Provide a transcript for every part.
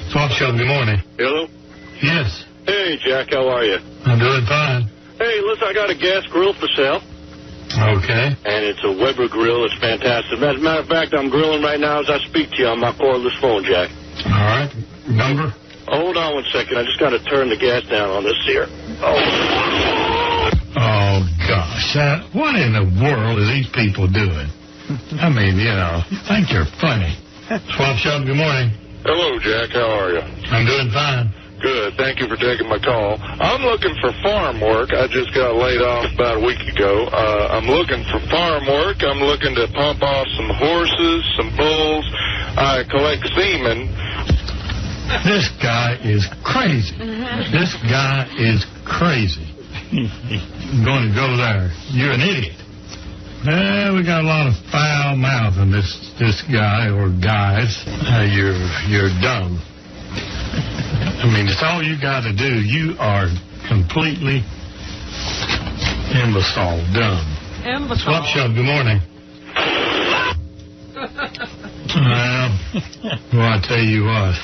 Swamp Show, good morning. Hello? Yes. Hey, Jack, how are you? I'm doing fine. Hey, listen, I got a gas grill for sale. Okay. And it's a Weber grill. It's fantastic. As a matter of fact, I'm grilling right now as I speak to you on my cordless phone, Jack. All right. Number? Hold on one second. I just got to turn the gas down on this here. Oh, gosh. What in the world are these people doing? I mean, you think you're funny. Swamp Show, good morning. Hello, Jack. How are you? I'm doing fine. Good. Thank you for taking my call. I'm looking for farm work. I just got laid off about a week ago. I'm looking for farm work. I'm looking to pump off some horses, some bulls. I collect semen. This guy is crazy. This guy is crazy. I'm going to go there. You're an idiot. We got a lot of foul mouth in this guy or guys. You're dumb. I mean, it's all you got to do. You are completely imbecile, dumb. Swamp Show, good morning. Well, I tell you what.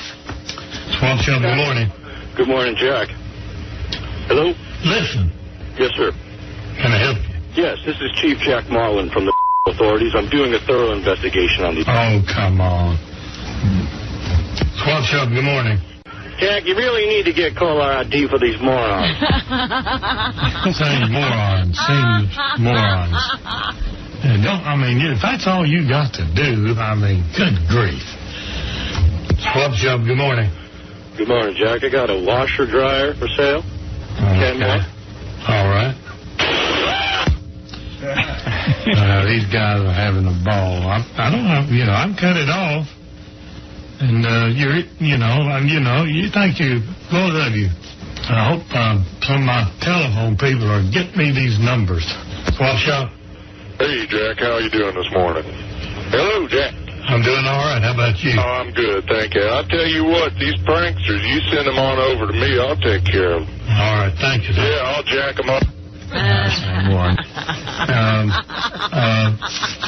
Swamp Show, good morning. Good morning, Jack. Hello? Listen. Yes, sir. Can I help you? Yes, this is Chief Jack Marlin from the authorities. I'm doing a thorough investigation on these. Oh, come on. Swamp Show, good morning. Jack, you really need to get caller ID for these morons. Same morons. If that's all you got to do, good grief. Swamp Show, good morning. Good morning, Jack. I got a washer dryer for sale. Okay. All right. These guys are having a ball. I don't know, I cut it off. And you think you, both of you. I hope some of my telephone people are getting me these numbers. Swamp Show. Hey, Jack, how are you doing this morning? Hello, Jack. I'm doing all right. How about you? Oh, I'm good, thank you. I'll tell you what, these pranksters, you send them on over to me, I'll take care of them. All right, thank you. Yeah, I'll jack them up.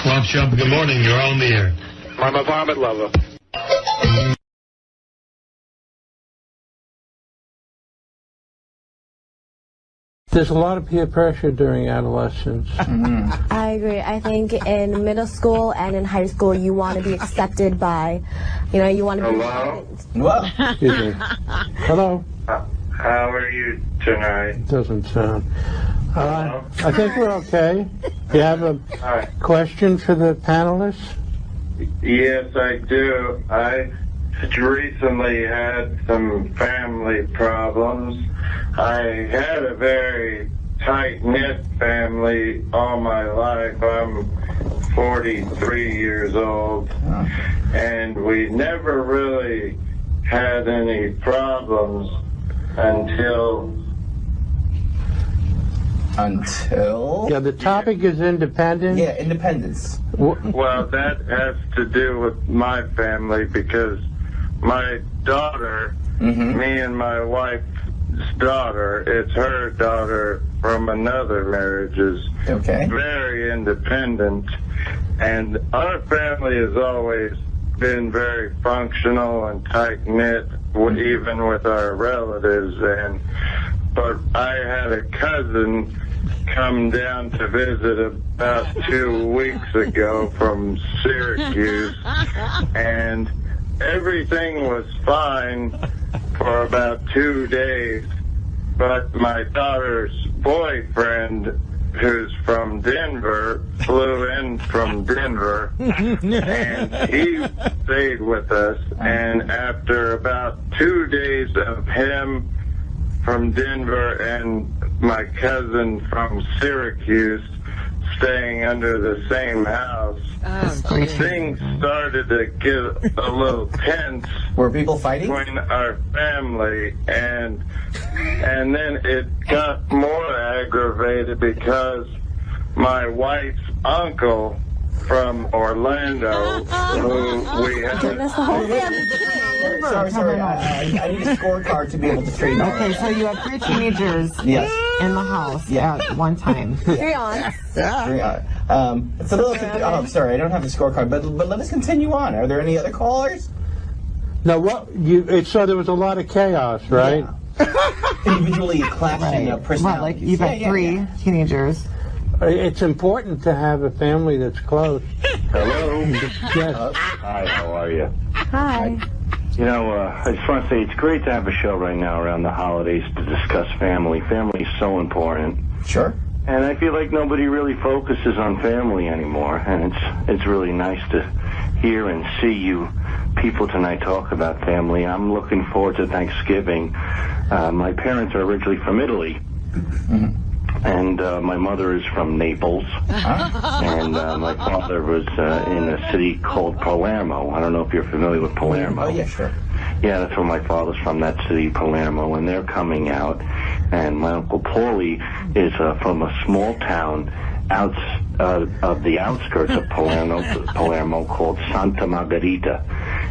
Swamp Show, good morning. You're on the air. I'm a vomit lover. There's a lot of peer pressure during adolescence. I agree. I think in middle school and in high school, you want to be accepted by, you want to be... Hello? Excuse me. Hello? How are you tonight? Doesn't sound... I think we're okay. You have a question for the panelists? Yes, I do. I recently had some family problems. I had a very tight-knit family all my life. I'm 43 years old, and we never really had any problems until... Yeah, the topic is independence. Yeah, independence. Well, that has to do with my family because my daughter, me and my wife's daughter, it's her daughter from another marriage, is very independent. And our family has always been very functional and tight-knit, even with our relatives. But I had a cousin come down to visit about 2 weeks ago from Syracuse, and everything was fine for about 2 days, but my daughter's boyfriend, who's from Denver, flew in from Denver, and he stayed with us, and after about 2 days of him from Denver and my cousin from Syracuse staying under the same house, things started to get a little tense. Were people fighting? Between our family, and then it got more aggravated because my wife's uncle from Orlando, who we had... Sorry. I need a scorecard to be able to trade. Okay, so you have 3 teenagers in the house at one time. Carry on. It's a little... Oh, sorry, I don't have the scorecard, but let us continue on. Are there any other callers? Now, so there was a lot of chaos, right? Yeah. Individually clashing personalities. Well, like you've got three teenagers. It's important to have a family that's close. Hello. Yes. Hi, how are you? Hi. You know, I just want to say it's great to have a show right now around the holidays to discuss family. Family is so important. Sure. And I feel like nobody really focuses on family anymore. And it's really nice to hear and see you people tonight talk about family. I'm looking forward to Thanksgiving. My parents are originally from Italy. Mm-hmm. And my mother is from Naples, and my father was in a city called Palermo. I don't know if you're familiar with Palermo. Oh, yeah, sure. Yeah, that's where my father's from, that city, Palermo, and they're coming out. And my Uncle Paulie is from a small town of the outskirts of Palermo called Santa Margherita.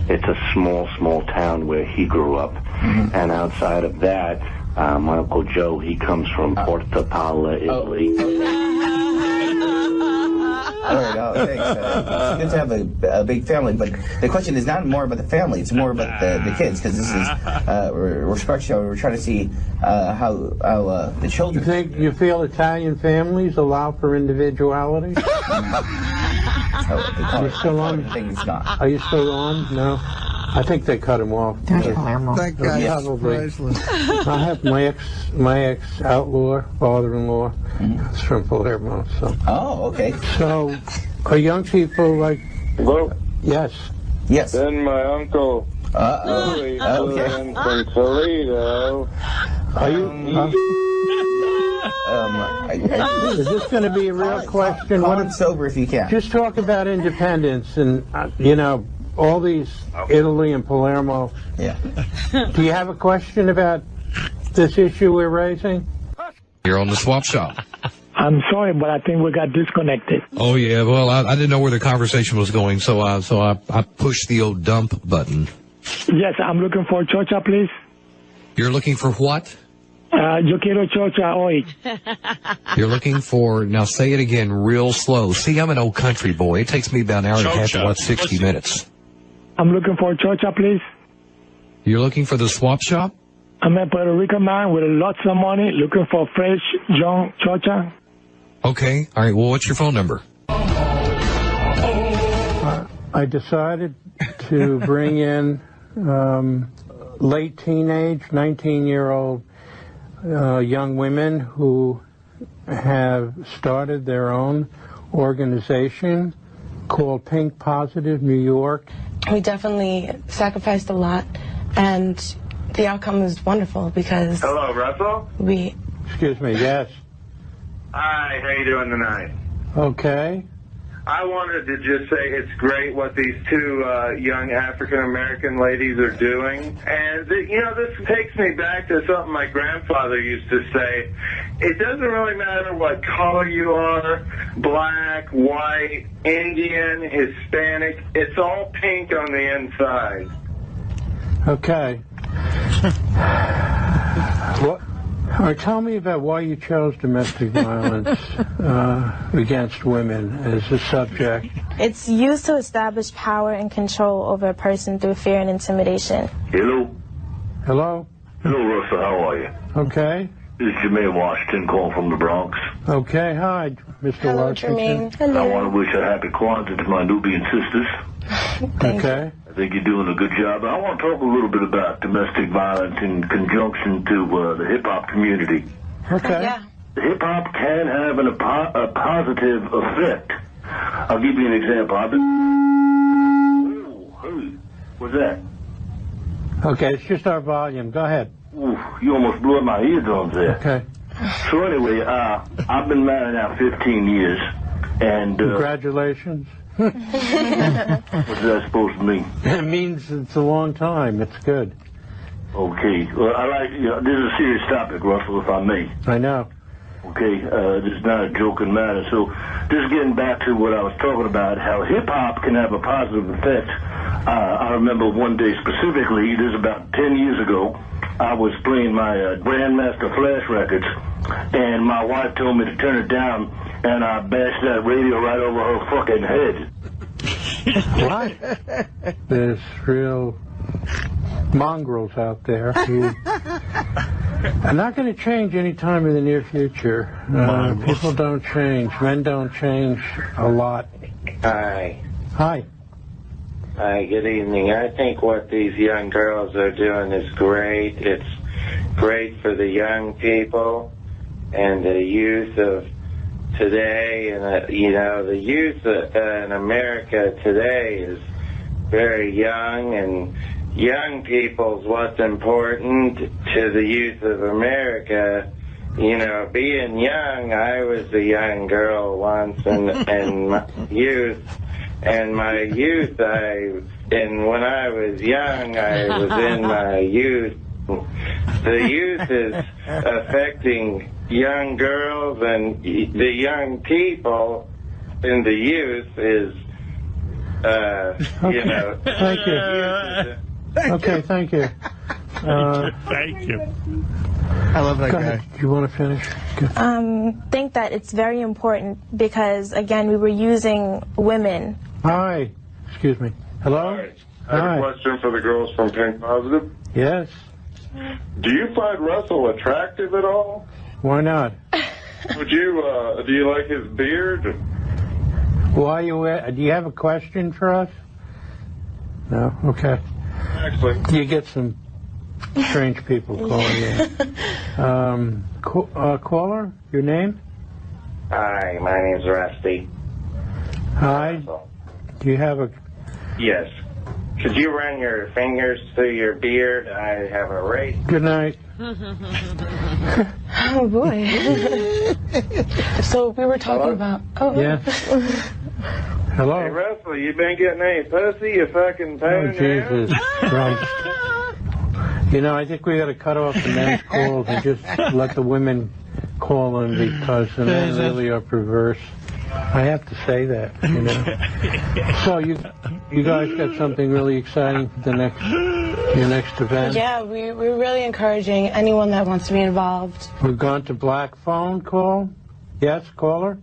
It's a small town where he grew up. Mm-hmm. And outside of that, my Uncle Joe, he comes from Porta Pala, Italy. All right, thanks. It's good to have a big family, but the question is not more about the family, it's more about the kids, because this is we're structured, we're trying to see how the children... You feel Italian families allow for individuality? Are you still on? Are you still on? No? I think they cut him off. That guy is probably. priceless. I have my ex outlaw father-in-law is from Palermo. So. Oh, okay. So, are young people like? Hello? Yes. Yes. Then my uncle Louis flew in from Toledo. Are you? Is this going to be a real question? Call him sober if you can. Just talk about independence and all these Italy and Palermo. Yeah. Do you have a question about this issue we're raising? You're on the swap shop. I'm sorry, but I think we got disconnected. Oh yeah, well I didn't know where the conversation was going, so I pushed the old dump button. Yes, I'm looking for chocha, please. You're looking for what? Yo quiero chocha hoy. You're looking for, now say it again real slow. See, I'm an old country boy. It takes me about an hour and a half to watch 60 minutes. I'm looking for chocha, please. You're looking for the swap shop? I'm a Puerto Rican man with lots of money looking for fresh, young chocha. Okay. All right. Well, what's your phone number? I decided to bring in late teenage, 19-year-old young women who have started their own organization called Pink Positive New York. We definitely sacrificed a lot, and the outcome is wonderful because... Hello, Russell? Excuse me, yes. Hi, how you doing tonight? Okay. I wanted to just say it's great what these two young African-American ladies are doing. And, this takes me back to something my grandfather used to say. It doesn't really matter what color you are, black, white, Indian, Hispanic. It's all pink on the inside. Okay. Tell me about why you chose domestic violence against women as a subject. It's used to establish power and control over a person through fear and intimidation. Hello? Hello? Hello, Russell. How are you? Okay. This is Jermaine Washington calling from the Bronx. Okay. Hi, Mr. Hello, Washington. Jermaine. Hello. I want to wish a happy Kwanzaa to my Nubian sisters. Okay. I think you're doing a good job. I want to talk a little bit about domestic violence in conjunction to the hip-hop community. Okay. Yeah. Hip-hop can have a positive effect. I'll give you an example. Hey, what's that? Okay, it's just our volume. Go ahead. Ooh, you almost blew up my eardrums there. Okay. So anyway, I've been married now 15 years, and... Congratulations. What's that supposed to mean? It means it's a long time. It's good. Okay. Well, this is a serious topic, Russell, if I may. I know. Okay, this is not a joking matter. So, just getting back to what I was talking about, how hip-hop can have a positive effect. I remember one day specifically, this is about 10 years ago, I was playing my Grandmaster Flash records, and my wife told me to turn it down, and I bashed that radio right over her fucking head. What? There's real mongrels out there who are not going to change any time in the near future. People don't change. Men don't change a lot. Hi. Hi. Hi, good evening. I think what these young girls are doing is great. It's great for the young people and the youth of today. And, you know, the youth in America today is very young, and young people's what's important to the youth of America. You know, being young, I was a young girl once, and my youth, and when I was young, I was in my youth. The youth is affecting young girls, and the young people in the youth is, you know. Thank you. Okay, thank you. Thank you. I love that guy. Do you want to finish? Think that it's very important because, again, we were using women. Hi. Excuse me. Hello? Hi. I have a question for the girls from Pink Positive. Yes. Do you find Russell attractive at all? Why not? Would you, do you like his beard? Why do you have a question for us? No? Okay. Actually. You get some strange people calling in. Caller, your name? Hi, my name's Rusty. Hi. Do you have a... Yes. Could you run your fingers through your beard? I have a race. Good night. Oh, boy. So we were talking about... Oh. Yeah. Hello? Hey, Russell, you been getting any pussy, you fucking Oh, pain? Jesus Christ. You know, I think we got to cut off the men's calls and just let the women call in because the men really are perverse. I have to say that, you know. So you guys got something really exciting for your next event? Yeah, we're really encouraging anyone that wants to be involved. We've gone to black phone call. Yes, caller?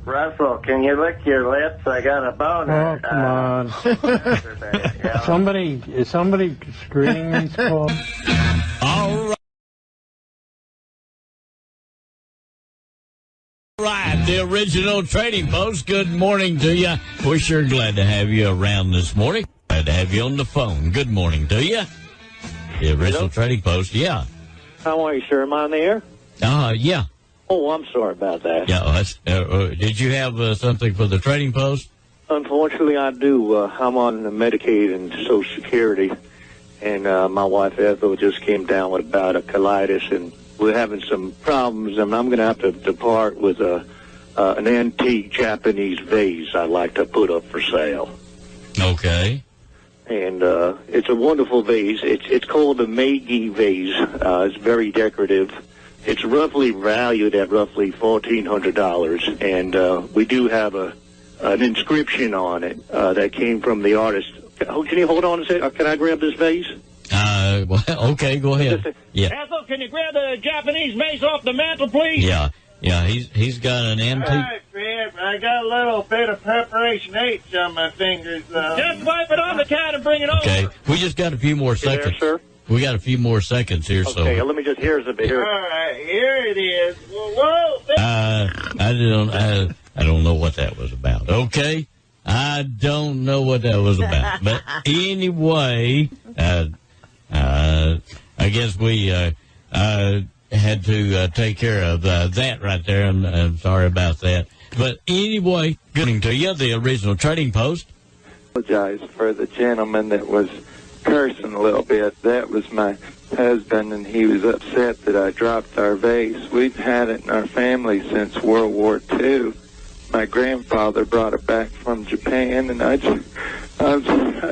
Russell, can you lick your lips? I got a boner. Oh, come on. Is somebody screening these calls? All right, the original Trading Post. Good morning to you. We're sure glad to have you around this morning. Glad to have you on the phone. Good morning to you. The original Trading Post, yeah. How are you, sir? Am I on the air? Yeah. Oh, I'm sorry about that. Yeah, did you have something for the Trading Post? Unfortunately, I do. I'm on Medicaid and Social Security, and my wife Ethel just came down with a bout of colitis, and we're having some problems, and I'm going to have to depart with an antique Japanese vase I'd like to put up for sale. Okay. And it's a wonderful vase. It's called the Meiji vase. It's very decorative. It's roughly valued at roughly $1,400, and we do have an inscription on it that came from the artist. Oh, can you hold on a second? Can I grab this vase? Well, okay, go ahead. Yeah. Ethel, can you grab the Japanese vase off the mantel, please? Yeah, he's got an antique. All right, Fib, I got a little bit of preparation H on my fingers, though. Just wipe it on the cat and bring it over. Okay, we just got a few more seconds. There, sir? We got a few more seconds here, so. Okay, let me just, here's a bit. All right, here it is. Whoa! I don't know what that was about. Okay, I don't know what that was about. But anyway, I guess we had to take care of that right there. I'm sorry about that. But anyway, good morning to you, the original Trading Post. I apologize for the gentleman that was cursing a little bit. That was my husband, and he was upset that I dropped our vase. We've had it in our family since World War II. My grandfather brought it back from Japan, and I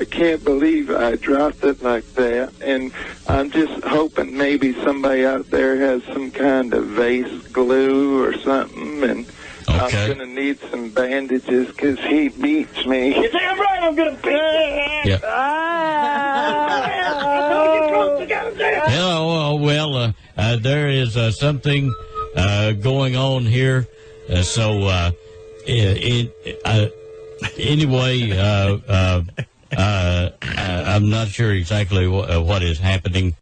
can't believe I dropped it like that. And I'm just hoping maybe somebody out there has some kind of vase glue or something, and I'm going to need some bandages because he beats me. You're damn right I'm going to beat you. Yeah. Well, there is something going on here. Anyway, I'm not sure exactly what is happening.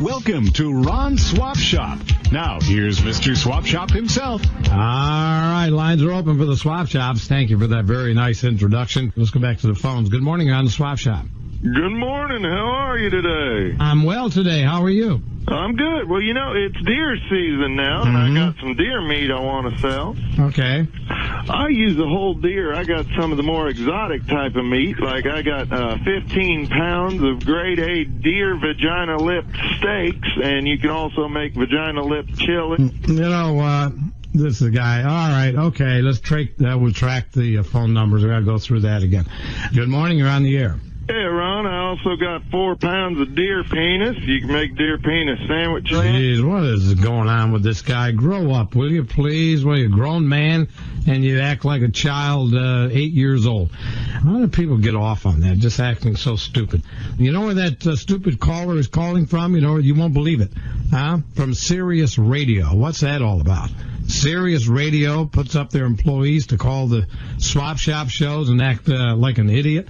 Welcome to Ron's Swap Shop. Now, here's Mr. Swap Shop himself. All right, lines are open for the Swap Shops. Thank you for that very nice introduction. Let's go back to the phones. Good morning, on the Swap Shop. Good morning. How are you today? I'm well today. How are you? I'm good. Well, you know, it's deer season now, and I got some deer meat I want to sell. Okay. I use a whole deer. I got some of the more exotic type of meat. Like I got 15 pounds of grade A deer vagina lip steaks, and you can also make vagina lip chili. You know, this is the guy. All right, okay. Let's we'll track the phone numbers. We got to go through that again. Good morning. You're on the air. Hey, Ron, I also got 4 pounds of deer penis. You can make deer penis sandwiches. Jeez, what is going on with this guy? Grow up, will you, please? Well, you're a grown man, and you act like a child 8 years old. How do people get off on that, just acting so stupid? You know where that stupid caller is calling from? You know, you won't believe it. Huh? From Sirius Radio. What's that all about? Sirius Radio puts up their employees to call the Swap Shop shows and act like an idiot.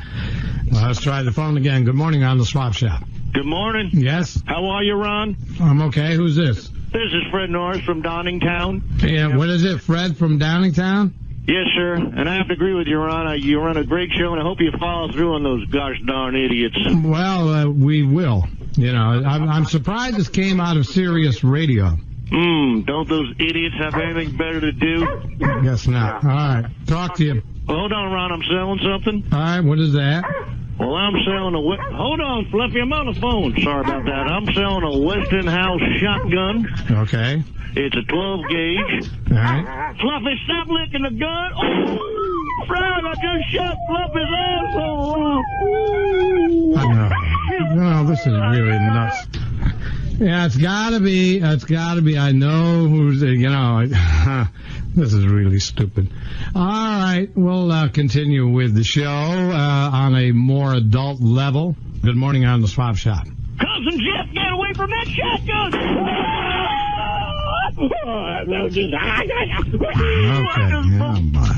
Let's try the phone again. Good morning, on the Swap Shop. Good morning. Yes? How are you, Ron? I'm okay. Who's this? This is Fred Norris from Downingtown. Yeah, what is it, Fred from Downingtown? Yes, sir. And I have to agree with you, Ron. You run a great show, and I hope you follow through on those gosh darn idiots. Well, we will. You know, I'm surprised this came out of Sirius Radio. Don't those idiots have anything better to do? Guess not. All right. Talk to you. Hold on, Ron. I'm selling something. All right. What is that? Well, I'm selling hold on, Fluffy. I'm on the phone. Sorry about that. I'm selling a Westinghouse shotgun. Okay. It's a 12 gauge. All right. Fluffy, stop licking the gun. Oh, Fred, I just shot Fluffy's asshole off. No, this is really nuts. Yeah, it's gotta be. I know who's, this is really stupid. All right, we'll continue with the show on a more adult level. Good morning, on the Swap Shop. Cousin Jeff, get away from that shotgun! Okay, yeah, boy.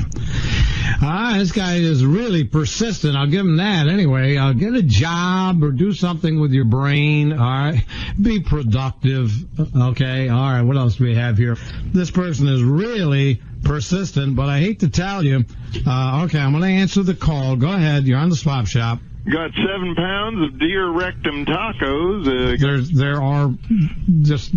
This guy is really persistent. I'll give him that. Anyway, get a job or do something with your brain. All right. Be productive. Okay. All right. What else do we have here? This person is really persistent, but I hate to tell you. Okay. I'm going to answer the call. Go ahead. You're on the Swap Shop. Got 7 pounds of deer rectum tacos. There are just,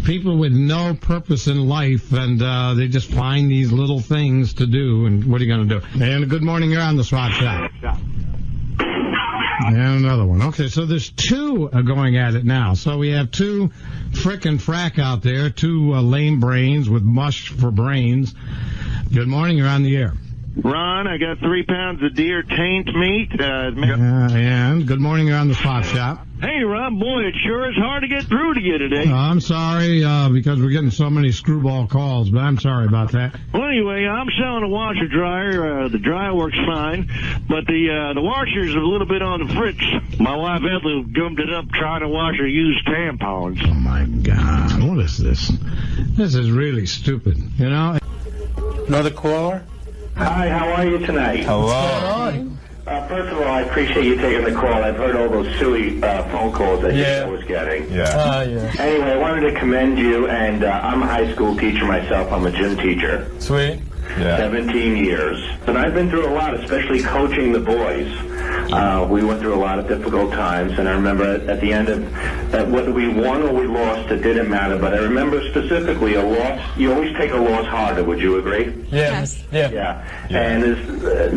people with no purpose in life, and they just find these little things to do, and what are you going to do? And good morning, you're on the Swap Shop. And another one. Okay, so there's 2 going at it now. So we have 2 frickin' frack out there, 2 lame brains with mush for brains. Good morning, you're on the air. Ron, I got 3 pounds of deer taint meat. And good morning, you're on the Swap Shop. Hey, Ron, boy, it sure is hard to get through to you today. I'm sorry, because we're getting so many screwball calls, but I'm sorry about that. Well, anyway, I'm selling a washer dryer. The dryer works fine, but the washer's a little bit on the fritz. My wife Ethel gummed it up trying to wash her used tampons. Oh, my God. What is this? This is really stupid, Another caller? Hi, how are you tonight? Hello. First of all, I appreciate you taking the call. I've heard all those silly phone calls that you was getting. Yeah. Anyway, I wanted to commend you, and I'm a high school teacher myself. I'm a gym teacher. Sweet. Yeah. 17 years. And I've been through a lot, especially coaching the boys. We went through a lot of difficult times, and I remember at the end of whether we won or we lost, it didn't matter. But I remember specifically a loss. You always take a loss harder. Would you agree? Yes. Yeah. And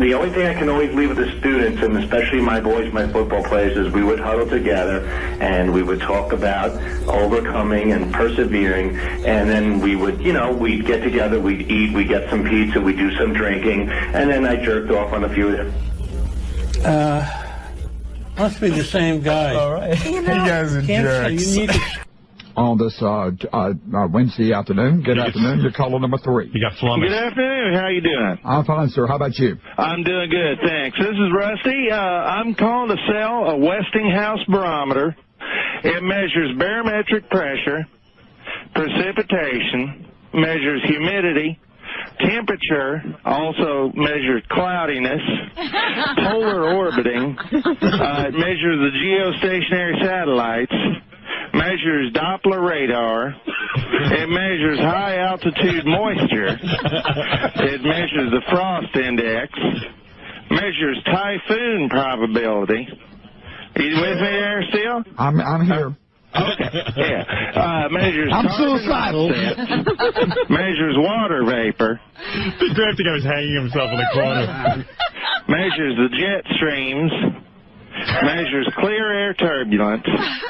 the only thing I can always leave with the students, and especially my boys, my football players, is we would huddle together and we would talk about overcoming and persevering. And then we would, we'd get together, we'd eat, we'd get some pizza, we'd do some drinking, and then I jerked off on a few of them. Must be the same guy. All right. You guys are jerks. On this Wednesday afternoon. Good afternoon. You're caller number 3. You got Flummus. Good afternoon. How you doing? I'm fine, sir. How about you? I'm doing good, thanks. This is Rusty. I'm calling to sell a Westinghouse barometer. It measures barometric pressure, precipitation, measures humidity, Temperature also measures cloudiness, polar orbiting. It measures the geostationary satellites, measures Doppler radar. It measures high altitude moisture. It measures the frost index. Measures typhoon probability. You with me there still? I'm here. Okay. Yeah. Measures. I'm suicidal. Measures water vapor. The drafty guy was hanging himself in the corner. Measures the jet streams. Measures clear air turbulence.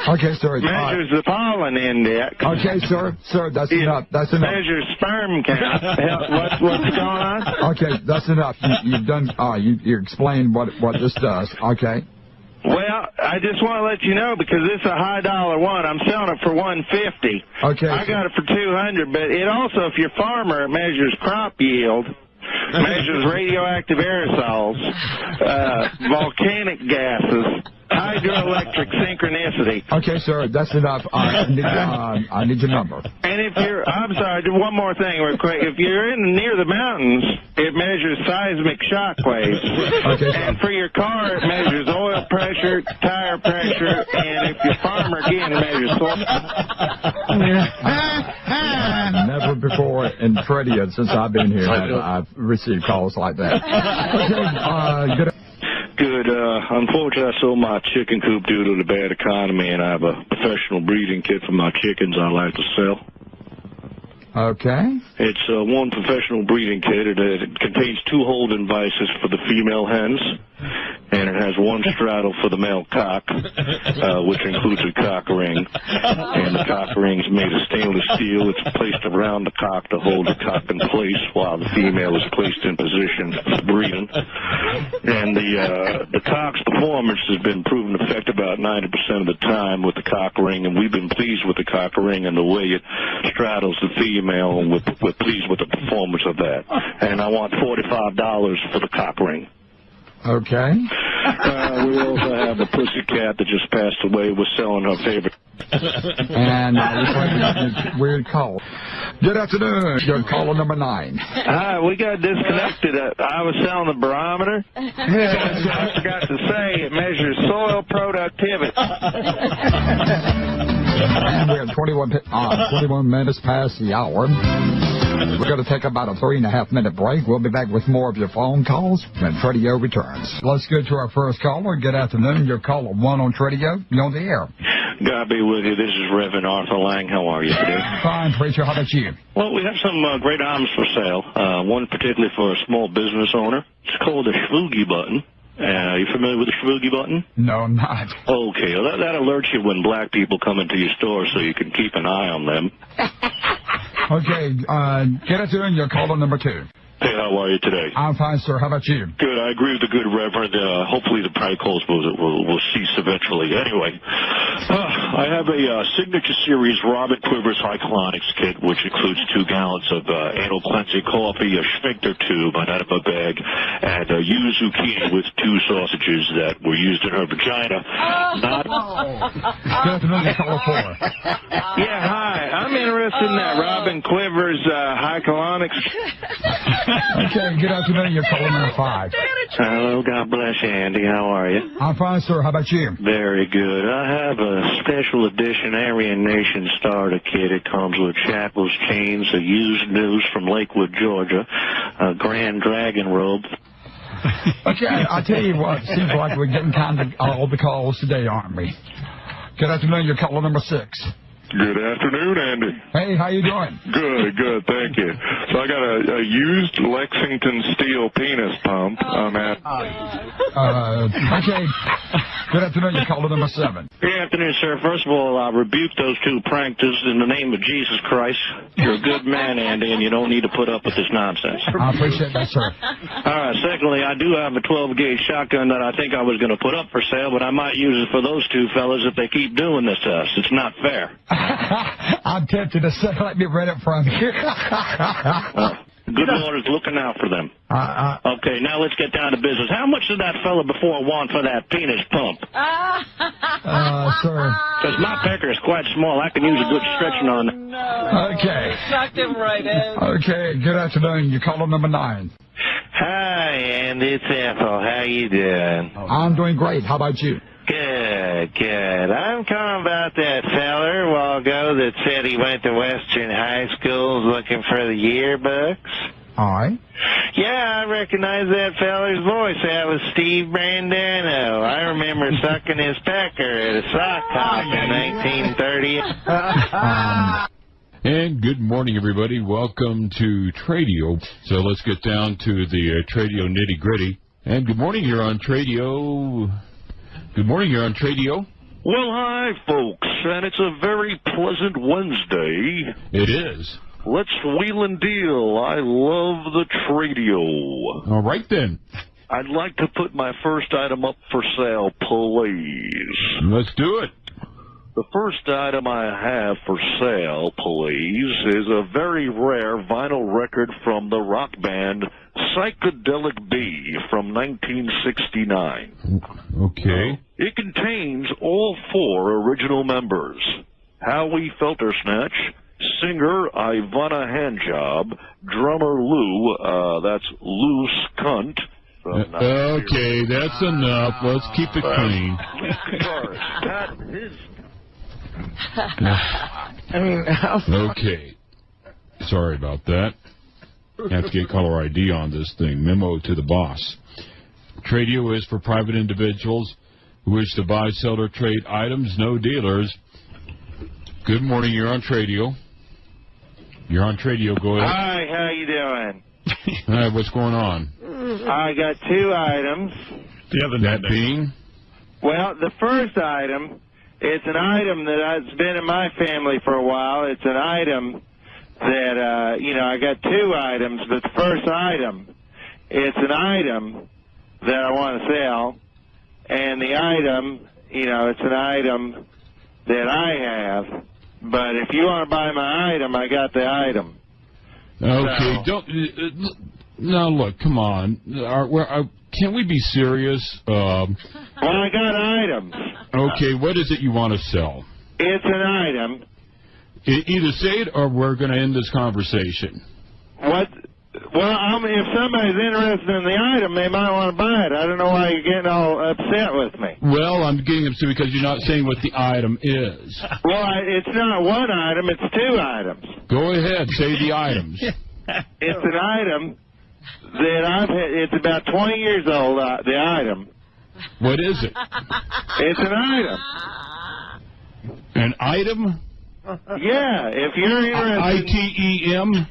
Okay, sir. Measures the pollen index. Okay, sir. Sir, that's enough. That's enough. Measures sperm count. What's going on? Okay, that's enough. You've done. You explained what this does. Okay. Well, I just want to let you know because this is a high dollar one. I'm selling it for $150. Okay. I got it for $200, but it also, if you're a farmer, it measures crop yield, measures radioactive aerosols, volcanic gases, hydroelectric synchronicity. Okay, sir, that's enough. I need your number. And if you're, I'm sorry, one more thing real quick. If you're near the mountains, it measures seismic shock waves. Okay, and for your car, it measures oil pressure, tire pressure, and if you're a farmer, again, it measures soil. Never before in Tradio since I've been here I've received calls like that. Okay, good. Good. Unfortunately, I sold my chicken coop due to the bad economy, and I have a professional breeding kit for my chickens I'd like to sell. Okay. It's one professional breeding kit. It contains 2 holding devices for the female hens, and it has 1 straddle for the male cock, which includes a cock ring. And the cock ring is made of stainless steel. It's placed around the cock to hold the cock in place while the female is placed in position for breeding. And the cock's performance has been proven effective about 90% of the time with the cock ring, and we've been pleased with the cock ring and the way it straddles the female, and we're pleased with the performance of that. And I want $45 for the cock ring. Okay. We also have a pussycat that just passed away. We're selling her favorite. And looks like a weird call. Good afternoon. You're caller number 9. Hi, we got disconnected. I was selling the barometer. I forgot to say it measures soil productivity. And we have 21 minutes past the hour. We're going to take about a 3.5-minute break. We'll be back with more of your phone calls when Tradio returns. Let's go to our first caller. Good afternoon. You're caller 1 on Tradio. You're on the air. God be with you. This is Reverend Arthur Lang. How are you today? Fine, preacher. How about you? Well, we have some great items for sale. One particularly for a small business owner. It's called the Schwoogie button. Are you familiar with the Schwoogie button? No, I'm not. Okay, well, that alerts you when black people come into your store so you can keep an eye on them. Okay, get it to your caller number 2. Hey, how are you today? I'm fine, sir. How about you? Good. I agree with the good Reverend. Hopefully the prank calls will cease eventually. Anyway, I have a signature series Robin Quivers High Colonics kit, which includes 2 gallons of anal cleansing coffee, a sphincter tube, an enema bag, and a used zucchini with 2 sausages that were used in her vagina. Good afternoon, caller 4. Yeah, hi. I'm interested in that Robin Quivers High Colonics. Okay, good afternoon. You're caller number 5. Hello, God bless you, Andy. How are you? I'm fine, sir. How about you? Very good. I have a special edition Aryan Nation starter kit. It comes with shackles, chains, a used noose from Lakewood, Georgia, a Grand Dragon robe. Okay, I tell you what, it seems like we're getting kind of all the calls today, aren't we? Good afternoon. You're caller number 6. Good afternoon, Andy. Hey, how you doing? Good, thank you. So I got a used Lexington steel penis pump. Okay. Good afternoon, you're caller number 7. Good afternoon, sir. First of all, I rebuke those 2 pranksters in the name of Jesus Christ. You're a good man, Andy, and you don't need to put up with this nonsense. I appreciate that, sir. All right, secondly, I do have a 12-gauge shotgun that I think I was going to put up for sale, but I might use it for those 2 fellas if they keep doing this to us. It's not fair. I'm tempted to say, let me rent it from you. Good Lord is looking out for them. Okay, now let's get down to business. How much did that fella before want for that penis pump? Yes, sir. Because my pecker is quite small. I can use a good stretching on. Okay. Sucked him right in. Okay, good afternoon. You caller number 9. Hi, Andy. It's Ethel. How you doing? I'm doing great. How about you? Good, good. I'm calling about that feller a while ago that said he went to Western high schools looking for the yearbooks. All right. Yeah, I recognize that feller's voice. That was Steve Brandano. I remember sucking his pecker at a sock hop in 1930. And good morning, everybody. Welcome to Tradio. So let's get down to the Tradio nitty-gritty. And good morning, you're on Tradio. Good morning, you're on Tradio. Well, hi, folks, and it's a very pleasant Wednesday. It is. Let's wheel and deal. I love the Tradio. All right, then. I'd like to put my first item up for sale, please. Let's do it. The first item I have for sale, please, is a very rare vinyl record from the rock band Psychedelic B from 1969. Okay. It contains all 4 original members: Howie Feltersnatch, singer Ivana Handjob, drummer Lou, that's Loose Cunt. Okay, that's enough. Let's keep it clean. Okay. Sorry about that. Have to get caller ID on this thing. Memo to the boss. Tradio is for private individuals who wish to buy, sell, or trade items. No dealers. Good morning. You're on Tradio. You're on Tradio. Go ahead. Hi, how you doing? Hi, what's going on? I got 2 items. That being? Well, the first item, it's an item that has been in my family for a while. It's an item that, I got 2 items, but the first item, it's an item that I want to sell, and the item, it's an item that I have, but if you want to buy my item, I got the item. Okay, so, now look, come on. Can we be serious? Well, I got items. Okay, what is it you want to sell? It's an item. Either say it or we're going to end this conversation. What? Well, if somebody's interested in the item, they might want to buy it. I don't know why you're getting all upset with me. Well, I'm getting upset because you're not saying what the item is. Well, it's not one item, it's 2 items. Go ahead, say the items. It's an item that I've had. It's about 20 years old, the item. What is it? It's an item. An item? Yeah, if you're interested. ITEM?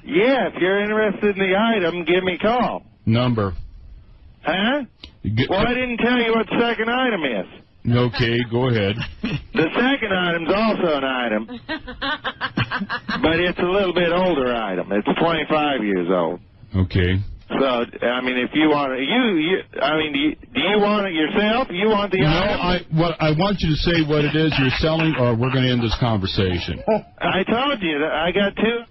Yeah, if you're interested in the item, give me a call. Number. Huh? Well, I didn't tell you what the second item is. Okay, go ahead. The second item's also an item, but it's a little bit older item. It's 25 years old. Okay. So, I mean, if you want it, do you want it yourself? You want the item? No, I want you to say what it is you're selling, or we're going to end this conversation. I told you that I got 2.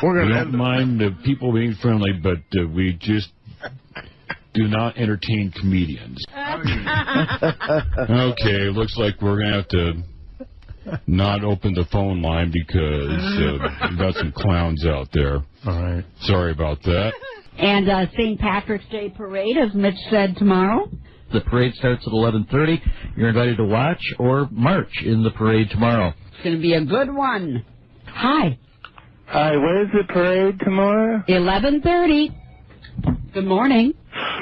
We don't mind people being friendly, but we just do not entertain comedians. Okay, looks like we're going to have to not open the phone line because we've got some clowns out there. All right. Sorry about that. And St. Patrick's Day Parade, as Mitch said, tomorrow. The parade starts at 11:30. You're invited to watch or march in the parade tomorrow. It's going to be a good one. Hi. Hi, where's the parade tomorrow? 11:30. Good morning.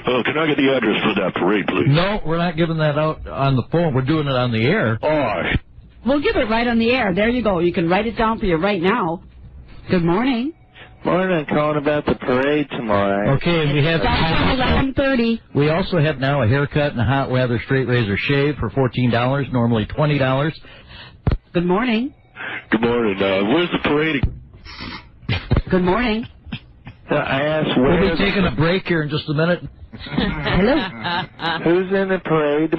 Can I get the address for that parade, please? No, we're not giving that out on the phone. We're doing it on the air. Oh, We'll give it right on the air. There you go. You can write it down for you right now. Good morning. Morning, calling about the parade tomorrow. Okay, and we have 11:30. We also have now a haircut and a hot weather straight razor shave for $14, normally $20. Good morning. Good morning. Where's the parade? Good morning. I asked We'll be taking a break here in just a minute. Hello. Who's in the parade?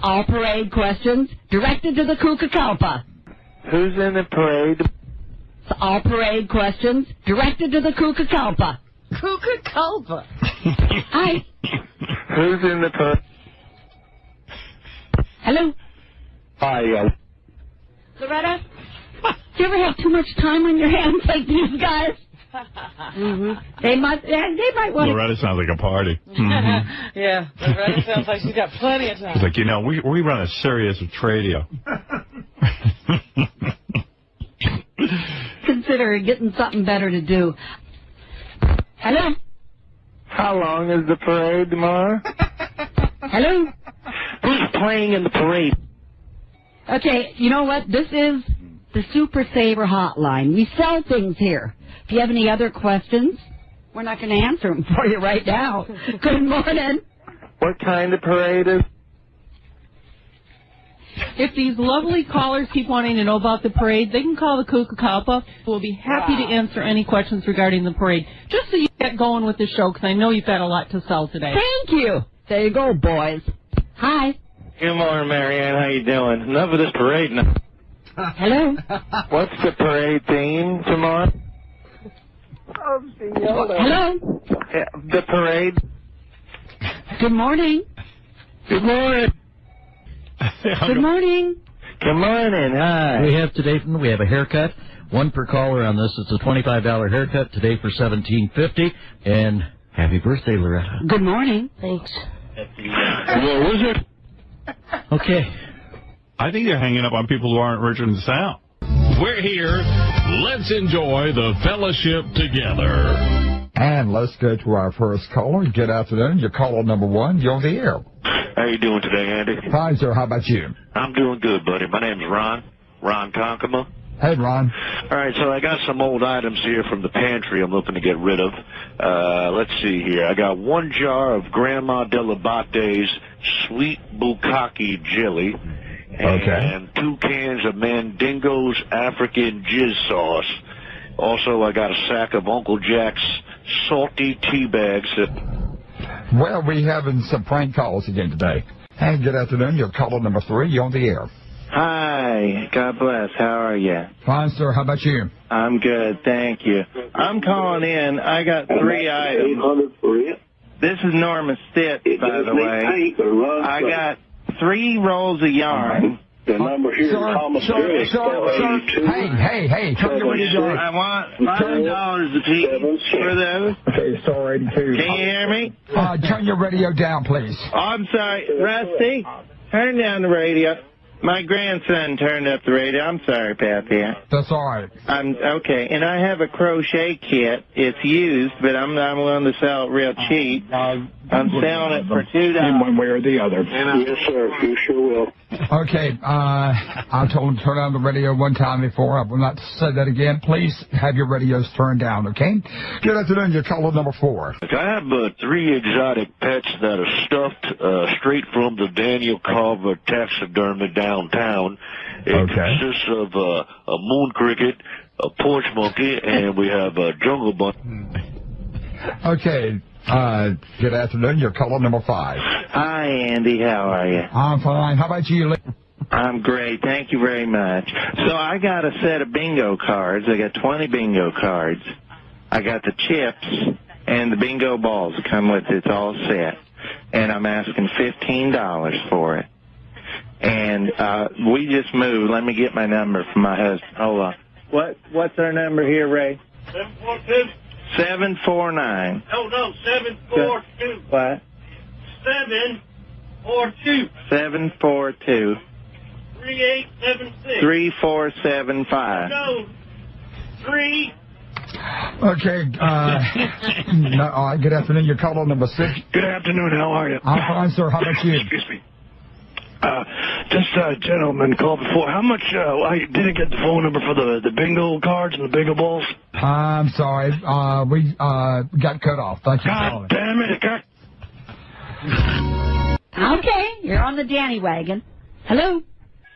All parade questions directed to the Kukakalpa. Who's in the parade? All parade questions directed to the Kukakalpa. Kukakalpa. Hi. Who's in the parade? Hello? Hi, Loretta? Do you ever have too much time on your hands like these guys? They might want to... Loretta sounds like a party. Yeah, Loretta sounds like she's got plenty of time. It's like, we run a serious Tradio. Consider getting something better to do. Hello? How long is the parade tomorrow? Hello? Who's playing in the parade? Okay, you know what? This is the Super Saver Hotline. We sell things here. If you have any other questions, we're not going to answer them for you right now. Good morning. What kind of parade is? If these lovely callers keep wanting to know about the parade, they can call the Kukakapa. We'll be happy to answer any questions regarding the parade. Just so you get going with the show, because I know you've got a lot to sell today. Thank you. There you go, boys. Hi. Good morning, Marianne. How you doing? Enough of this parade now. Hello. What's the parade theme tomorrow? Hello. The parade. Good morning. Good morning. Good morning. Good morning. Hi. We have a haircut. One per caller on this. It's a $25 haircut today for $17.50. And happy birthday, Loretta. Good morning. Thanks. Well, wizard. Okay. I think you're hanging up on people who aren't Richard and Sal. We're here. Let's enjoy the fellowship together. And let's go to our first caller. Good afternoon. You're caller number 1. You're on the air. How you doing today, Andy? Fine, sir. How about you? I'm doing good, buddy. My name's Ron Tonkema. Hey, Ron. All right, so I got some old items here from the pantry I'm looking to get rid of. Let's see here. I got 1 jar of Grandma Delabate's sweet bukkake jelly. And 2 cans of Mandingo's African jizz sauce. Also, I got a sack of Uncle Jack's salty tea bags. Well, we're having some prank calls again today. Hey, good afternoon. You're caller number 3. You're on the air. Hi. God bless. How are you? Fine, sir. How about you? I'm good. Thank you. I'm calling in. I got 3 items. This is Norma Stitt, by the way. I got 3 rolls of yarn. The number here is Thomas Gray. Hey, turn your radio down. I want $5 a piece for those. Okay, star 82. Can you hear me? Turn your radio down, please. Oh, I'm sorry. Rusty, turn down the radio. My grandson turned up the radio. I'm sorry, Pappy. That's all right. Okay, and I have a crochet kit. It's used, but I'm not willing to sell it real cheap. I'm selling it for $2. In one way or the other. Yes, sir. You sure will. Okay, I told him to turn on the radio one time before. I will not say that again. Please have your radios turned down, okay? Good afternoon. You're caller number 4. I have 3 exotic pets that are stuffed straight from the Daniel Carver taxidermy downtown. It consists of a moon cricket, a porch monkey, and we have a jungle bunny. Okay. Good afternoon. You're caller number 5. Hi, Andy. How are you? I'm fine. How about you? I'm great. Thank you very much. So I got a set of bingo cards. I got 20 bingo cards. I got the chips and the bingo balls that come with it. It's all set. And I'm asking $15 for it. And we just moved. Let me get my number from my husband. Hold on. What's our number here, Ray? 742. 749. No, 742. What? 742. 742. 3876. 3475. No. 3. Okay. Good afternoon. You're caller number 6. Good afternoon. How are you? I'm fine, sir. How about you? Excuse me. Just a gentleman called before. How much, I didn't get the phone number for the bingo cards and the bingo balls. I'm sorry. We got cut off. Thank you for calling. God damn it. Okay, you're on the Danny wagon. Hello?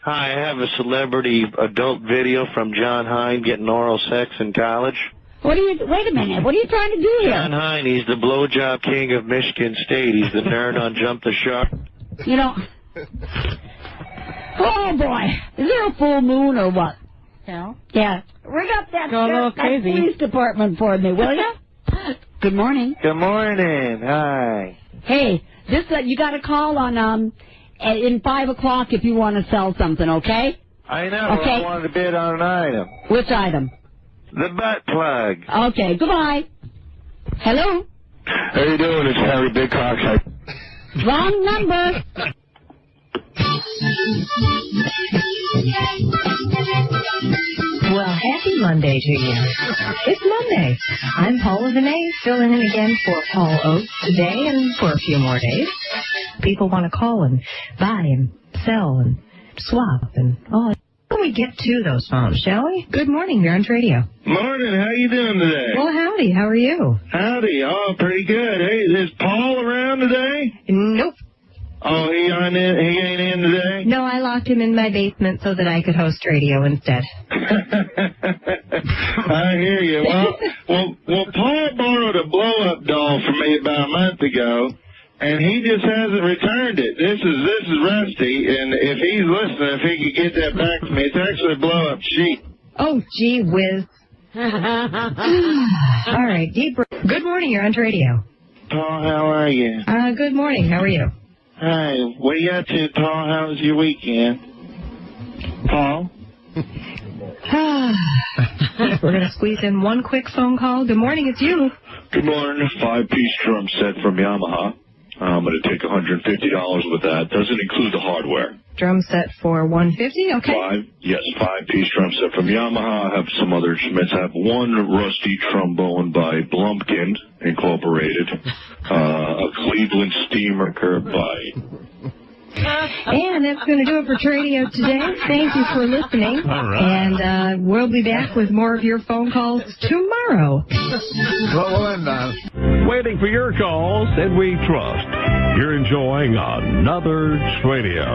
Hi, I have a celebrity adult video from John Hine getting oral sex in college. Wait a minute. What are you trying to do here? John Hine, he's the blowjob king of Michigan State. He's the nerd on Jump the Shark. You know... Oh, boy. Is there a full moon or what? No. Yeah. Ring up that police department for me, will you? Good morning. Good morning. Hi. Hey, this you got to call on in 5 o'clock if you want to sell something, okay? I know. Okay. I wanted to bid on an item. Which item? The butt plug. Okay, goodbye. Hello? How you doing? It's Harry Big Cock. Wrong number. Well, happy Monday to you. It's Monday. I'm Paula Vinay, filling in again for Paul Oates today and for a few more days. People want to call and buy and sell and swap and all. Why don't we get to those phones, shall we? Good morning, you're on Tradio. Morning, how you doing today? Well, howdy, how are you? Howdy, pretty good. Hey, is Paul around today? Nope. Oh, he ain't in today? No, I locked him in my basement so that I could host radio instead. I hear you. Well, Paul borrowed a blow-up doll from me about a month ago, and he just hasn't returned it. This is Rusty, and if he's listening, if he could get that back to me, it's actually a blow-up sheet. Oh, gee whiz. All right, deep breath. Good morning, you're on Tradio. Paul, how are you? Good morning, how are you? Hi, what you up to, Paul? How was your weekend? Paul? We're going to squeeze in one quick phone call. Good morning, it's you. Good morning. 5-piece drum set from Yamaha. I'm going to take $150 with that. Doesn't include the hardware. Drum set for $150, okay. 5-piece drum set from Yamaha. I have some other Schmitz. I have one rusty trombone by Blumpkin Incorporated. A Cleveland Steamer by... And that's going to do it for Tradio today. Thank you for listening. All right. And we'll be back with more of your phone calls tomorrow. Waiting for your calls, and we trust you're enjoying another Tradio.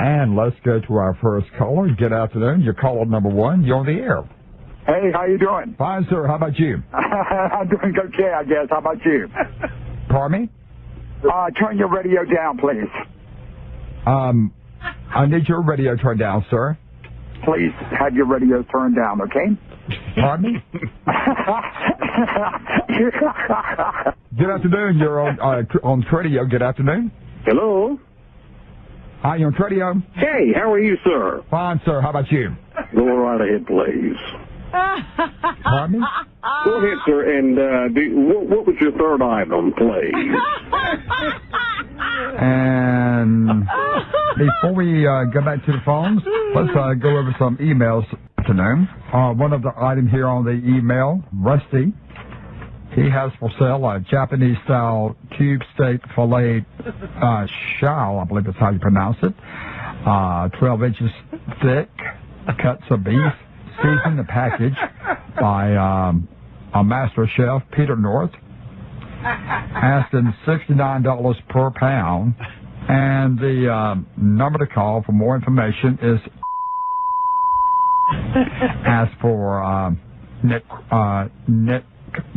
And let's go to our first caller. Good afternoon. You're caller number 1. You're on the air. Hey, how you doing? Fine, sir. How about you? I'm doing okay, I guess. How about you? Pardon me? Turn your radio down, please. I need your radio turned down, sir. Please have your radio turned down, okay? Pardon me? Good afternoon. You're on Tradio. Good afternoon. Hello? Hi, you on Tradio? Hey, how are you, sir? Fine, sir. How about you? Go right ahead, please. Pardon me? Go ahead, sir, and what was your third item, please? And before we go back to the phones, let's go over some emails afternoon. One of the items here on the email, Rusty, he has for sale a Japanese-style cube steak filet shao, I believe that's how you pronounce it, 12 inches thick, cuts of beef, seasoned and packaged by a master chef, Peter North, asking $69 per pound, and the number to call for more information is ask for Nick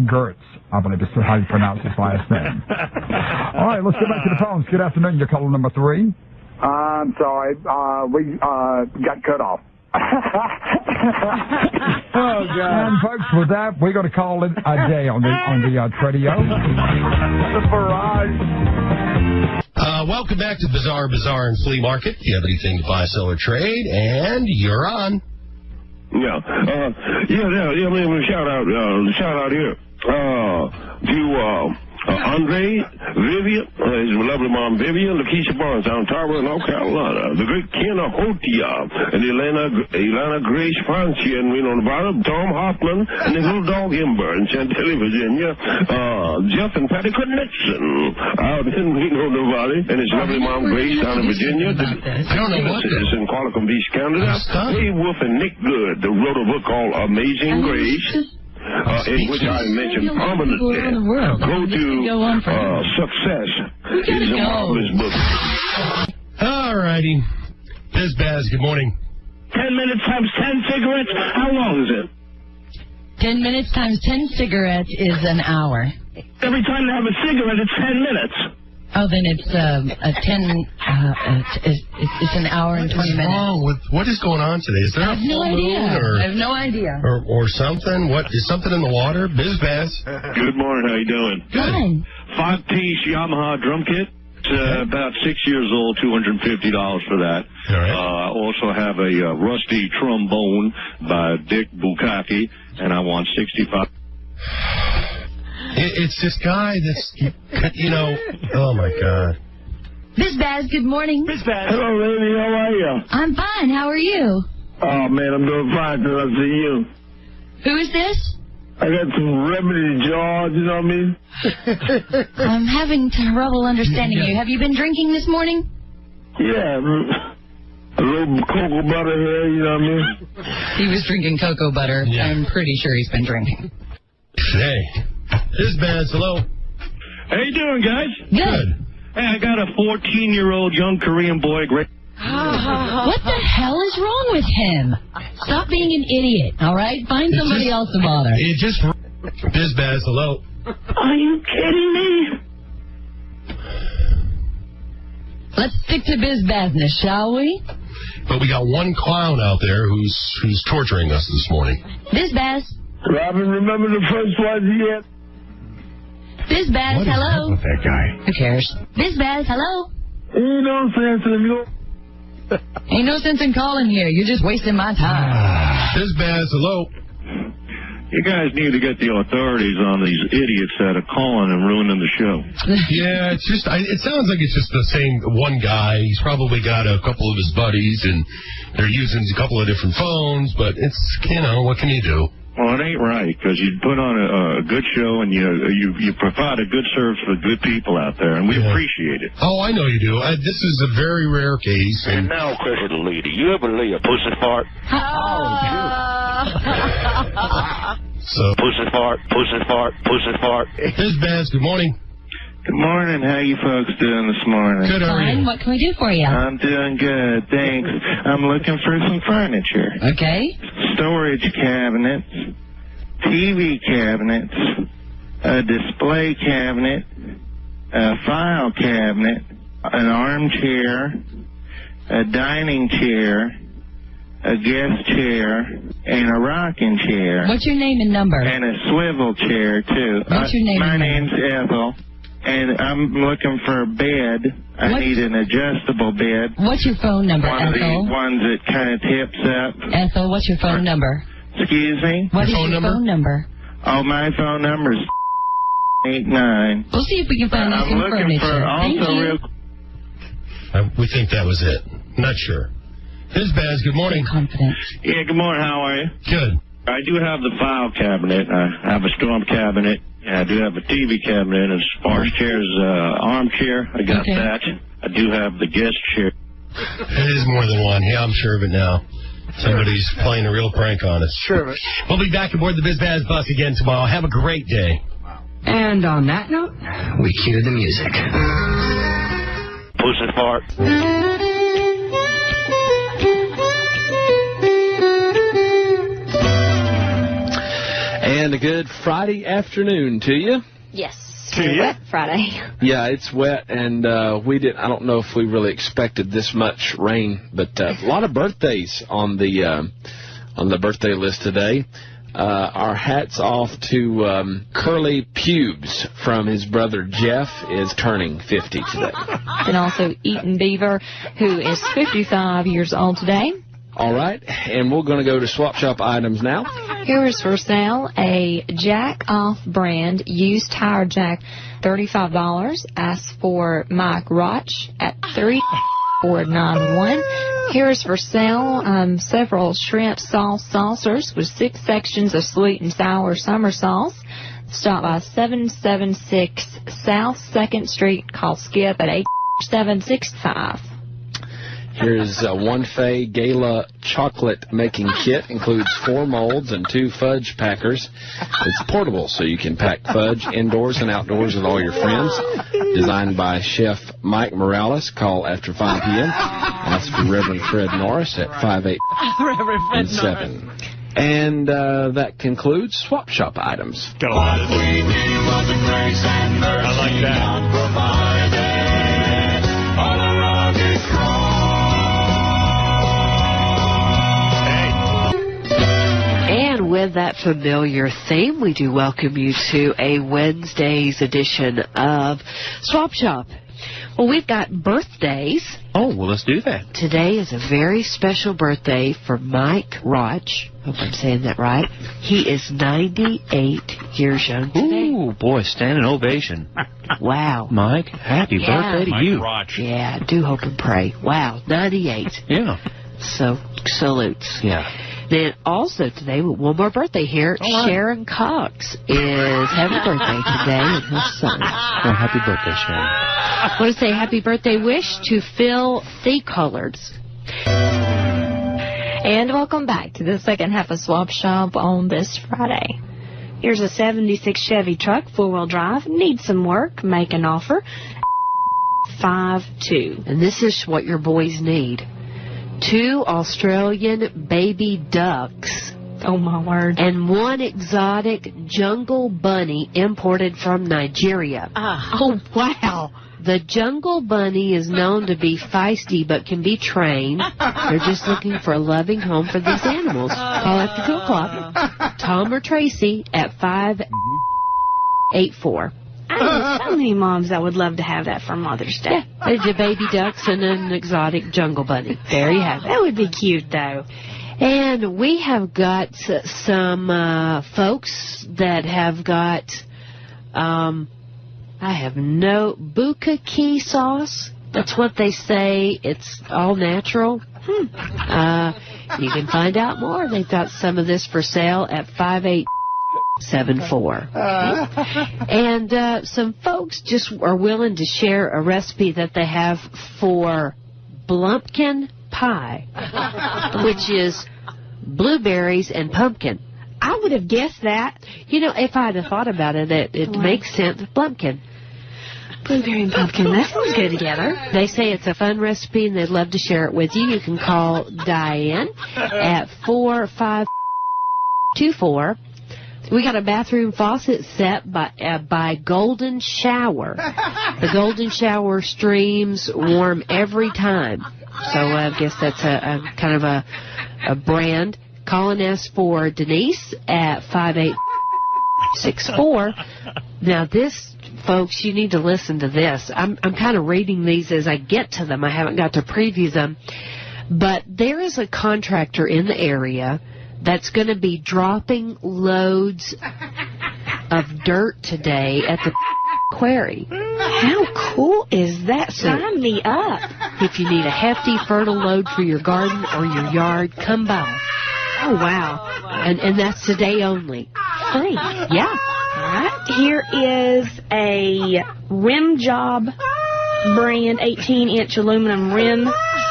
Gertz, I believe that's how you pronounce his last name. All right, let's get back to the phones. Good afternoon. You're caller number 3. I'm sorry. We got cut off. Oh, God. And folks, with that, we're going to call it a day on the Tradio. The barrage. Welcome back to Bazaar and Flea Market. If you have anything to buy, sell, or trade, and you're on. Yeah. Shout out here. Andre, Vivian, his lovely mom Vivian, Lakeisha Barnes down in Tarboro, North Carolina, the great Ken Hotia, and Elena Grace Francia in Reno, Nevada, Tom Hoffman, and his little dog Ember in Chantilly, Virginia, Jeff and Patty Connection out in Reno, Nevada, and his lovely mom Grace down in Virginia, I don't know what this in Qualicum Beach, Canada, Dave Wolf and Nick Good, who wrote a book called Amazing Grace. In which I mentioned prominently. Go to Success. It's a marvelous book. All righty. Biz Baz, good morning. 10 minutes times 10 cigarettes? How long is it? 10 minutes times 10 cigarettes is an hour. Every time you have a cigarette, it's 10 minutes. Oh, then it's it's an hour and 20 minutes. What is going on today? Is there I have no idea. I have no idea. Or something? What is something in the water? Biz-Baz. Good morning. How you doing? Fine. 5-piece Yamaha drum kit. It's about 6 years old. $250 for that. All right. I also have a rusty trombone by Dick Bukaki, and I want $65. It's this guy that's, oh my God. Biz-Baz, good morning. Biz-Baz. Hello, lady. How are you? I'm fine. How are you? Oh, man, I'm doing fine till I see you. Who is this? I got some remedy jaws, you know what I mean? I'm having trouble understanding you. Have you been drinking this morning? Yeah, a little cocoa butter here, you know what I mean? He was drinking cocoa butter. Yeah. I'm pretty sure he's been drinking. Hey. Biz-Baz, hello. How you doing, guys? Good. Hey, I got a 14-year-old young Korean boy. What the hell is wrong with him? Stop being an idiot, all right? Find somebody else to bother. Biz-Baz, hello. Are you kidding me? Let's stick to biz-bazness, shall we? But we got one clown out there who's torturing us this morning. Biz-Baz. Robin, remember the first one yet? Biz-Baz, hello. With that guy. Who cares? Biz-Baz, hello. Ain't no sense in you. Ain't no sense in calling here. You're just wasting my time. Biz-Baz, hello. You guys need to get the authorities on these idiots that are calling and ruining the show. Yeah, it's just, it sounds like it's just the same one guy. He's probably got a couple of his buddies, and they're using a couple of different phones, but it's, what can you do? Well, it ain't right, because you put on a good show, and you provide a good service for good people out there, and we appreciate it. Oh, I know you do. This is a very rare case. And now, Christy lady, you ever lay a pussy fart? So, pussy fart. Biz-Baz, good morning. Good morning. How you folks doing this morning? Good, how are you? Fine. What can we do for you? I'm doing good, thanks. I'm looking for some furniture. Okay. Storage cabinets, TV cabinets, a display cabinet, a file cabinet, an armchair, a dining chair, a guest chair, and a rocking chair. What's your name and number? And a swivel chair, too. What's your name My and name's Ethel. And I'm looking for a bed. I need an adjustable bed. What's your phone number, One of Ethel? these ones that kind of tips up. Ethel, what's your phone number? Excuse me? What is your phone number? Oh, my phone number is 89. We'll see if we can find you some furniture. Thank you. We think that was it. Not sure. Biz-Baz, good morning. Confident. Yeah, good morning. How are you? Good. I do have the file cabinet. I have a storm cabinet. And I do have a TV cabinet. As far as chairs, armchair, I got that. I do have the guest chair. It is more than one. Yeah, I'm sure of it now. Somebody's playing a real prank on us. Sure of it. We'll be back aboard the Biz-Baz bus again tomorrow. Have a great day. And on that note, we cue the music. Pussy fart. And a good Friday afternoon to you. Yes, wet Friday. Yeah, it's wet, and I don't know if we really expected this much rain, but a lot of birthdays on the birthday list today. Our hats off to Curly Pubes from his brother Jeff is turning 50 today. And also Eaton Beaver, who is 55 years old today. All right, and we're going to go to Swap Shop items now. Here is for sale a Jack Off brand used tire jack, $35. Ask for Mike Roch at 3491. Here is for sale several shrimp sauce saucers with 6 sections of sweet and sour summer sauce. Stop by 776 South 2nd Street. Call Skip at 8765. Here's one Fay Gala chocolate making kit. Includes 4 molds and 2 fudge packers. It's portable, so you can pack fudge indoors and outdoors with all your friends. Designed by Chef Mike Morales. Call after 5 p.m. Ask for Reverend Fred Norris at 58-7. And that concludes Swap Shop items. Got a lot of I like that. of that familiar theme, we do welcome you to a Wednesday's edition of Swap Shop. Well, we've got birthdays. Oh, well, let's do that. Today is a very special birthday for Mike Roch. Hope I'm saying that right. He is 98 years young today. Ooh, boy, standing ovation. Wow. Mike, happy birthday to you. Roch. Yeah, I do hope and pray. Wow, 98. Yeah. So, salutes. Yeah. Then also today, one more birthday here. Right. Sharon Cox is having a birthday today, and her son. Well, happy birthday, Sharon. I want to say happy birthday wish to Phil The Collards. And welcome back to the second half of Swap Shop on this Friday. Here's a 76 Chevy truck, four-wheel drive, needs some work, make an offer. 5-2. And this is what your boys need. 2 Australian baby ducks. Oh, my word. And 1 exotic jungle bunny imported from Nigeria. Oh, wow. The jungle bunny is known to be feisty but can be trained. They're just looking for a loving home for these animals. Call after 2 o'clock. Tom or Tracy at 584. I know so many moms that would love to have that for Mother's Day. Yeah, there's your baby ducks and an exotic jungle bunny. There you have it. That would be cute, though. And we have got some folks that have got, I have no bukkake sauce. That's what they say. It's all natural. You can find out more. They've got some of this for sale at 5874. And some folks just are willing to share a recipe that they have for blumpkin pie, which is blueberries and pumpkin. I would have guessed that. You know, if I'd have thought about it, it makes sense. Blumpkin. Blueberry and pumpkin, that sounds good together. They say it's a fun recipe and they'd love to share it with you. You can call Diane at 4524. We got a bathroom faucet set by Golden Shower. The Golden Shower streams warm every time. So I guess that's a kind of a brand. Call and ask for Denise at 5864. Now this, folks, you need to listen to this. I'm kind of reading these as I get to them. I haven't got to preview them. But there is a contractor in the area that's going to be dropping loads of dirt today at the quarry. How cool is that? Sign me up. If you need a hefty, fertile load for your garden or your yard, come by. Oh, wow. And that's today only. Free. Yeah. All right. Here is a rim job brand 18-inch aluminum rim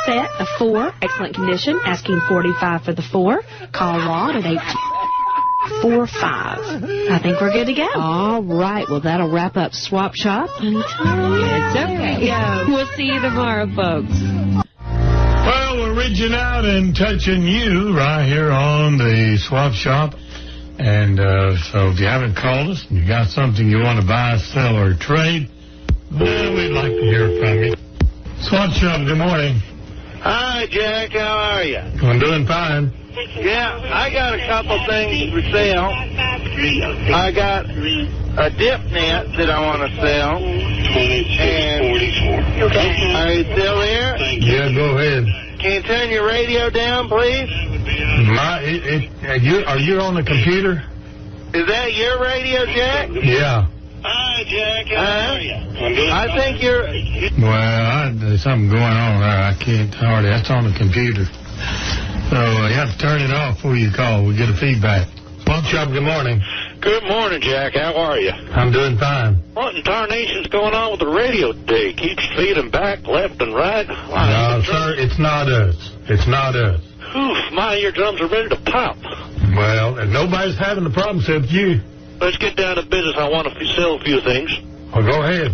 set of 4, excellent condition, asking $45 for the 4. Call Rod at 845. I think we're good to go. All right. Well, that'll wrap up Swap Shop. It's okay. We'll see you tomorrow, folks. Well, we're reaching out and touching you right here on the Swap Shop. And so if you haven't called us and you got something you want to buy, sell, or trade, well, we'd like to hear from you. Swap Shop, good morning. Hi, Jack. How are you? I'm doing fine. Yeah, I got a couple things for sale. I got a dip net that I want to sell. And are you still there? Yeah, go ahead. Can you turn your radio down, please? Are you on the computer? Is that your radio, Jack? Yeah. Hi, Jack. How are you? I think you're... Well, there's something going on there. I can't hardly. That's on the computer. So you have to turn it off before you call. We get a feedback. Swap Shop, good morning. Good morning, Jack. How are you? I'm doing fine. What in tarnation's going on with the radio today? Keeps feeding back left and right. No, sir, it's not us. It's not us. Oof, my eardrums are ready to pop. Well, and nobody's having the problem except you. Let's get down to business. I want to sell a few things. Well, go ahead.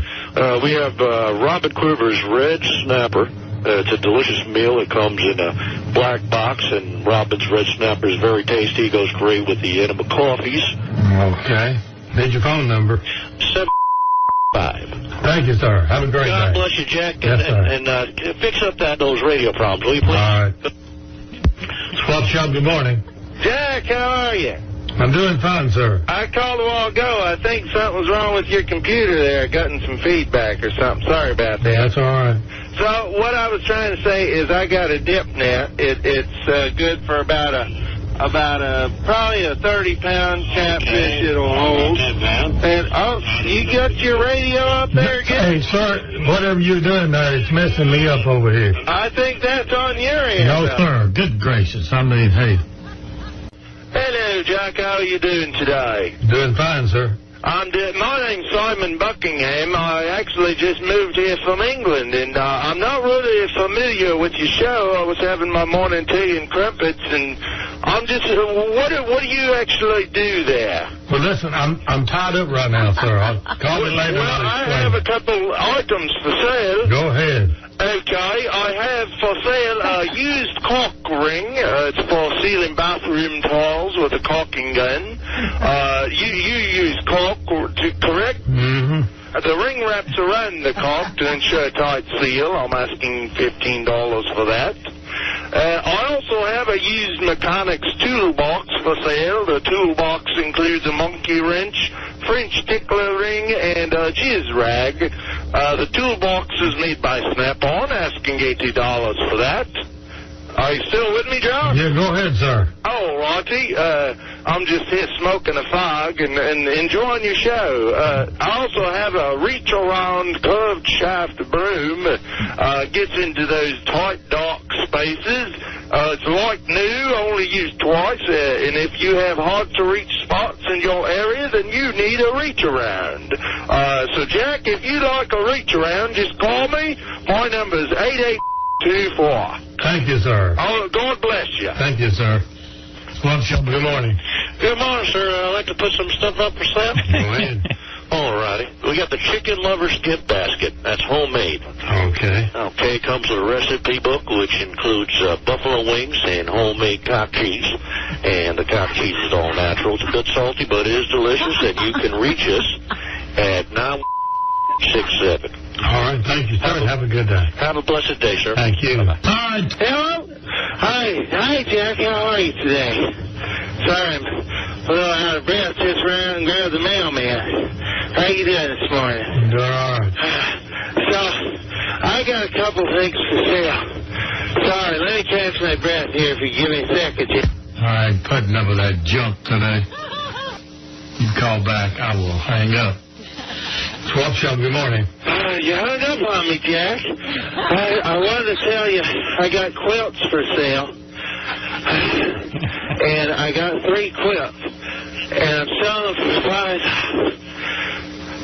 We have Robert Quiver's Red Snapper. It's a delicious meal. It comes in a black box, and Robin's Red Snapper is very tasty. It goes great with the enema coffees. Okay. Need your phone number. 75. Thank you, sir. Have a great day. God bless you, Jack. Yes, sir. And fix up those radio problems, will you, please? All right. Swap Shop, good morning. Jack, how are you? I'm doing fine, sir. I called a while ago. I think something was wrong with your computer there. Gotten some feedback or something. Sorry about that. That's all right. So what I was trying to say is I got a dip net. It's good for about probably a 30-pound catfish it'll hold. And you got your radio up there again? Hey, sir, whatever you're doing there, it's messing me up over here. I think that's on your end. No, sir. Good gracious. I mean, hey. Hello, Jack. How are you doing today? Doing fine, sir. My name's Simon Buckingham. I actually just moved here from England, and I'm not really familiar with your show. I was having my morning tea and crumpets, and I'm just, what do you actually do there? Well, listen, I'm tied up right now, sir. I'll call you later. Well, I have a couple items for sale. Go ahead. Okay, I have for sale a used caulk ring. It's for sealing bathroom tiles with a caulking gun. You use caulk, correct? Mm-hmm. The ring wraps around the caulk to ensure a tight seal. I'm asking $15 for that. I also have a used mechanic's toolbox for sale. The toolbox includes a monkey wrench, French tickler ring, and a jizz rag. The toolbox is made by Snap-on, asking $80 for that. Are you still with me, John? Yeah, go ahead, sir. Oh, righty. I'm just here smoking a fog and enjoying your show. I also have a reach-around curved shaft broom. Gets into those tight, dark spaces. It's like new, only used twice. And if you have hard-to-reach spots in your area, then you need a reach-around. So, Jack, if you like a reach-around, just call me. My number is 8824. Thank you, sir. Oh, God bless you. Thank you, sir. Good morning. Good morning, sir. I'd like to put some stuff up for sale. Go ahead. All righty. We got the Chicken Lover's Gift Basket. That's homemade. Okay. Okay, comes with a recipe book, which includes buffalo wings and homemade cock cheese. And the cock cheese is all natural. It's a bit salty, but it is delicious. And you can reach us at 967. All right, thank you, sir. Have a good day. Have a blessed day, sir. Thank you. Bye-bye. All right. Hello? Hi, Jack. How are you today? Sorry, I'm a little out of breath. Just ran and grabbed the mailman. How you doing this morning? Doing all right. So, I got a couple things for sale. Sorry, let me catch my breath here if you give me a second. All right, putting up with that junk today. You call back, I will hang up. Swap Shop, good morning. You hung up on me, Jack. I wanted to tell you I got quilts for sale. And I got 3 quilts. And I'm selling them for $5.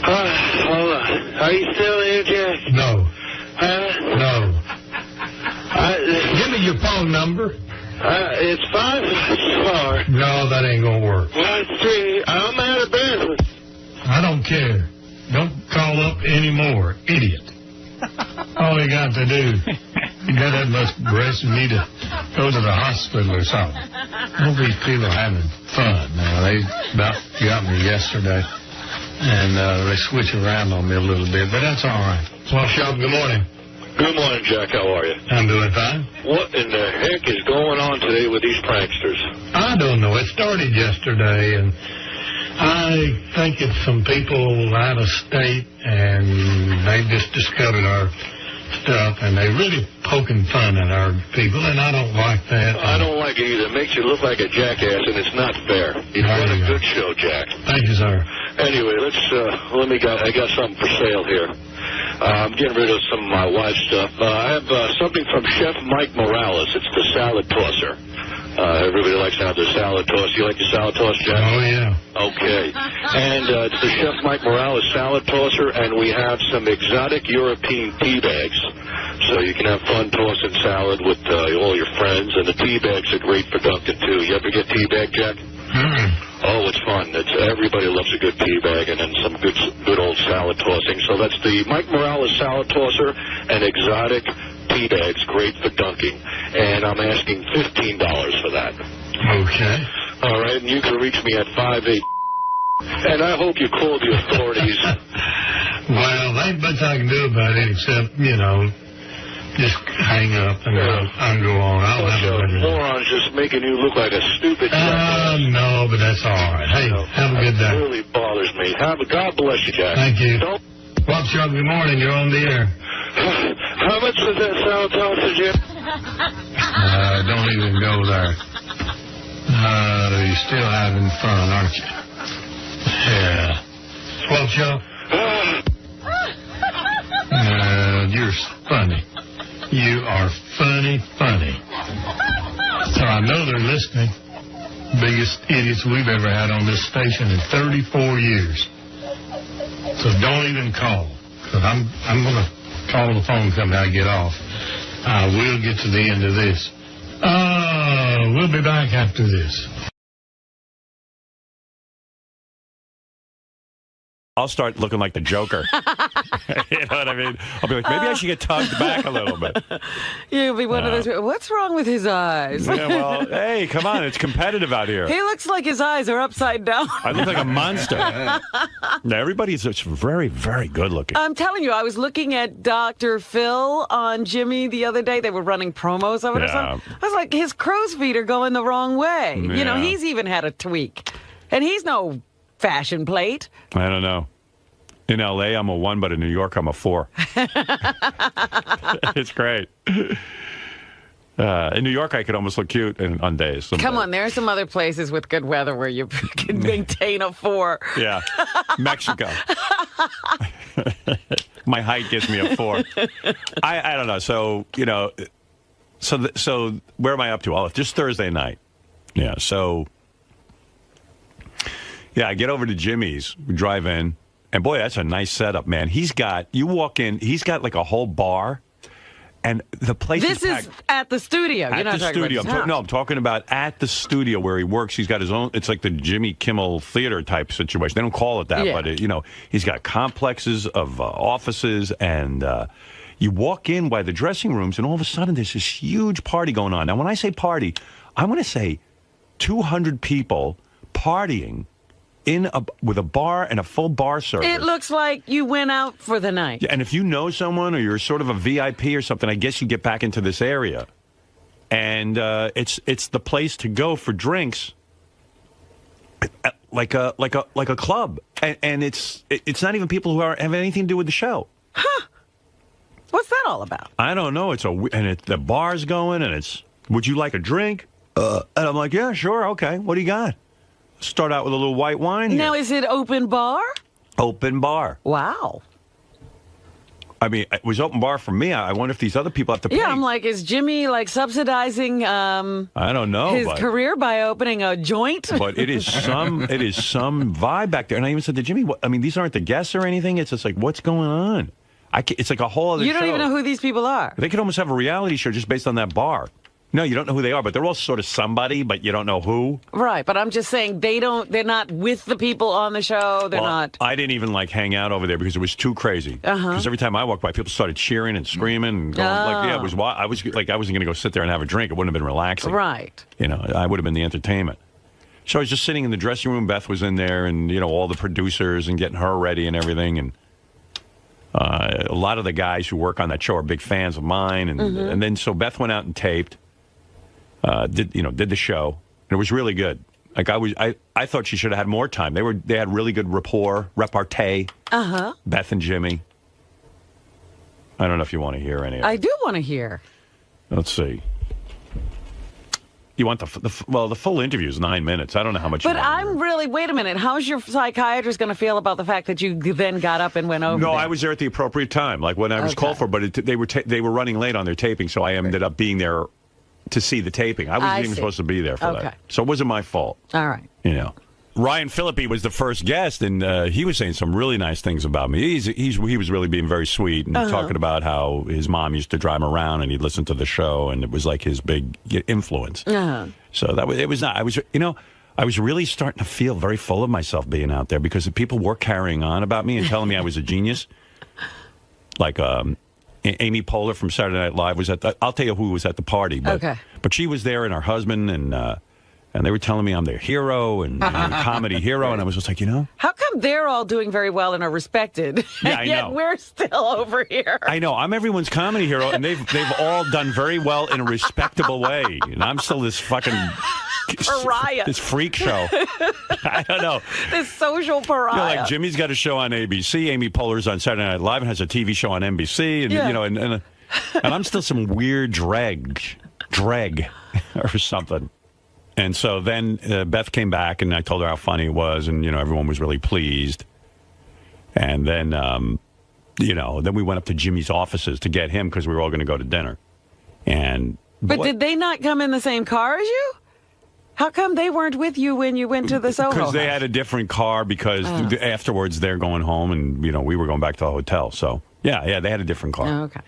Hold on. Are you still there, Jack? No. Huh? No. Give me your phone number. It's 5. No, that ain't going to work. 1-3. I'm out of breath. I don't care. Don't call up anymore, idiot. All you got to do, you got that much breast, you need to go to the hospital or something. All these people are having fun now. They about got me yesterday, and they switch around on me a little bit, but that's all right. Swap Shop, good morning. Good morning, Jack. How are you? I'm doing fine. What in the heck is going on today with these pranksters? I don't know. It started yesterday, and I think it's some people out of state, and they just discovered our stuff, and they really poking fun at our people, and I don't like that. I don't like it either. It makes you look like a jackass, and it's not fair. You've done a good show, Jack. Thank you, sir. Anyway, I got something for sale here. I'm getting rid of some of my wife's stuff. I have something from Chef Mike Morales. It's the salad tosser. Everybody likes to have their salad toss. You like the salad toss, Jack? Oh, yeah. Okay. And it's the Chef Mike Morales salad tosser, and we have some exotic European tea bags. So you can have fun tossing salad with all your friends, and the tea bags are great for dunking, too. You ever get tea bag, Jack? Oh, it's fun. Everybody loves a good tea bag and then some good old salad tossing. So that's the Mike Morales salad tosser and exotic tea bags, great for dunking. And I'm asking $15 for that. Okay. All right, and you can reach me at 58. And I hope you call the authorities. Well, there ain't much I can do about it except, just hang up and I'll go on. I'll have a better day. Morons just making you look like a stupid jackass. No, but that's all right. Hey, have a good day. It really bothers me. God bless you, Jack. Thank you. Well, Chuck, good morning. You're on the air. How much was that salad tossage, Jim? Don't even go there. You're still having fun, aren't you? Yeah. Well, Chuck. You're funny. You are funny. So I know they're listening. Biggest idiots we've ever had on this station in 34 years. So don't even call. Because I'm going to call the phone come I get off. I will get to the end of this. We'll be back after this. I'll start looking like the Joker. You know what I mean? I'll be like, maybe I should get tugged back a little bit. You'll be one of those. What's wrong with his eyes? Yeah, well, hey, come on. It's competitive out here. He looks like his eyes are upside down. I look like a monster. Now, everybody's just very, very good looking. I'm telling you, I was looking at Dr. Phil on Jimmy the other day. They were running promos of it or something. I was like, his crow's feet are going the wrong way. Yeah. You know, he's even had a tweak. And he's no fashion plate. I don't know. In L.A., I'm a 1, but in New York, I'm a 4. It's great. In New York, I could almost look cute on days. Come on, there are some other places with good weather where you can maintain a 4. Yeah. Mexico. My height gives me a 4. I don't know. So, you know, so where am I up to? Oh, just Thursday night. Yeah, so... Yeah, I get over to Jimmy's, we drive in, and boy, that's a nice setup, man. You walk in, he's got like a whole bar, and the place is packed. This is at the studio. At the studio. I'm talking about at the studio where he works. He's got his own, it's like the Jimmy Kimmel Theater type situation. They don't call it that, but, you know, he's got complexes of offices, and you walk in by the dressing rooms, and all of a sudden there's this huge party going on. Now, when I say party, I want to say 200 people partying with a bar and a full bar service. It looks like you went out for the night. Yeah, and if you know someone or you're sort of a VIP or something, I guess you get back into this area. And it's the place to go for drinks, like a club. And it's not even people who have anything to do with the show. Huh? What's that all about? I don't know. The bar's going, and it's, would you like a drink? And I'm like, yeah, sure, okay. What do you got? Start out with a little white wine here. Now, is it open bar? Open bar. Wow. I mean, it was open bar for me. I wonder if these other people have to pay. Yeah, I'm like, is Jimmy, like, subsidizing I don't know, his career by opening a joint? But it is some vibe back there. And I even said to Jimmy, I mean, these aren't the guests or anything. It's just like, what's going on? It's like a whole other show. You don't even know who these people are. They could almost have a reality show just based on that bar. No, you don't know who they are, but they're all sort of somebody, but you don't know who. Right, but I'm just saying they're not with the people on the show. They're not. I didn't even hang out over there because it was too crazy. Because every time I walked by, people started cheering and screaming and going, I wasn't going to go sit there and have a drink. It wouldn't have been relaxing. Right. You know, I would have been the entertainment. So I was just sitting in the dressing room. Beth was in there, and you know, all the producers and getting her ready and everything, and a lot of the guys who work on that show are big fans of mine, and then so Beth went out and taped. Did the show, and it was really good. Like I thought she should have had more time. They had really good repartee. Beth and Jimmy. I don't know if you want to hear any of it. I do want to hear. Let's see. You want the full interview is 9 minutes. I don't know how much. But wait a minute. How's your psychiatrist going to feel about the fact that you then got up and went over? No, there? I was there at the appropriate time, like when I was called for. But they were running late on their taping, so I ended up being there to see the taping. I wasn't even supposed to be there for that. So it wasn't my fault. All right. You know. Ryan Phillippe was the first guest, and he was saying some really nice things about me. He was really being very sweet and talking about how his mom used to drive him around and he'd listen to the show, and it was like his big influence. So it was not. I was really starting to feel very full of myself being out there because the people were carrying on about me and telling me I was a genius. Like Amy Poehler from Saturday Night Live was I'll tell you who was at the party. But she was there, and her husband, and And they were telling me I'm their hero and comedy hero, and I was just like, How come they're all doing very well and are respected? Yeah, I yet know. we're still over here. I know. I'm everyone's comedy hero, and they've all done very well in a respectable way. And I'm still this fucking pariah. This freak show. I don't know. This social pariah. Like Jimmy's got a show on ABC. Amy Poehler's on Saturday Night Live and has a TV show on NBC. And, and I'm still some weird dreg or something. And so then Beth came back, and I told her how funny it was, and, everyone was really pleased. And then, then we went up to Jimmy's offices to get him because we were all going to go to dinner. But did they not come in the same car as you? How come they weren't with you when you went to the Soho Because they house? had a different car because afterwards they're going home, and, we were going back to the hotel. So, yeah, they had a different car. Oh, okay.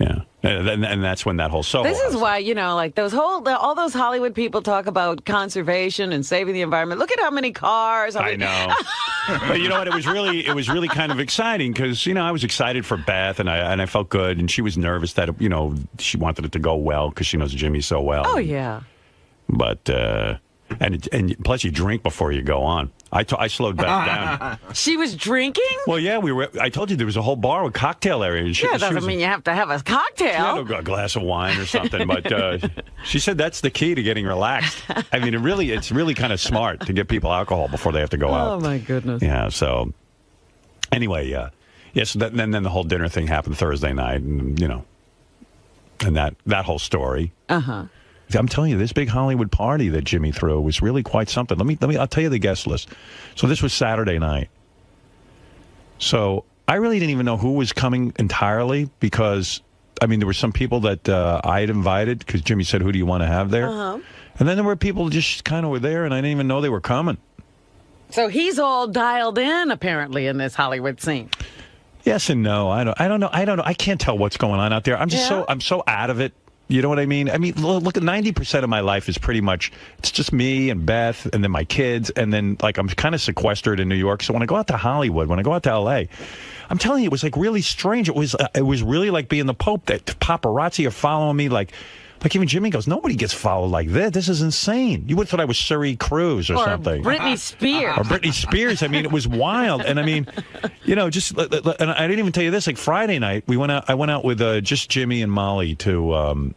Yeah. And that's when that whole Soho This is house. why, like all those Hollywood people talk about conservation and saving the environment. Look at how many cars. I know. But you know what? It was really kind of exciting because, I was excited for Beth and I felt good. And she was nervous that, she wanted it to go well because she knows Jimmy so well. Oh, yeah. But, and plus you drink before you go on. I slowed Beth down. She was drinking? Well, yeah, I told you there was a whole bar with cocktail area. And Doesn't mean you have to have a cocktail. A glass of wine or something. But she said that's the key to getting relaxed. I mean, it's really kind of smart to get people alcohol before they have to go out. Oh, my goodness. Yeah, so anyway, so then the whole dinner thing happened Thursday night, and, and that whole story. Uh-huh. I'm telling you, this big Hollywood party that Jimmy threw was really quite something. I'll tell you the guest list. So this was Saturday night. So I really didn't even know who was coming entirely because, there were some people that I had invited because Jimmy said, who do you want to have there? Uh-huh. And then there were people just kind of were there, and I didn't even know they were coming. So he's all dialed in, apparently, in this Hollywood scene. Yes and no. I don't know. I can't tell what's going on out there. I'm so out of it. You know what I mean? Look, 90% of my life is pretty much, it's just me and Beth and then my kids. And then, I'm kind of sequestered in New York. So when I go out to Hollywood, when I go out to L.A., I'm telling you, it was, really strange. It was really like being the Pope. That paparazzi are following me, like even Jimmy goes, nobody gets followed like this. This is insane. You would have thought I was Suri Cruz or something. Britney Spears. Or Britney Spears. It was wild. And and I didn't even tell you this, Friday night, I went out with just Jimmy and Molly to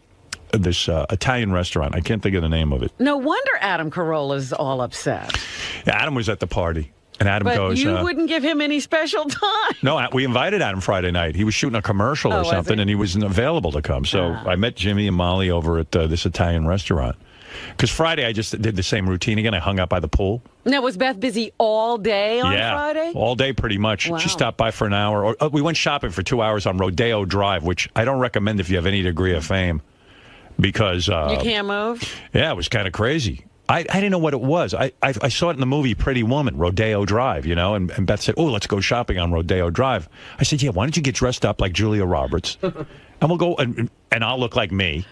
this Italian restaurant. I can't think of the name of it. No wonder Adam Carolla's all upset. Yeah, Adam was at the party. And Adam goes... you wouldn't give him any special time. No, we invited Adam Friday night. He was shooting a commercial or something, and he wasn't available to come. So I met Jimmy and Molly over at this Italian restaurant. Because Friday, I just did the same routine again. I hung out by the pool. Now, was Beth busy all day on Friday? All day pretty much. Wow. She stopped by for an hour. We went shopping for 2 hours on Rodeo Drive, which I don't recommend if you have any degree of fame. Because... you can't move? Yeah, it was kind of crazy. I didn't know what it was. I saw it in the movie Pretty Woman, Rodeo Drive, and Beth said, oh, let's go shopping on Rodeo Drive. I said, yeah, why don't you get dressed up like Julia Roberts, and we'll go, and I'll look like me.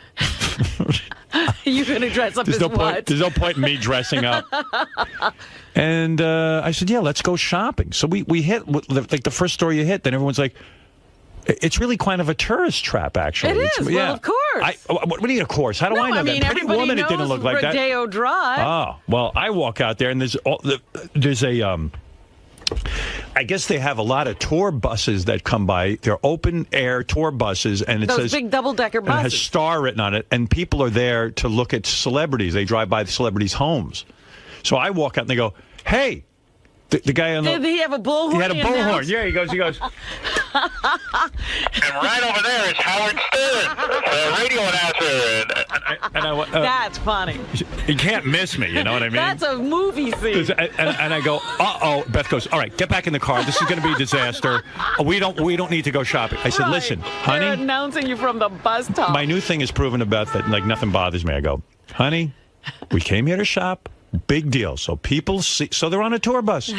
You're going to dress up as what? There's no point in me dressing up. And I said, yeah, let's go shopping. So we hit, the first store you hit, then everyone's like, it's really kind of a tourist trap, actually. It is. Well, of course. What do you mean, of course? How do I know that? Pretty Woman, it didn't look like that. Rodeo Drive. Oh, well, I walk out there, and there's a... I guess they have a lot of tour buses that come by. They're open-air tour buses, and it Those says... big double-decker buses. It has Star written on it, and people are there to look at celebrities. They drive by the celebrities' homes. So I walk out, and they go, hey... The guy on the... Did he have a bullhorn? He had a bullhorn. Yeah, he goes... And right over there is Howard Stern, the radio announcer. That's funny. He can't miss me, you know what I mean? That's a movie scene. And I go, uh-oh. Beth goes, all right, get back in the car. This is going to be a disaster. We don't need to go shopping. I said, listen, honey... They're announcing you from the bus top. My new thing is proving to Beth that, nothing bothers me. I go, honey, we came here to shop. Big deal. So people see. So they're on a tour bus.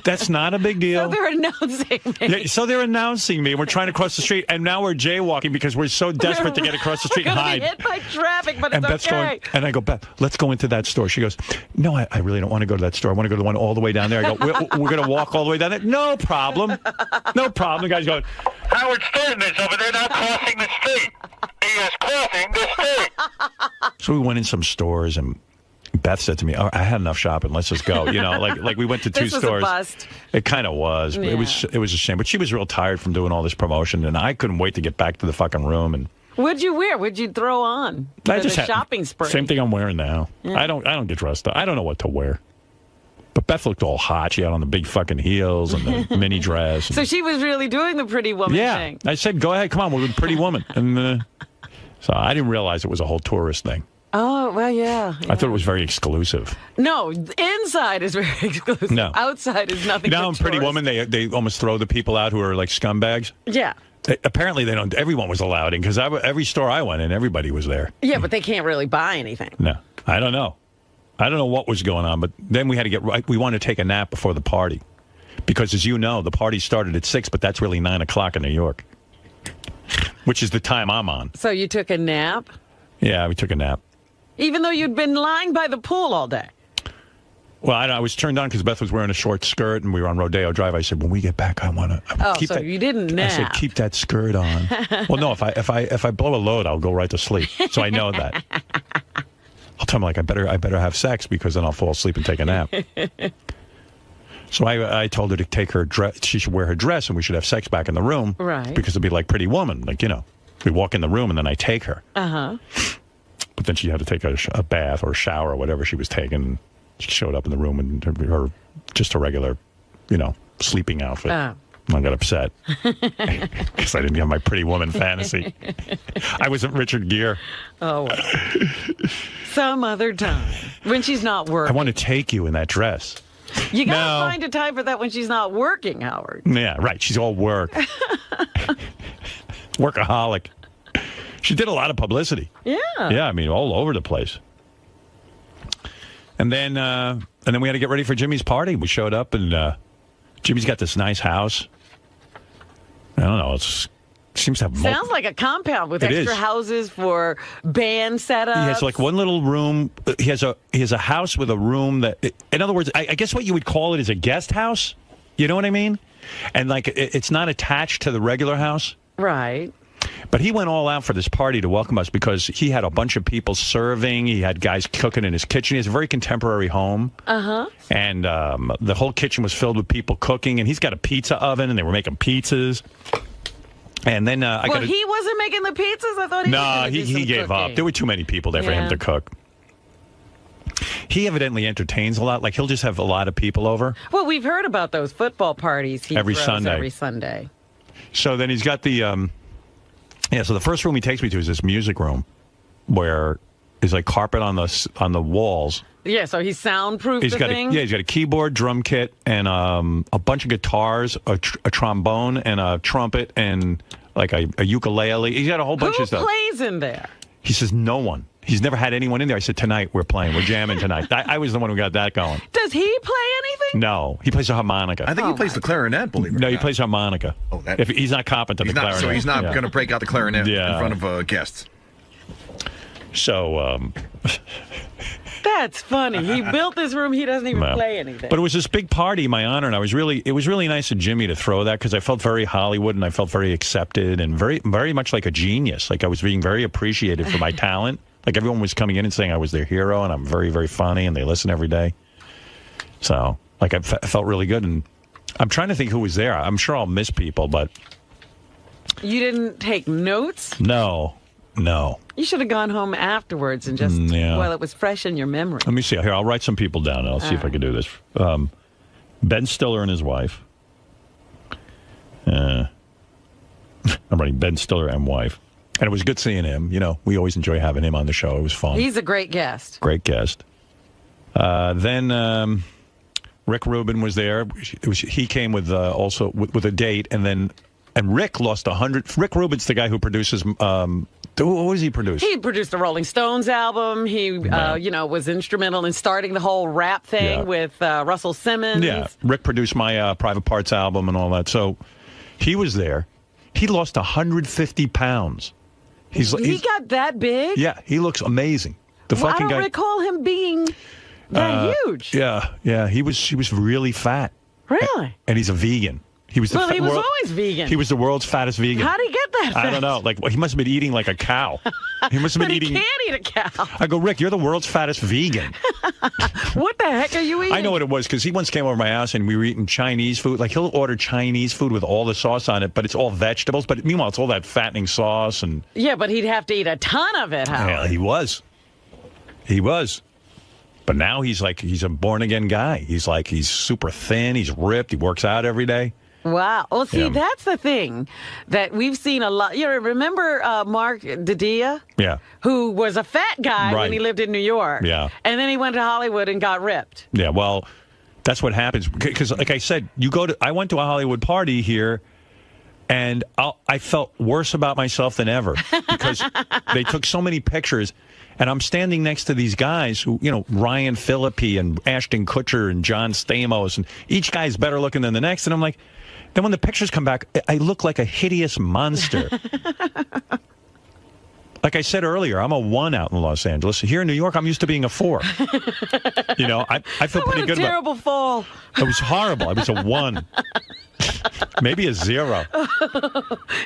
That's not a big deal. So they're announcing me. Yeah, so they're announcing me. We're trying to cross the street, and now we're jaywalking because we're so desperate to get across the street and hide. We're going to be hit by traffic, but and it's Beth's okay. And I go, Beth, let's go into that store. She goes, no, I really don't want to go to that store. I want to go to the one all the way down there. I go, we're going to walk all the way down there. No problem. No problem. The guy's going, Howard Stern is over there now crossing the street. He is crossing the street. So we went in some stores, and Beth said to me, "Oh, I had enough shopping. Let's just go." You know, like we went to two This was stores. a bust. It kind of was. Yeah. It was a shame. But she was real tired from doing all this promotion, and I couldn't wait to get back to the fucking room. And What'd you wear? What'd you throw on? I For just the had shopping spree. same thing I'm wearing now. Yeah. I don't get dressed up. I don't know what to wear. But Beth looked all hot. She had on the big fucking heels and the mini dress. So she was really doing the pretty woman thing. I said, "Go ahead, come on, we're a pretty woman." And so I didn't realize it was a whole tourist thing. Oh, well, yeah. I thought it was very exclusive. No, inside is very exclusive. No. Outside is nothing You know, but in Pretty tourists. Woman, they almost throw the people out who are like scumbags. Yeah. Apparently, they don't. Everyone was allowed in because every store I went in, everybody was there. Yeah, but they can't really buy anything. No, I don't know. I don't know what was going on, but then we had to get right. We wanted to take a nap before the party because, as you know, the party started at 6, but that's really 9 o'clock in New York, which is the time I'm on. So you took a nap? Yeah, we took a nap. Even though you'd been lying by the pool all day? Well, I was turned on because Beth was wearing a short skirt, and we were on Rodeo Drive. I said, "When we get back, I want to keep so that." you didn't nap. I said, "Keep that skirt on." Well, no, if I blow a load, I'll go right to sleep. So I know that. I'll tell him like I better have sex because then I'll fall asleep and take a nap. So I told her to take her dress. She should wear her dress, and we should have sex back in the room, right? Because it'd be like Pretty Woman, like we walk in the room and then I take her. But then she had to take a bath or a shower or whatever she was taking. She showed up in the room in her just a regular, sleeping outfit. I got upset because I didn't have my Pretty Woman fantasy. I wasn't Richard Gere. Oh, some other time when she's not working. I want to take you in that dress. You gotta find a time for that when she's not working, Howard. Yeah, right. She's all work. Workaholic. She did a lot of publicity. Yeah. Yeah, I mean, all over the place. And then we had to get ready for Jimmy's party. We showed up, and Jimmy's got this nice house. I don't know. It seems to have... Sounds like a compound with It extra is. houses for band setups. He has like one little room. He has a house with a room that... In other words, I guess what you would call it is a guest house. You know what I mean? And like it's not attached to the regular house. Right. But he went all out for this party to welcome us because he had a bunch of people serving. He had guys cooking in his kitchen. He has a very contemporary home. And the whole kitchen was filled with people cooking. And he's got a pizza oven, and they were making pizzas. And then he wasn't making the pizzas? I thought he was gonna do some he gave cooking. up. There were too many people there for him to cook. He evidently entertains a lot. Like, he'll just have a lot of people over. Well, we've heard about those football parties he Every throws Sunday. every Sunday. So then he's got the... so the first room he takes me to is this music room where there's like carpet on the walls. Yeah, so he's soundproofed the thing? He's got a keyboard, drum kit, and a bunch of guitars, a trombone, and a trumpet, and like a ukulele. He's got a whole bunch of stuff. Who plays in there? He says no one. He's never had anyone in there. I said, tonight we're playing. We're jamming tonight. I was the one who got that going. Does he play anything? No, he plays a harmonica. I think he plays the clarinet, believe it or No, not. he plays harmonica. Oh, that- If he's not competent at the clarinet. So he's not going to break out the clarinet in Yeah. front of guests. So, That's funny. He built this room. He doesn't even well, play anything. But it was this big party in my honor, and it was really nice of Jimmy to throw that because I felt very Hollywood and I felt very accepted and very, very much like a genius. Like I was being very appreciated for my talent. Like everyone was coming in and saying I was their hero and I'm very, very funny and they listen every day. So, like I felt really good. And I'm trying to think who was there. I'm sure I'll miss people, but... You didn't take notes? No. You should have gone home afterwards and just, while it was fresh in your memory. Let me see. Here, I'll write some people down and I'll see if I can do this. Ben Stiller and his wife. I'm writing Ben Stiller and wife. And it was good seeing him. You know, we always enjoy having him on the show. It was fun. He's a great guest. Great guest. Then Rick Rubin was there. He came with also with a date, and Rick lost 100. Rick Rubin's the guy who produces. What does he produce? He produced the Rolling Stones album. He, was instrumental in starting the whole rap thing with Russell Simmons. Yeah, Rick produced my Private Parts album and all that. So he was there. He lost 150 pounds. He got that big? Yeah, he looks amazing. I don't recall him being that huge. Yeah, he was really fat. Really? And he's a vegan. He was Well, he was always vegan. He was the world's fattest vegan. How'd he get that fat? I don't know. Like, he must have been eating like a cow. He must have been eating. He can't eat a cow. I go, Rick, you're the world's fattest vegan. What the heck are you eating? I know what it was, because he once came over to my house and we were eating Chinese food. Like, he'll order Chinese food with all the sauce on it, but it's all vegetables. But meanwhile, it's all that fattening sauce. And Yeah, but he'd have to eat a ton of it, Howard. yeah, he was. He was. But now he's a born-again guy. He's super thin. He's ripped. He works out every day. Wow. Well, see, Yeah. that's the thing that we've seen a lot. You know, remember Mark Didia? Yeah. Who was a fat guy Right. when he lived in New York. Yeah. And then he went to Hollywood and got ripped. Yeah, well, that's what happens. Because, like I said, I went to a Hollywood party here, and I felt worse about myself than ever because they took so many pictures, and I'm standing next to these guys who, Ryan Phillippe and Ashton Kutcher and John Stamos, and each guy's better looking than the next, and I'm like, then when the pictures come back, I look like a hideous monster. Like I said earlier, I'm a 1 out in Los Angeles. Here in New York, I'm used to being a 4. I feel pretty good. What a terrible fall. It was horrible. I was a 1. Maybe a 0.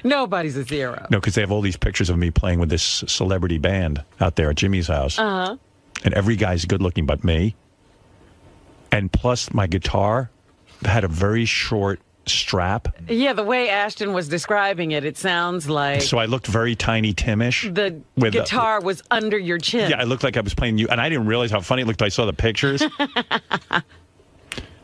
Nobody's a 0. No, because they have all these pictures of me playing with this celebrity band out there at Jimmy's house. Uh-huh. And every guy's good looking but me. And plus, my guitar had a very short strap. Yeah, the way Ashton was describing it, it sounds like So I looked very Tiny Timish. the with guitar was under your chin. Yeah, I looked like I was playing you. And I didn't realize how funny it looked until I saw the pictures.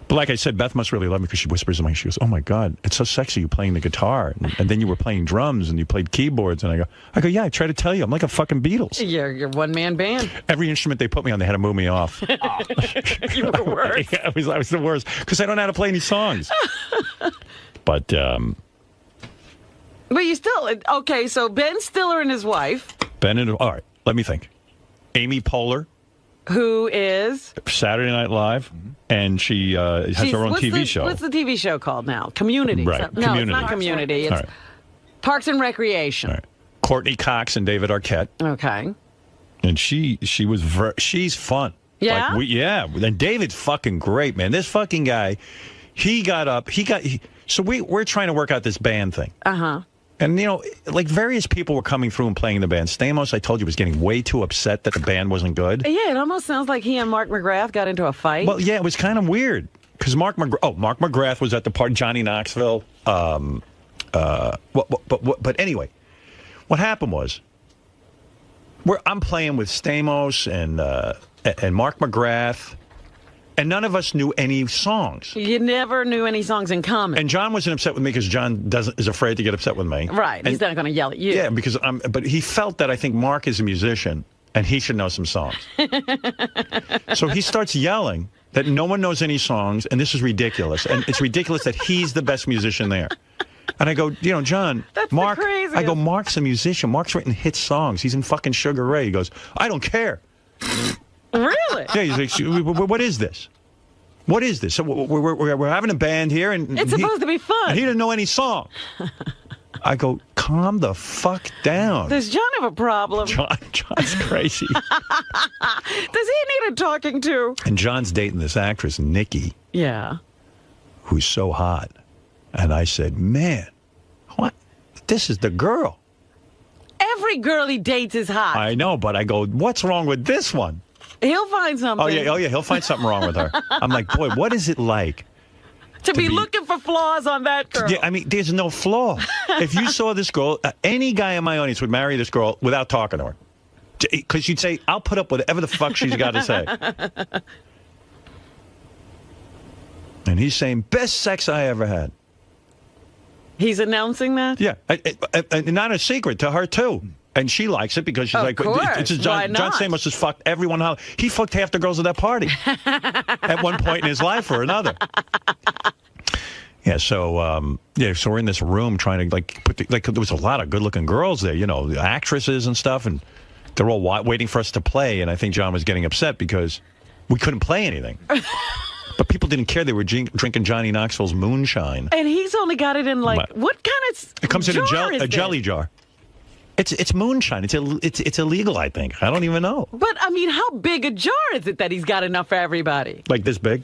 But like I said, Beth must really love me because she whispers in my ear. She goes, "Oh my God, it's so sexy you playing the guitar, and then you were playing drums and you played keyboards." And I go, "Yeah, I try to tell you, I'm like a fucking Beatles." You're one-man band. Every instrument they put me on, they had to move me off. You were worse. Yeah, I was the worst because I don't know how to play any songs. But you still okay. So Ben Stiller and his wife, all right, let me think. Amy Poehler, who is Saturday Night Live, and she has her own TV show. What's the TV show called now? Community. Right. No, Community. it's not Community. It's All right. Parks and Recreation. All right. Courtney Cox and David Arquette. Okay. And she's fun. Yeah? And David's fucking great, man. This fucking guy, so we're trying to work out this band thing. Uh-huh. And, like various people were coming through and playing the band. Stamos, I told you, was getting way too upset that the band wasn't good. Yeah, it almost sounds like he and Mark McGrath got into a fight. Well, yeah, it was kind of weird. Because Mark McGrath was at the party, Johnny Knoxville. But anyway, what happened was, I'm playing with Stamos and Mark McGrath, and none of us knew any songs. You never knew any songs in common. And John wasn't upset with me because John is afraid to get upset with me. Right, he's not going to yell at you. Yeah, because but he felt that I think Mark is a musician and he should know some songs. So he starts yelling that no one knows any songs and this is ridiculous. And it's ridiculous that he's the best musician there. And I go, John, Mark, I go, Mark's a musician. Mark's written hit songs. He's in fucking Sugar Ray. He goes, I don't care. Really? Yeah, he's like, what is this? What is this? So we're having a band here, and it's supposed to be fun. And he didn't know any song. I go, calm the fuck down. Does John have a problem? John's crazy. Does he need a talking to? And John's dating this actress, Nikki. Yeah. Who's so hot. And I said, man, what? This is the girl. Every girl he dates is hot. I know, but I go, what's wrong with this one? He'll find something. Oh yeah, he'll find something wrong with her. I'm like, boy, what is it like to be looking for flaws on that girl? Yeah, I mean, there's no flaw. If you saw this girl, any guy in my audience would marry this girl without talking to her. Because you'd say, I'll put up with whatever the fuck she's got to say. And he's saying, best sex I ever had. He's announcing that? Yeah, and not a secret to her, too. And she likes it because she's of like, course. John Stamos has fucked everyone. He fucked half the girls at that party at one point in his life or another. Yeah, so so we're in this room trying to there was a lot of good-looking girls there, the actresses and stuff, and they're all waiting for us to play. And I think John was getting upset because we couldn't play anything. But people didn't care. They were drinking Johnny Knoxville's moonshine. And he's only got it in what kind of It comes in a jelly jar. It's moonshine. It's illegal, I think. I don't even know. But I mean, how big a jar is it that he's got enough for everybody? Like this big?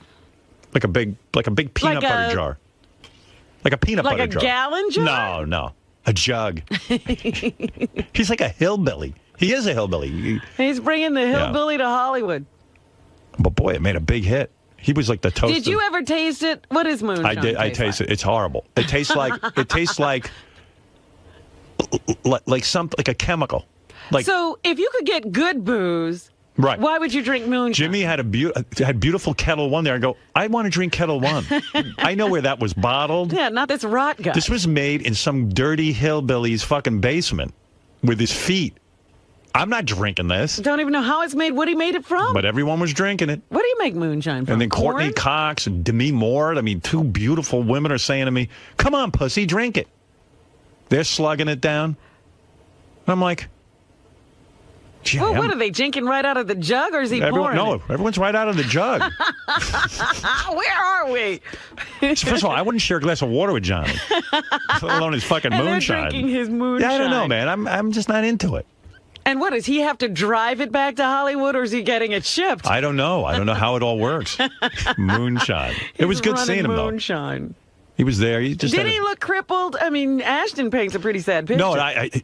Like a big peanut butter jar. Like a peanut Like butter a jug. gallon jug? No. A jug. He's like a hillbilly. He is a hillbilly. He's bringing the hillbilly to Hollywood. But boy, it made a big hit. He was like the toast. Did you ever taste it? What is moonshine? I did. I tasted it. It's horrible. It tastes like something like a chemical. Like, so if you could get good booze, right? Why would you drink moonshine? Jimmy had had beautiful Kettle One there. I go, I want to drink Kettle One. I know where that was bottled. Yeah, not this rot guy. This was made in some dirty hillbilly's fucking basement with his feet. I'm not drinking this. Don't even know how it's made. What he made it from? But everyone was drinking it. What do you make moonshine from? And then Corn? Courtney Cox and Demi Moore. I mean, two beautiful women are saying to me, "Come on, pussy, drink it." They're slugging it down. And I'm like, well, what are they drinking right out of the jug, or is he pouring? No, everyone's right out of the jug. Where are we? First of all, I wouldn't share a glass of water with Johnny, let alone his fucking and moonshine. They're drinking his moonshine. Yeah, I don't know, man. I'm just not into it. And what, does he have to drive it back to Hollywood, or is he getting it shipped? I don't know. I don't know how it all works. Moonshine. It was good seeing him, though. Moonshine. He was there. He just Did he look crippled? I mean, Ashton paints a pretty sad picture. No,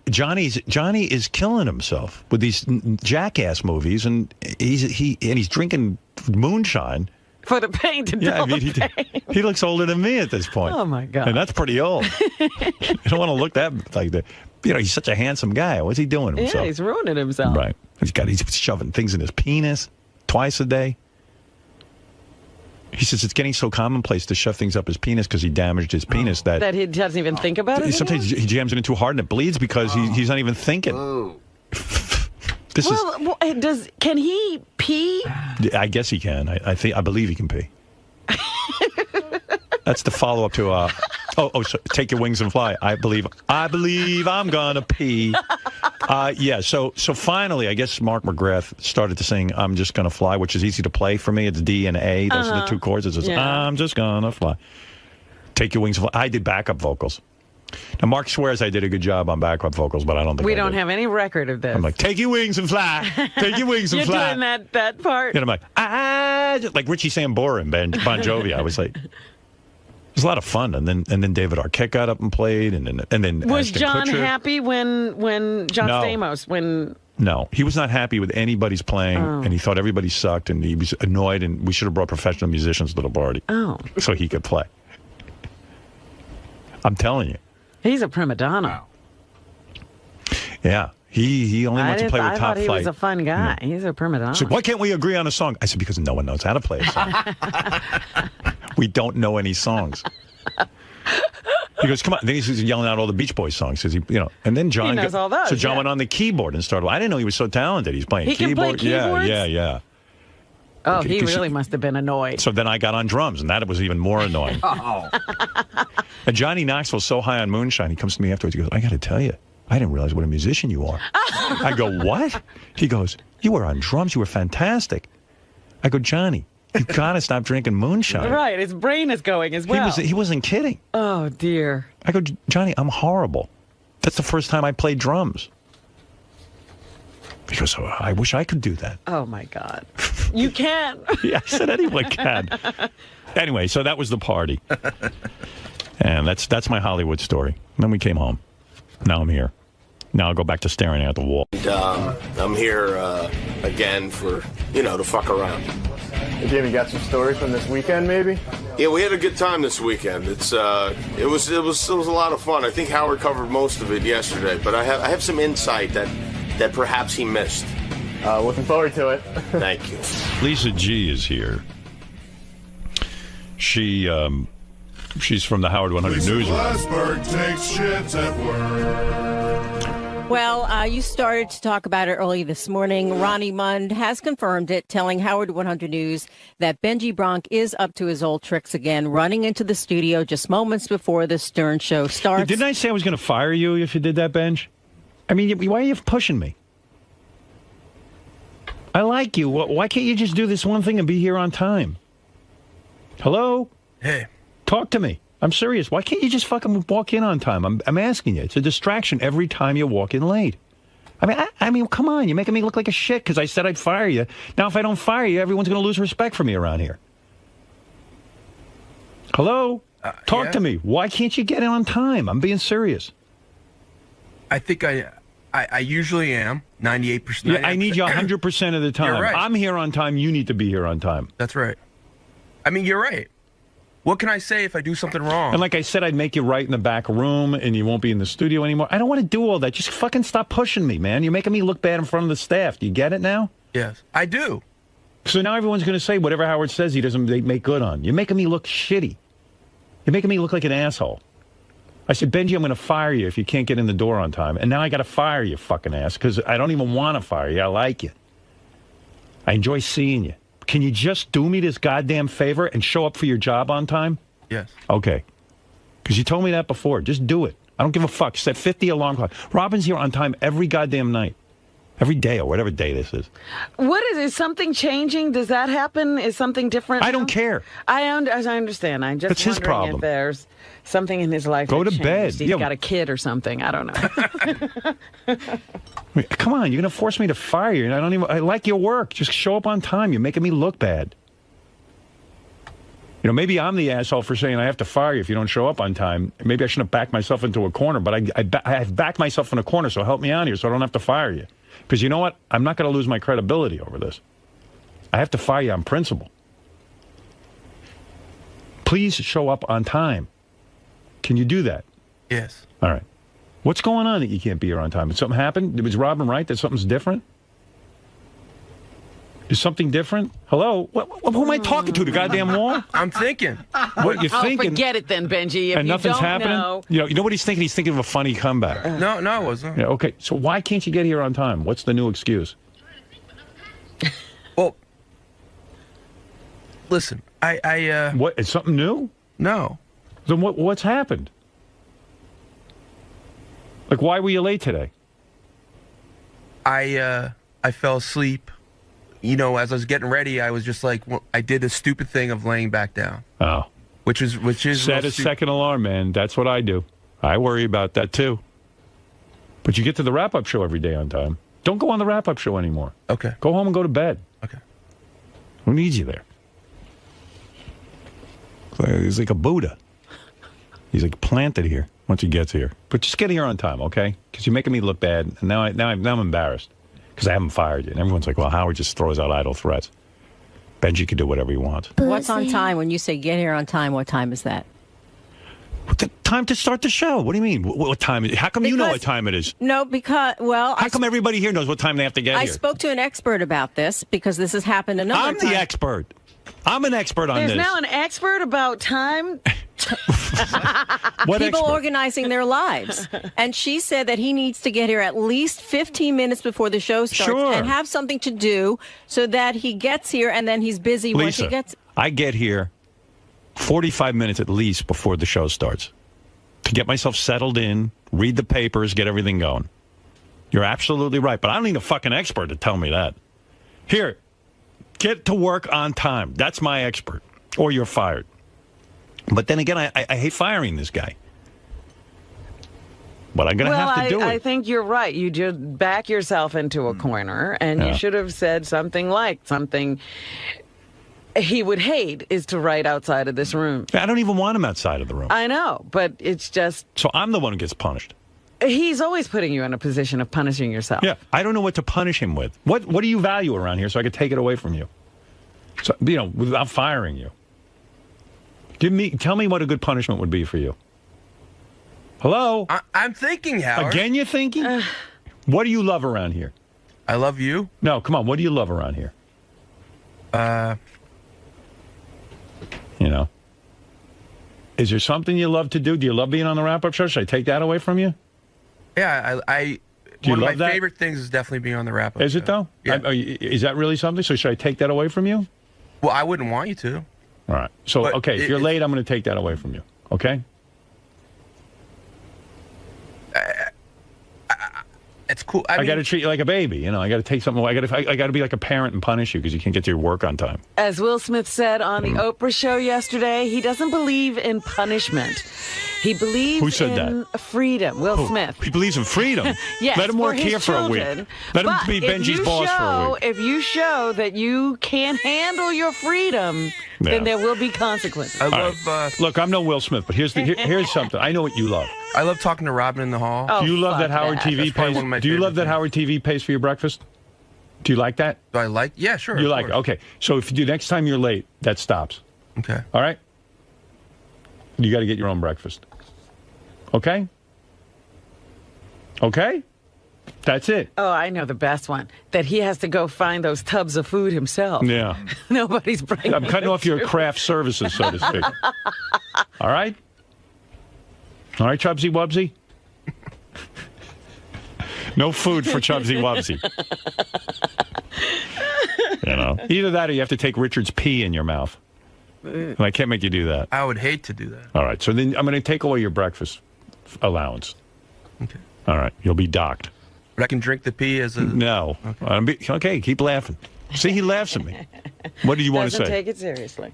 Johnny is killing himself with these jackass movies, and he's drinking moonshine. For the pain to Yeah, I dull mean, the pain. he looks older than me at this point. Oh, my God. And that's pretty old. You don't want to look that like that. You know, he's such a handsome guy. What's he doing to himself? Yeah, he's ruining himself. Right. He's shoving things in his penis twice a day. He says it's getting so commonplace to shove things up his penis because he damaged his penis that he doesn't even think about it sometimes he jams it in too hard and it bleeds because he's not even thinking. Can he pee? I guess he can. I believe he can pee. That's the follow-up to so take your wings and fly. I believe I'm gonna pee. Yeah. So finally, I guess Mark McGrath started to sing "I'm Just Gonna Fly," which is easy to play for me. It's D and A. Those are the two chords. It's just "I'm just gonna fly." Take your wings and fly. I did backup vocals. Now Mark swears I did a good job on backup vocals, but I don't think we don't have any record of this. I'm like, take your wings and fly. Take your wings and fly. You're doing that part. And I'm like, like Richie Sambora and Bon Jovi. I was like. It was a lot of fun, and then David Arquette got up and played, and then was Ashton John Kutcher. happy when John Stamos when? No, he was not happy with anybody's playing, and he thought everybody sucked, and he was annoyed, and we should have brought professional musicians to the party, so he could play. I'm telling you, he's a prima donna. Yeah, he only wants to play with I Top thought he Flight. was a fun guy. He's a prima donna. So why can't we agree on a song? I said because no one knows how to play a song. We don't know any songs. He goes, come on. Then he's yelling out all the Beach Boys songs. Says and then John knows all those, so John went on the keyboard and started. I didn't know he was so talented. He's playing keyboard. Can play keyboards? Yeah. Oh, he really must have been annoyed. So then I got on drums, and that was even more annoying. And Johnny Knoxville's so high on moonshine, he comes to me afterwards. He goes, I got to tell you, I didn't realize what a musician you are. I go, what? He goes, you were on drums. You were fantastic. I go, Johnny, you got to stop drinking moonshine. Right, his brain is going as well. He wasn't kidding. Oh, dear. I go, Johnny, I'm horrible. That's the first time I played drums. He goes, I wish I could do that. Oh, my God. You can. Yeah, I said anyone can. Anyway, so that was the party. And that's my Hollywood story. And then we came home. Now I'm here. Now I'll go back to staring at the wall. And, I'm here again for, to fuck around. Hey, Jimmy, got some stories from this weekend, maybe? Yeah, we had a good time this weekend. It was a lot of fun. I think Howard covered most of it yesterday, but I have some insight that perhaps he missed. Looking forward to it. Thank you. Lisa G is here. She's from the Howard 100 Newsroom. Glassberg takes shits at work. Well, you started to talk about it early this morning. Ronnie Mund has confirmed it, telling Howard 100 News that Benji Bronk is up to his old tricks again, running into the studio just moments before the Stern Show starts. Didn't I say I was going to fire you if you did that, Benj? I mean, why are you pushing me? I like you. Why can't you just do this one thing and be here on time? Hello? Hey. Talk to me. I'm serious. Why can't you just fucking walk in on time? I'm asking you. It's a distraction every time you walk in late. I mean, come on. You're making me look like a shit because I said I'd fire you. Now, if I don't fire you, everyone's going to lose respect for me around here. Hello? Talk to me. Why can't you get in on time? I'm being serious. I think I usually am 98%. Yeah, I need you 100% of the time. You're right. I'm here on time. You need to be here on time. That's right. I mean, you're right. What can I say if I do something wrong? And like I said, I'd make you right in the back room, and you won't be in the studio anymore. I don't want to do all that. Just fucking stop pushing me, man. You're making me look bad in front of the staff. Do you get it now? Yes, I do. So now everyone's going to say whatever Howard says he doesn't make good on. You're making me look shitty. You're making me look like an asshole. I said, Benji, I'm going to fire you if you can't get in the door on time. And now I got to fire you, fucking ass, because I don't even want to fire you. I like you. I enjoy seeing you. Can you just do me this goddamn favor and show up for your job on time? Yes. Okay. Because you told me that before. Just do it. I don't give a fuck. Set 50 alarm clock. Robin's here on time every goddamn night. Every day or whatever day this is. What is something changing? Does that happen? Is something different? I don't care. I understand. I'm just That's his wondering problem. if there's something in his life. Go that to bed. changed. He's got a kid or something. I don't know. Come on, you're going to force me to fire you. I like your work. Just show up on time. You're making me look bad. You know, maybe I'm the asshole for saying I have to fire you if you don't show up on time. Maybe I shouldn't have backed myself into a corner, but I've backed myself in a corner, so help me out here so I don't have to fire you. Because you know what? I'm not going to lose my credibility over this. I have to fire you on principle. Please show up on time. Can you do that? Yes. All right. What's going on that you can't be here on time? Did something happen? Was Robin right that something's different? Is something different? Hello? Who am I talking to? The goddamn wall? I'm thinking. What you're thinking? Forget it then, Benji. If And you nothing's don't happening? know. You know what he's thinking? He's thinking of a funny comeback. No, it wasn't. Yeah, okay, so why can't you get here on time? What's the new excuse? Well, listen, What, is something new? No. Then what's happened? Like, why were you late today? I fell asleep. You know, as I was getting ready, I was just like, I did a stupid thing of laying back down. Oh. Which is Set a second alarm, man. That's what I do. I worry about that, too. But you get to the wrap-up show every day on time. Don't go on the wrap-up show anymore. Okay. Go home and go to bed. Okay. Who needs you there? He's like a Buddha. He's like planted here once he gets here. But just get here on time, okay? Because you're making me look bad. And now I'm embarrassed. Because I haven't fired you. And everyone's like, well, Howard just throws out idle threats. Benji can do whatever he wants. What's on time? When you say get here on time, what time is that? The time to start the show. What do you mean? What time is it? How come you know what time it is? No, because, well... How come everybody here knows what time they have to get I here? spoke to an expert about this because this has happened a number of times. I'm the expert. I'm an expert on There's this. now an expert about time. What People expert? organizing their lives. And she said that he needs to get here at least 15 minutes before the show starts Sure. and have something to do so that he gets here and then he's busy once he Lisa, gets... I get here 45 minutes at least before the show starts to get myself settled in, read the papers, get everything going. You're absolutely right, but I don't need a fucking expert to tell me that. Here, get to work on time. That's my expert. Or you're fired. But then again, I hate firing this guy. But I'm going to have to do it. I think you're right. You just back yourself into a corner, and you should have said something like he would hate is to write outside of this room. I don't even want him outside of the room. I know, but it's just... So I'm the one who gets punished. He's always putting you in a position of punishing yourself. Yeah, I don't know what to punish him with. What do you value around here so I could take it away from you? So, you know, without firing you. Tell me what a good punishment would be for you. Hello? I'm thinking, Howard. Again you're thinking? What do you love around here? I love you. No, come on. What do you love around here? You know. Is there something you love to do? Do you love being on the wrap-up show? Should I take that away from you? Yeah, Do you one of love my that? favorite things is definitely being on the wrap-up Is show. it, though? Yeah. Is that really something? So should I take that away from you? Well, I wouldn't want you to. All right. So, But okay, if you're late, I'm going to take that away from you. Okay? It's cool. I got to treat you like a baby. You know, I got to take something away. I got to be like a parent and punish you because you can't get to your work on time. As Will Smith said on the Oprah show yesterday, he doesn't believe in punishment. He believes Who said in freedom. Will Smith. He believes in freedom. Yes, Let him work his here for a week. children. Let him But be if Benji's you boss for a week. If you show that you can't handle your freedom, then there will be consequences. I love. Look, I'm no Will Smith, but here's something. I know what you love. I love talking to Robin in the hall. Oh, Do you love that Howard TV That's probably pays? one of my Do you love favorite that Howard TV pays for your breakfast? Do you like that? Do I like? Yeah, sure. You of like it? course. Okay. So if you do next time you're late, that stops. Okay. All right. You got to get your own breakfast. Okay. Okay. That's it. Oh, I know the best one. That he has to go find those tubs of food himself. Yeah. Nobody's bringing I'm cutting off your craft services, so to speak. All right? All right, Chubsy Wubsy? No food for Chubsy Wubsy. You know, either that or you have to take Richard's pee in your mouth. And I can't make you do that. I would hate to do that. All right, so then I'm going to take away your breakfast allowance. Okay. All right, you'll be docked. But I can drink the pee as a... No. Okay, keep laughing. See, he laughs at me. What did you want to Doesn't say? take it seriously.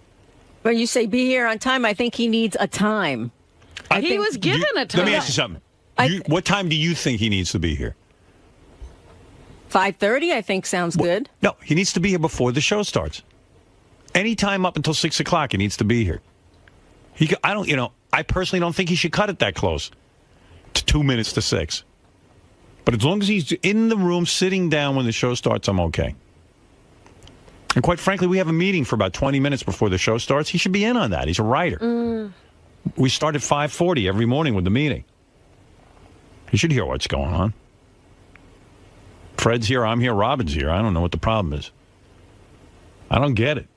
When you say be here on time, I think he needs a time. He was given a time. Let me ask you something. What time do you think he needs to be here? 5:30, I think sounds good. No, he needs to be here before the show starts. Any time up until 6 o'clock, he needs to be here. I personally don't think he should cut it that close to 2 minutes to 6. But as long as he's in the room sitting down when the show starts, I'm okay. And quite frankly, we have a meeting for about 20 minutes before the show starts. He should be in on that. He's a writer. We start at 5:40 every morning with the meeting. He should hear what's going on. Fred's here, I'm here, Robin's here. I don't know what the problem is. I don't get it.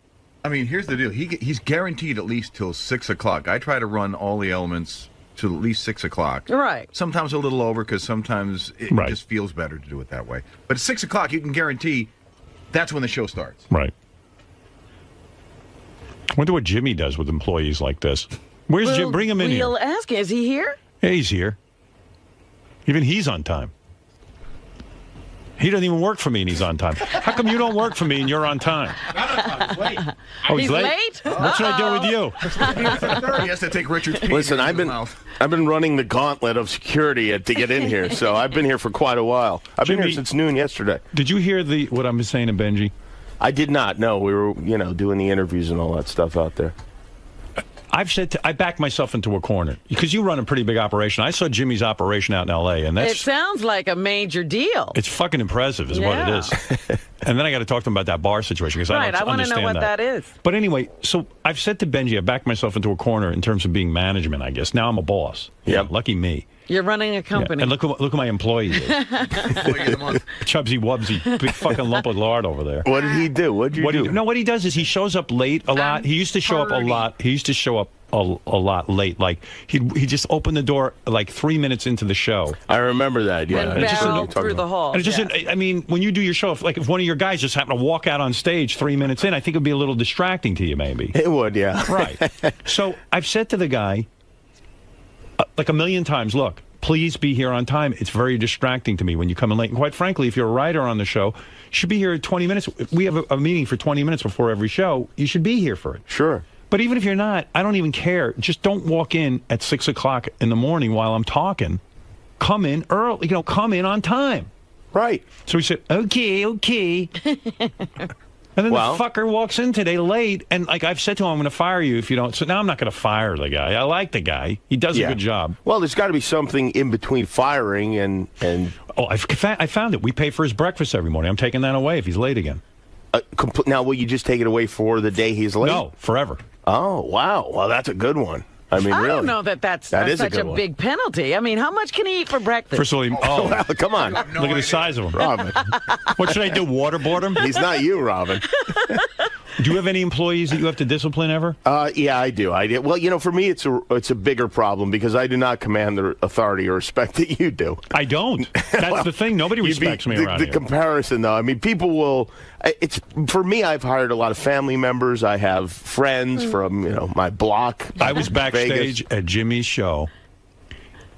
I mean, here's the deal. He's guaranteed at least till 6 o'clock. I try to run all the elements to at least 6 o'clock. Right. Sometimes a little over because sometimes it just feels better to do it that way. But at 6 o'clock, you can guarantee that's when the show starts. Right. I wonder what Jimmy does with employees like this. Where's Jim? Bring him in here. We'll ask. Is he here? Yeah, he's here. Even he's on time. He doesn't even work for me and he's on time. How come you don't work for me and you're on time? He's late. Oh, he's late? What should I do with you? He has to take Richard's pee. Listen, I've been running the gauntlet of security to get in here, so I've been here for quite a while. I've been here since noon yesterday. Did you hear what I'm saying to Benji? I did not. No, we were, doing the interviews and all that stuff out there. I backed myself into a corner because you run a pretty big operation. I saw Jimmy's operation out in L.A. and It sounds like a major deal. It's fucking impressive, is what it is. And then I got to talk to him about that bar situation because I don't want to know what that is. But anyway, so I've said to Benji, I backed myself into a corner in terms of being management. I guess now I'm a boss. Yeah, lucky me. You're running a company. Yeah. And look at my employee. Chubsy Wubsy, big fucking lump of lard over there. What did he do? What did you do? No, what he does is he shows up late a lot. He used to show up a lot. He used to show up a lot late. Like he just opened the door like 3 minutes into the show. I remember that. Yeah, and barreled through the hall. And it just, I mean, when you do your show, if one of your guys just happened to walk out on stage 3 minutes in, I think it'd be a little distracting to you, maybe. It would, yeah. Right. So I've said to the guy like a million times, look, please be here on time. It's very distracting to me when you come in late. And quite frankly, if you're a writer on the show, you should be here at 20 minutes. If we have a meeting for 20 minutes before every show, you should be here for it. Sure. But even if you're not, I don't even care. Just don't walk in at 6 o'clock in the morning while I'm talking. Come in early, come in on time. Right. So he said, okay. And then the fucker walks in today late, and like I've said to him, I'm going to fire you if you don't. So now I'm not going to fire the guy. I like the guy. He does a good job. Well, there's got to be something in between firing and... Oh, I found it. We pay for his breakfast every morning. I'm taking that away if he's late again. Now, will you just take it away for the day he's late? No, forever. Oh, wow. Well, that's a good one. I mean, really. I don't know that's is such a big penalty. I mean, how much can he eat for breakfast? First of all, well, come on. Look at the size of him. Robin. What should I do, waterboard him? He's not you, Robin. Do you have any employees that you have to discipline ever? Yeah, I do. Well, for me, it's a bigger problem because I do not command the authority or respect that you do. I don't. That's the thing. Nobody respects me around here. The comparison, though. I mean, people will... It's for me. I've hired a lot of family members. I have friends from my block. I was backstage at Jimmy's show.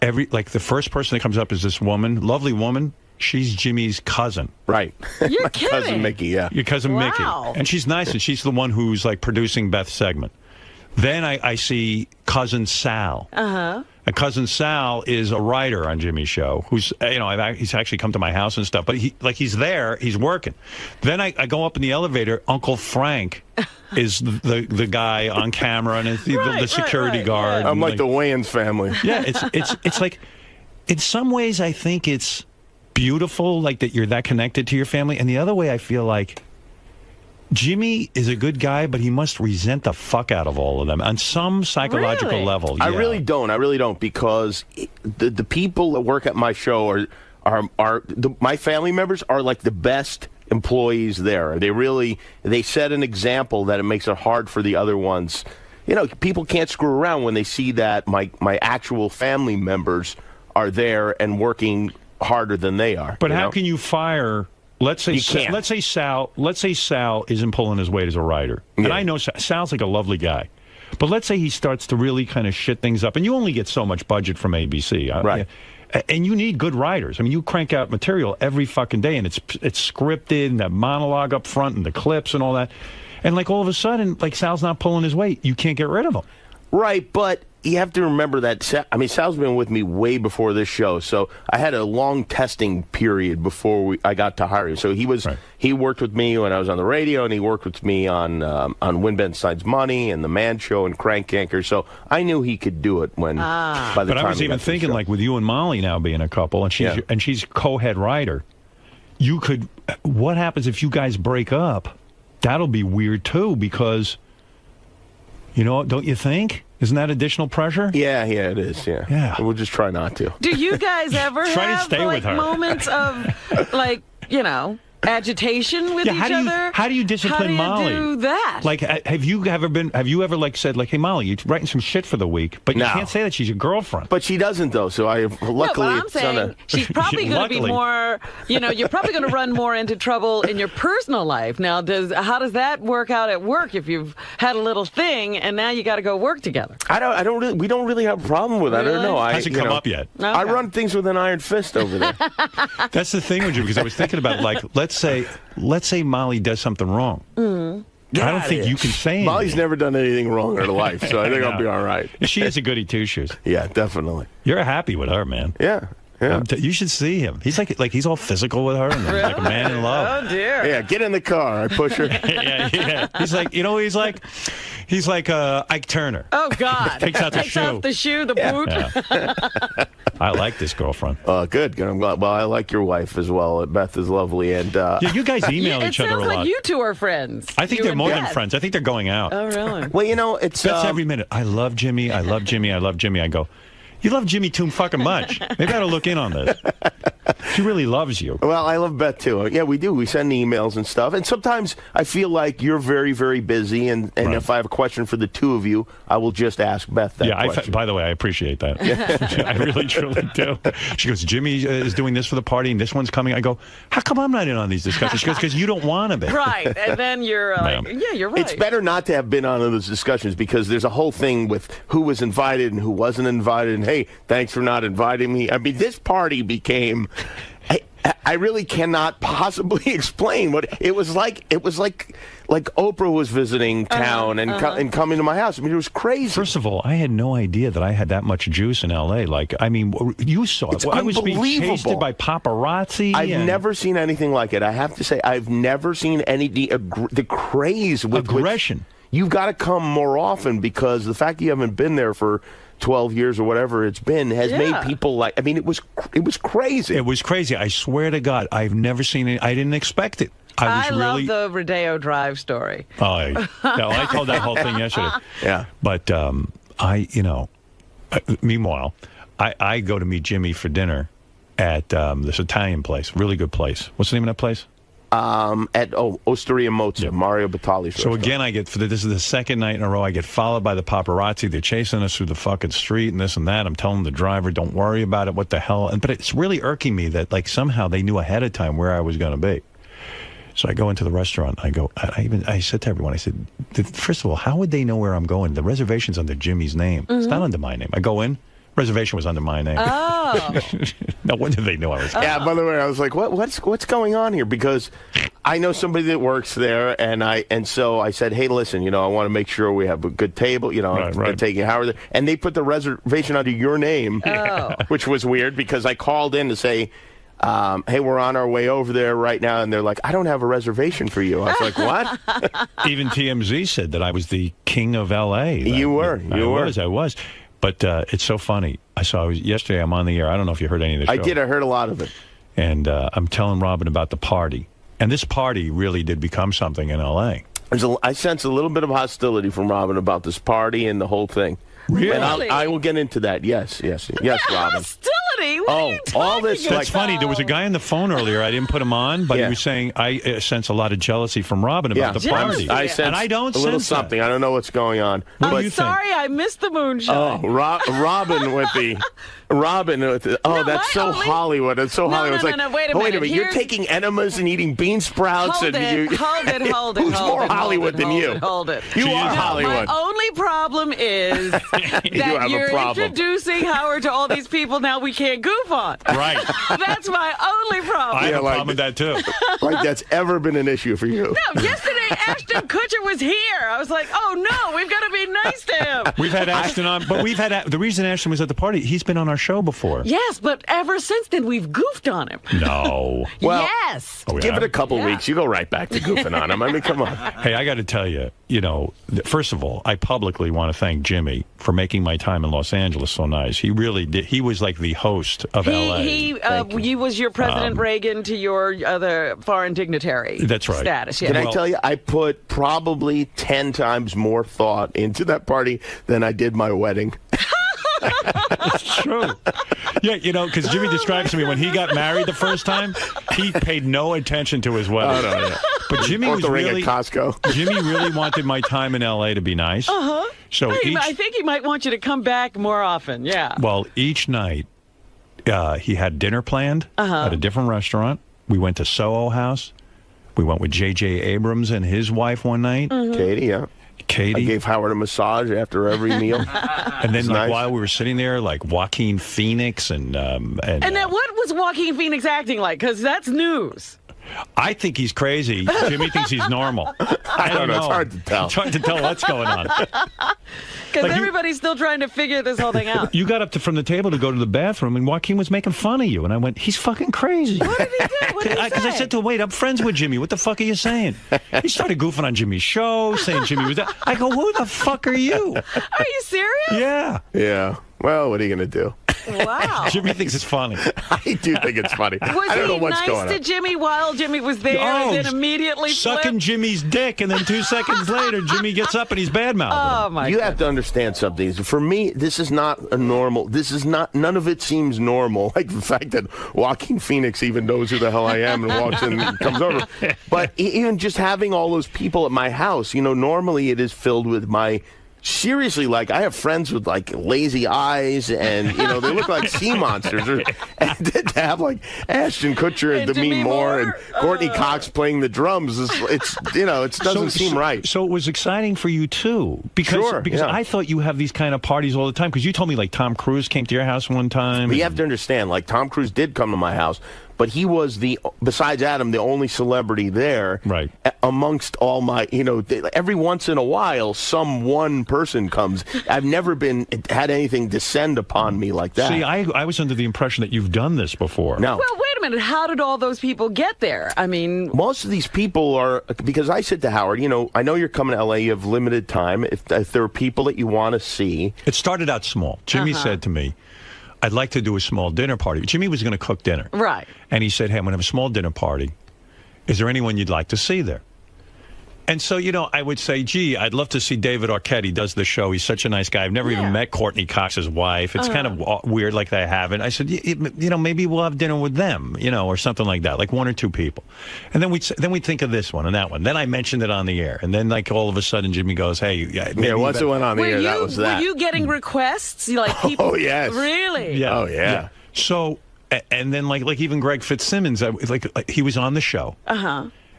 The first person that comes up is this woman, lovely woman. She's Jimmy's cousin. Right. You're kidding. Cousin Mickey, yeah. Your cousin Mickey. And she's nice, and she's the one who's like producing Beth's segment. Then I see Cousin Sal. Uh-huh. Cousin Sal is a writer on Jimmy's show who's, he's actually come to my house and stuff. But he's there, he's working. Then I go up in the elevator. Uncle Frank is the guy on camera and the security guard. I'm like the Wayans family. Yeah, it's like, in some ways I think it's beautiful, like that you're that connected to your family. And the other way I feel like Jimmy is a good guy, but he must resent the fuck out of all of them on some psychological level. I really don't, because the people that work at my show my family members are like the best employees there. They set an example that it makes it hard for the other ones. People can't screw around when they see that my actual family members are there and working harder than they are. But how can you fire? Let's say Sal isn't pulling his weight as a writer. Yeah. And I know Sal's like a lovely guy. But let's say he starts to really kind of shit things up. And you only get so much budget from ABC. Right. And you need good writers. I mean, you crank out material every fucking day, and it's scripted, and that monologue up front, and the clips and all that. And, like, all of a sudden, like, Sal's not pulling his weight. You can't get rid of him. Right, but you have to remember that, Sal's been with me way before this show, so I had a long testing period before I got to hire him. So he worked with me when I was on the radio, and he worked with me on Win Ben Stein's Money and The Man Show and Crank Yankers, so I knew he could do it by the time. But I was even thinking, like, with you and Molly now being a couple, and she's co-head writer, you could, what happens if you guys break up? That'll be weird, too, because, don't you think? Isn't that additional pressure? Yeah, it is, yeah. We'll just try not to. Do you guys ever have, like, moments of, like, agitation with each other? How do you discipline Molly? How do you do that? Like, have you ever like said, like, hey, Molly, you're writing some shit for the week, but you can't say that she's your girlfriend. But she doesn't, though, so luckily I'm saying she's probably going to be more, you're probably going to run more into trouble in your personal life. Now, how does that work out at work if you've had a little thing and now you got to go work together? We don't really have a problem with that. Really? I don't know. Hasn't come up yet. Okay. I run things with an iron fist over there. That's the thing with you, because I was thinking about, like, let's say Molly does something wrong. I don't think you can say anything. Molly's never done anything wrong in her life, so I think I'll be all right. She is a goody two-shoes. Yeah, definitely. You're happy with her, man. Yeah. You should see him. He's like he's all physical with her, and like a man in love. Oh dear. Yeah, get in the car. I push her. yeah. He's like, he's like Ike Turner. Oh God. Takes out the shoe. Off the shoe, the boot. Yeah. I like this girlfriend. Good. I'm glad. Well, I like your wife as well. Beth is lovely, and you guys email each other a lot. It sounds like you two are friends. I think they're more than friends. I think they're going out. Oh really? Well, it's Beth's every minute. I love Jimmy. I love Jimmy. I love Jimmy. I go, you love Jimmy too fucking much. Maybe I ought to look in on this. She really loves you. Well, I love Beth too. Yeah, we do. We send emails and stuff. And sometimes I feel like you're very, very busy. And if I have a question for the two of you, I will just ask Beth that question. By the way, I appreciate that. I really, truly do. She goes, Jimmy is doing this for the party and this one's coming. I go, how come I'm not in on these discussions? She goes, because you don't want to be. Right. And then you're like, yeah, you're right. It's better not to have been on those discussions because there's a whole thing with who was invited and who wasn't invited. And, hey, thanks for not inviting me. I mean, this party became... I really cannot possibly explain what it was like. It was like Oprah was visiting town and coming to my house. I mean, it was crazy. First of all, I had no idea that I had that much juice in L.A. Like, I mean, you saw it. I was being chased by paparazzi. I've never seen anything like it. I have to say, I've never seen the craze with aggression. You've got to come more often because the fact that you haven't been there for 12 years or whatever it's been has made people like, I mean, it was crazy. It was crazy. I swear to God, I've never seen it. I didn't expect it. I love the Rodeo Drive story. Oh, I told that whole thing yesterday. Yeah. But meanwhile, I go to meet Jimmy for dinner at this Italian place, really good place. What's the name of that place? At Osteria Mozza, Mario Batali's So restaurant. again, this is the second night in a row I get followed by the paparazzi. They're chasing us through the fucking street and this and that. I'm telling the driver, don't worry about it. What the hell? But it's really irking me that like somehow they knew ahead of time where I was going to be. So I go into the restaurant. I said to everyone, I said, first of all, how would they know where I'm going? The reservation's under Jimmy's name. Mm-hmm. It's not under my name. I go in. Reservation was under my name. Oh. No wonder they knew I was. Yeah, by the way, I was like, what's going on here? Because I know somebody that works there, and so I said, hey, listen, I want to make sure we have a good table, I'm taking Howard there. And they put the reservation under your name, which was weird because I called in to say, hey, we're on our way over there right now, and they're like, I don't have a reservation for you. I was like, what? Even TMZ said that I was the king of L.A. You were. I was. But it's so funny. Yesterday I'm on the air. I don't know if you heard any of the show. I did. I heard a lot of it. And I'm telling Robin about the party. And this party really did become something in L.A. I sense a little bit of hostility from Robin about this party and the whole thing. Really? And I will get into that. Yes, Robin. Hostility? What are you talking all this. That's funny. There was a guy on the phone earlier. I didn't put him on, but he was saying I sense a lot of jealousy from Robin about the party. I sense and I don't a little sense something. That. I don't know what's going on. I'm sorry, I missed the moonshine. Oh, Robin with the. That's so Hollywood. It's so Hollywood. No, wait a minute. You're taking enemas and eating bean sprouts. Hold it. Who's more Hollywood than you? Hold it. You are Hollywood. My only problem is that you're introducing Howard to all these people now we can't goof on. Right. That's my only problem. I have a problem with that, too. Like that's ever been an issue for you. No, yesterday Ashton Kutcher was here. I was like, oh, no, we've got to be nice to him. We've had Ashton on, but the reason Ashton was at the party, he's been on our show before. Yes, but ever since then, we've goofed on him. No. Well, yes. Give it a couple weeks. You go right back to goofing on him. I mean, come on. Hey, I got to tell you, first of all, I publicly want to thank Jimmy for making my time in Los Angeles so nice. He really did. He was like the host of L.A. He was your President Reagan to your other foreign dignitary. That's right. Status. Yeah. Can I tell you, I put probably 10 times more thought into that party than I did my wedding. It's true. Yeah, because Jimmy describes to me when he got married the first time, he paid no attention to his wedding. Oh, no, yeah. But Jimmy was really at Costco. Jimmy really wanted my time in L.A. to be nice. So I think he might want you to come back more often. Yeah. Well, each night he had dinner planned at a different restaurant. We went to Soho House. We went with J.J. Abrams and his wife one night. Katie, yeah. Katie. I gave Howard a massage after every meal. And then while we were sitting there, like Joaquin Phoenix and then what was Joaquin Phoenix acting like? Because that's news. I think he's crazy. Jimmy thinks he's normal. I don't know. It's hard to tell. It's hard to tell what's going on. Because everybody's still trying to figure this whole thing out. You got up from the table to go to the bathroom, and Joaquin was making fun of you. And I went, he's fucking crazy. What did he do? What did he say? Because I said to him, wait, I'm friends with Jimmy. What the fuck are you saying? He started goofing on Jimmy's show, saying Jimmy was that. I go, who the fuck are you? Are you serious? Yeah. Yeah. Well, what are you going to do? Wow. Jimmy thinks it's funny. I do think it's funny. Was I don't know he what's nice going to on. Jimmy while Jimmy was there and then immediately sucking flipped? Jimmy's dick, and then 2 seconds later, Jimmy gets up and he's badmouthing. Oh, my God. You have to understand something. For me, this is not a normal. None of it seems normal. Like the fact that Joaquin Phoenix even knows who the hell I am and walks in and comes over. But even just having all those people at my house, normally it is filled with my... Seriously, like, I have friends with, like, lazy eyes, and, they look like sea monsters. And to have, like, Ashton Kutcher and Demi Moore and Courtney Cox playing the drums, it doesn't seem right. So it was exciting for you, too. Because I thought you have these kind of parties all the time. Because you told me, like, Tom Cruise came to your house one time. But you have to understand, like, Tom Cruise did come to my house. But he was besides Adam, the only celebrity there. Right. Amongst all my, every once in a while, some one person comes. I've never had anything descend upon me like that. See, I was under the impression that you've done this before. No. Well, wait a minute. How did all those people get there? I mean... Most of these people are, because I said to Howard, I know you're coming to L.A., you have limited time. If there are people that you want to see. It started out small. Jimmy said to me, I'd like to do a small dinner party. Jimmy was going to cook dinner. Right. And he said, hey, I'm going to have a small dinner party. Is there anyone you'd like to see there? And so, I would say, gee, I'd love to see David Arquette. He does the show. He's such a nice guy. I've never even met Courtney Cox's wife. It's kind of weird like I haven't. I said, maybe we'll have dinner with them, or something like that, like 1 or 2 people. And then we'd think of this one and that one. Then I mentioned it on the air. And then, like, all of a sudden, Jimmy goes, hey. Once it went on the air, that was that. Were you getting requests? Like people? Oh, yes. Really? Yeah. Oh, yeah. So, and then, like even Greg Fitzsimmons, like he was on the show.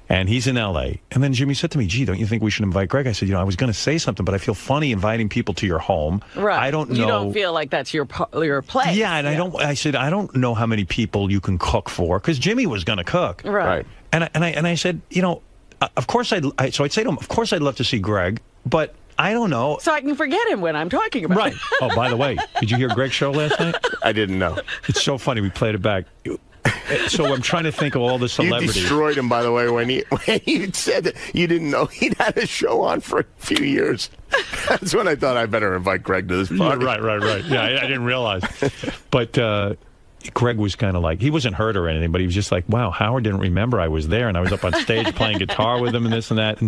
And he's in L.A. And then Jimmy said to me, gee, don't you think we should invite Greg? I said, I was going to say something, but I feel funny inviting people to your home. Right. I don't know. You don't feel like that's your place. Yeah, and I said, I don't know how many people you can cook for, because Jimmy was going to cook. Right. And I said, of course so I'd say to him, of course I'd love to see Greg, but I don't know. So I can forget him when I'm talking about Right. it. Oh, by the way, did you hear Greg's show last night? I didn't know. It's so funny. We played it back. So I'm trying to think of all the celebrities. You destroyed him, by the way, when you said that you didn't know he'd had a show on for a few years. That's when I thought I better invite Greg to this party. Yeah, right. Yeah, I didn't realize. But Greg was kind of like, he wasn't hurt or anything, but he was just like, wow, Howard didn't remember I was there, and I was up on stage playing guitar with him and this and that.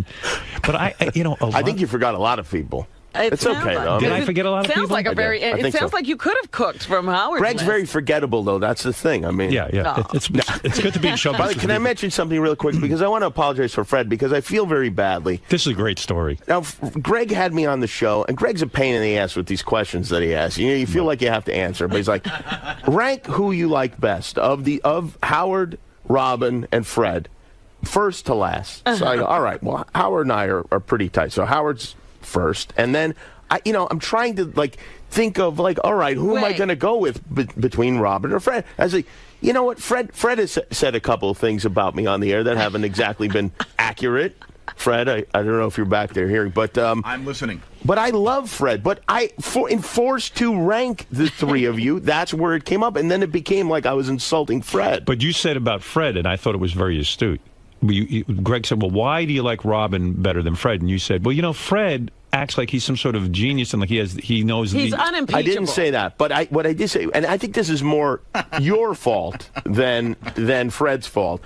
But I think you forgot a lot of people. It's sounds okay, like, though. Did I forget a lot of people? Sounds like a very. It sounds like you could have cooked from Howard's Greg's list. very forgettable, though. That's the thing. I mean, yeah. Oh. It's good to be in show business. Can I mention something real quick? Because I want to apologize for Fred, because I feel very badly. This is a great story. Now, Greg had me on the show, and Greg's a pain in the ass with these questions that he asks. You feel like you have to answer, but he's like, rank who you like best of Howard, Robin, and Fred, first to last. So I go, all right. Well, Howard and I are pretty tight. So Howard's first, and then I'm trying to think of all right, who am I going to go with between Robin or Fred? I was like, you know what, Fred has said a couple of things about me on the air that haven't exactly been accurate. Fred, I don't know if you're back there hearing, but I'm listening. But I love Fred. But forced to rank the three of you, that's where it came up, and then it became like I was insulting Fred. But you said about Fred, and I thought it was very astute. Greg said, well, why do you like Robin better than Fred? And you said, well, Fred acts like he's some sort of genius and like he knows. He's unimpeachable. I didn't say that, but what I did say, and I think this is more your fault than Fred's fault.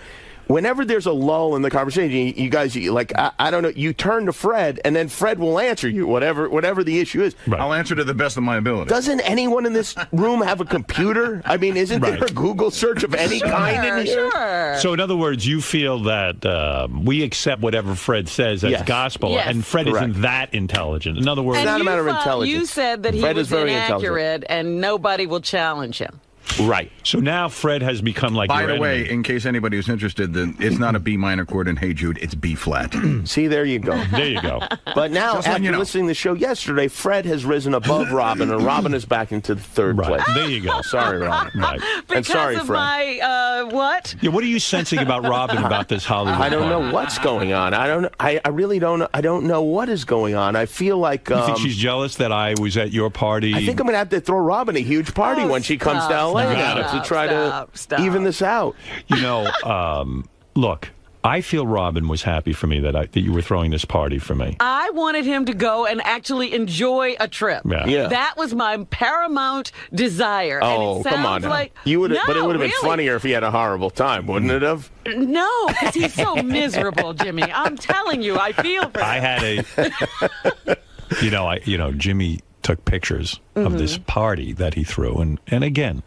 Whenever there's a lull in the conversation, you guys, I don't know, you turn to Fred, and then Fred will answer you, whatever the issue is. Right. I'll answer to the best of my ability. Doesn't anyone in this room have a computer? I mean, isn't there a Google search of any kind in here? Sure. So, in other words, you feel that we accept whatever Fred says as gospel, and Fred isn't that intelligent. In other words, it's not a matter of intelligence. You said that he was inaccurate, and nobody will challenge him. Right. So now Fred has become like. By the way, in case anybody was interested, it's not a B minor chord in Hey Jude, it's B flat. See, there you go. There you go. But now, after listening to the show yesterday, Fred has risen above Robin, and Robin is back into the third place. There you go. Sorry, Robin. Right. And sorry, Because of Fred. my what? Yeah. What are you sensing about Robin about this Hollywood? I don't party? know what's going on. I really don't know. I don't know what is going on. I feel like. You think she's jealous that I was at your party? I think I'm going to have to throw Robin a huge party when she comes to L.A. now to try to even this out. Look, I feel Robin was happy for me that you were throwing this party for me. I wanted him to go and actually enjoy a trip. Yeah. That was my paramount desire. Oh, and it come on sounds now. like But it would have really been funnier if he had a horrible time, wouldn't it have? No, because he's so miserable, Jimmy. I'm telling you, I feel for him. I had Jimmy took pictures of this party that he threw, and again,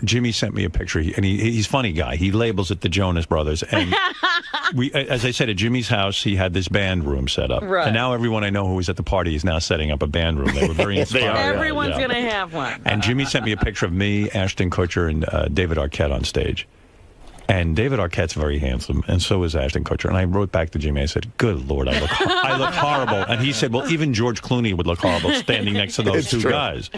Jimmy sent me a picture, and he's a funny guy. He labels it the Jonas Brothers, and as I said, at Jimmy's house, he had this band room set up, right. And now everyone I know who was at the party is now setting up a band room. They were very inspired. Everyone's going to have one. And Jimmy sent me a picture of me, Ashton Kutcher, and David Arquette on stage. And David Arquette's very handsome, and so is Ashton Kutcher. And I wrote back to Jimmy, I said, good Lord, I look horrible. And he said, well, even George Clooney would look horrible standing next to those two guys.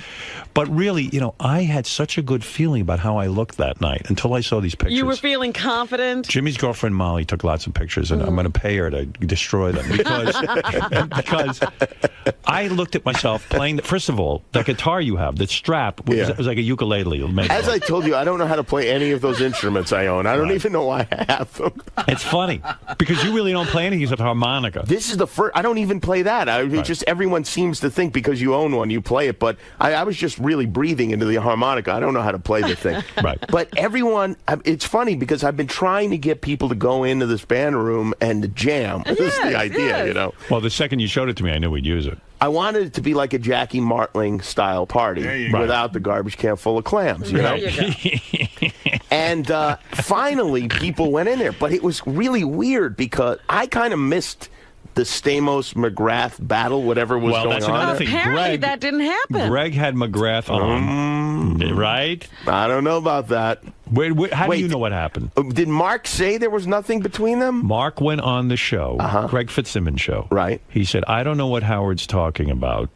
But really, I had such a good feeling about how I looked that night until I saw these pictures. You were feeling confident? Jimmy's girlfriend, Molly, took lots of pictures, and I'm going to pay her to destroy them. Because I looked at myself playing, first of all, the guitar you have, the strap, was like a ukulele. As I told you, I don't know how to play any of those instruments I own. I don't even know why I have them. It's funny because you really don't play anything except harmonica. This is the first. I don't even play that. Just everyone seems to think because you own one, you play it. But I was just really breathing into the harmonica. I don't know how to play the thing. Right. But everyone, it's funny because I've been trying to get people to go into this band room and jam. This is the idea, Well, the second you showed it to me, I knew we'd use it. I wanted it to be like a Jackie Martling style party without the garbage can full of clams, you know? And finally, people went in there. But it was really weird because I kind of missed the Stamos-McGrath battle, whatever was going that's on. another thing. Apparently that didn't happen. Greg had McGrath on, right? I don't know about that. How do you know what happened? Did Mark say there was nothing between them? Mark went on the show, Greg Fitzsimmons show. Right. He said, I don't know what Howard's talking about.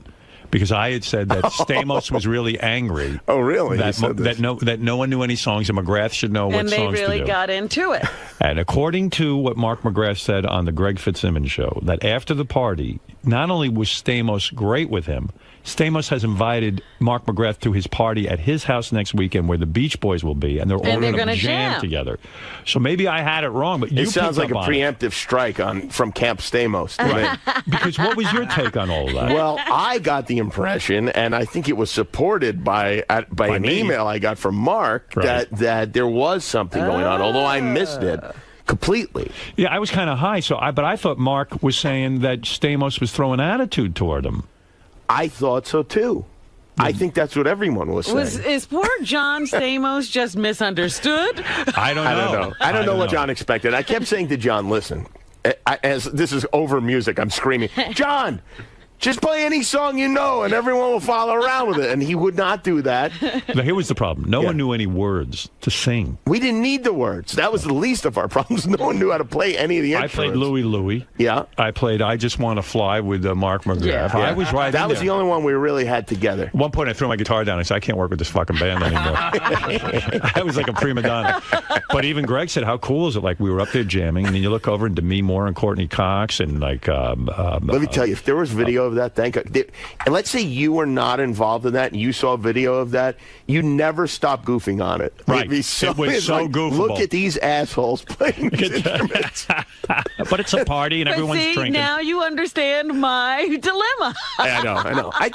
Because I had said that Stamos was really angry. Oh, really? That no one knew any songs, and McGrath should know what songs to do. And they really got into it. And according to what Mark McGrath said on the Greg Fitzsimmons show, that after the party, not only was Stamos great with him, Stamos has invited Mark McGrath to his party at his house next weekend where the Beach Boys will be, and they're all going to jam together. So maybe I had it wrong, but you It sounds like a on preemptive strike from Camp Stamos. Right. Because what was your take on all of that? Well, I got the impression, and I think it was supported by an email I got from Mark, that there was something going on, although I missed it completely. Yeah, I was kind of high, but I thought Mark was saying that Stamos was throwing attitude toward him. I thought so, too. I think that's what everyone was saying. Is poor John Stamos just misunderstood? I don't know. I don't know what John expected. I kept saying to John, listen, as this is over music, I'm screaming, John, just play any song you know, and everyone will follow around with it. And he would not do that. But here was the problem. No one knew any words to sing. We didn't need the words. That was the least of our problems. No one knew how to play any of the instruments. I played Louie. Yeah. I played I Just Want to Fly with Mark McGrath. Yeah. I was right That in was there. the only one we really had together. At one point, I threw my guitar down. I said, I can't work with this fucking band anymore. I was like a prima donna. But even Greg said, how cool is it? Like, we were up there jamming, and then you look over, and Demi Moore and Courtney Cox, and like... Let me tell you, if there was video of that, thank God. And let's say you were not involved in that and you saw a video of that, you never stop goofing on it. Right. It was so like, goofable. Look at these assholes playing these instruments. But it's a party and everyone's drinking. Now you understand my dilemma. I know. I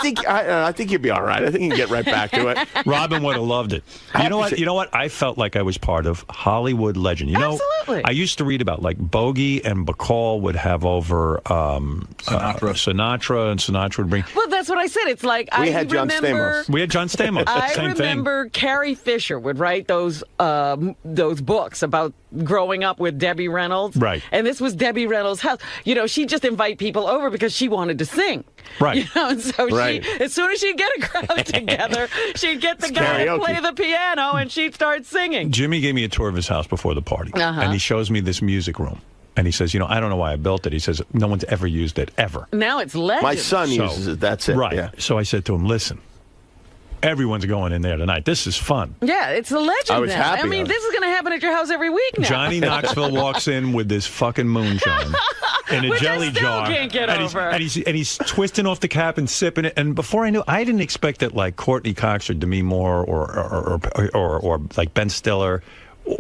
think you'll be all right. I think you can get right back to it. Robin would have loved it. You know what? I felt like I was part of Hollywood legend. You know, Absolutely. I used to read about like Bogey and Bacall would have over Sinatra, and Sinatra would bring. Well, that's what I said. It's like we had John Stamos. We had John Stamos. I Same remember thing. Carrie Fisher would write those books about growing up with Debbie Reynolds. Right. And this was Debbie Reynolds' house. You know, she'd just invite people over because she wanted to sing. Right. You know, and so Right. as soon as she'd get a crowd together, she'd get the guy to play the piano and she'd start singing. Jimmy gave me a tour of his house before the party, and he shows me this music room. And he says, you know, I don't know why I built it. He says, no one's ever used it, ever. Now it's legend. My son uses it. That's it. Right. Yeah. So I said to him, listen, everyone's going in there tonight. This is fun. Yeah, it's a legend I was now. happy I mean, this is going to happen at your house every week now. Johnny Knoxville walks in with this fucking moonshine in a Which jelly I still jar. can't get over. And he's twisting off the cap and sipping it. And before I knew, I didn't expect that like Courtney Cox or Demi Moore or like Ben Stiller.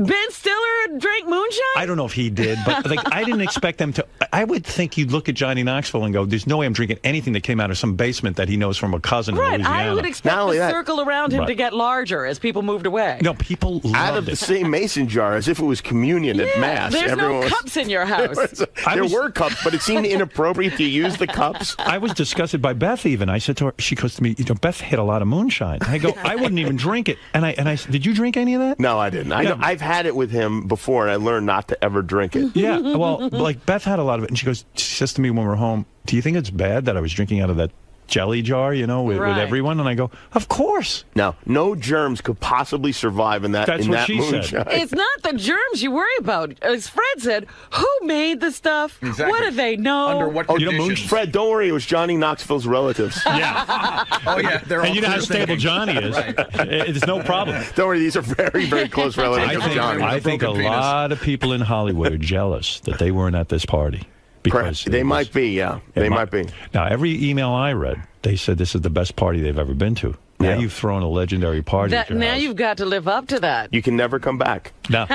Ben Stiller drank moonshine? I don't know if he did, but like I didn't expect them to. I would think you'd look at Johnny Knoxville and go, "There's no way I'm drinking anything that came out of some basement that he knows from a cousin in Right, Louisiana." I would expect the circle around him to get larger as people moved away. No, people loved out of the same mason jar as if it was communion at Mass. There's Everyone no cups in your house. There were cups, but it seemed inappropriate to use the cups. I was disgusted by Beth even. I said to her, she goes to me, you know, Beth hit a lot of moonshine. I go, I wouldn't even drink it. And I said, did you drink any of that? No, I didn't. I've had it with him before, and I learned not to ever drink it. Yeah, well, like Beth had a lot of it, and she says to me when we're home, do you think it's bad that I was drinking out of that jelly jar, you know, with everyone? And I go, of course. No germs could possibly survive in that. That's what she moonshine. said. It's not the germs you worry about. As Fred said, who made the stuff? Exactly. What do they know? Under what conditions? Fred, don't worry. It was Johnny Knoxville's relatives. Yeah. Oh, yeah. They're all and you know how stable Johnny is. It's no problem. Don't worry. These are very, very close relatives of Johnny. I think a lot of people in Hollywood are jealous that they weren't at this party. Because they might be, yeah. They might be. Now, every email I read, they said this is the best party they've ever been to. Now you've thrown a legendary party at your now house. you've got to live up to that. You can never come back. No.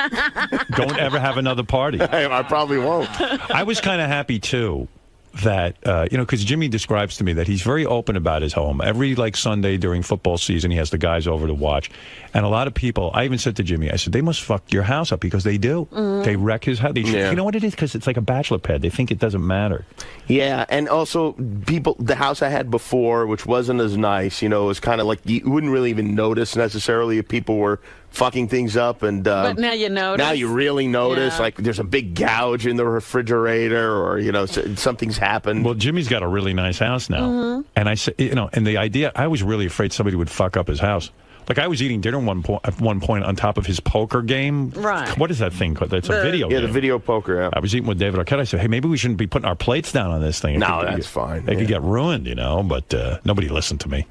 Don't ever have another party. I probably won't. I was kind of happy, too, that, you know, because Jimmy describes to me that he's very open about his home. Every, like, Sunday during football season, he has the guys over to watch. And a lot of people, I even said to Jimmy, I said, they must fuck your house up because they do. They wreck his house. You know what it is? Because it's like a bachelor pad. They think it doesn't matter. Yeah, and also the house I had before, which wasn't as nice, you know, it was kind of like you wouldn't really even notice necessarily if people were fucking things up, and but now you notice. Now you really notice, Yeah. like there's a big gouge in the refrigerator, or something's happened. Well, Jimmy's got a really nice house now, and I said, and the idea, I was really afraid somebody would fuck up his house. Like, I was eating dinner at one point on top of his poker game. Right. What is that thing called? It's a video game. Yeah, the video poker, yeah. I was eating with David Arquette. I said, hey, maybe we shouldn't be putting our plates down on this thing. That's fine. They could get ruined, but nobody listened to me.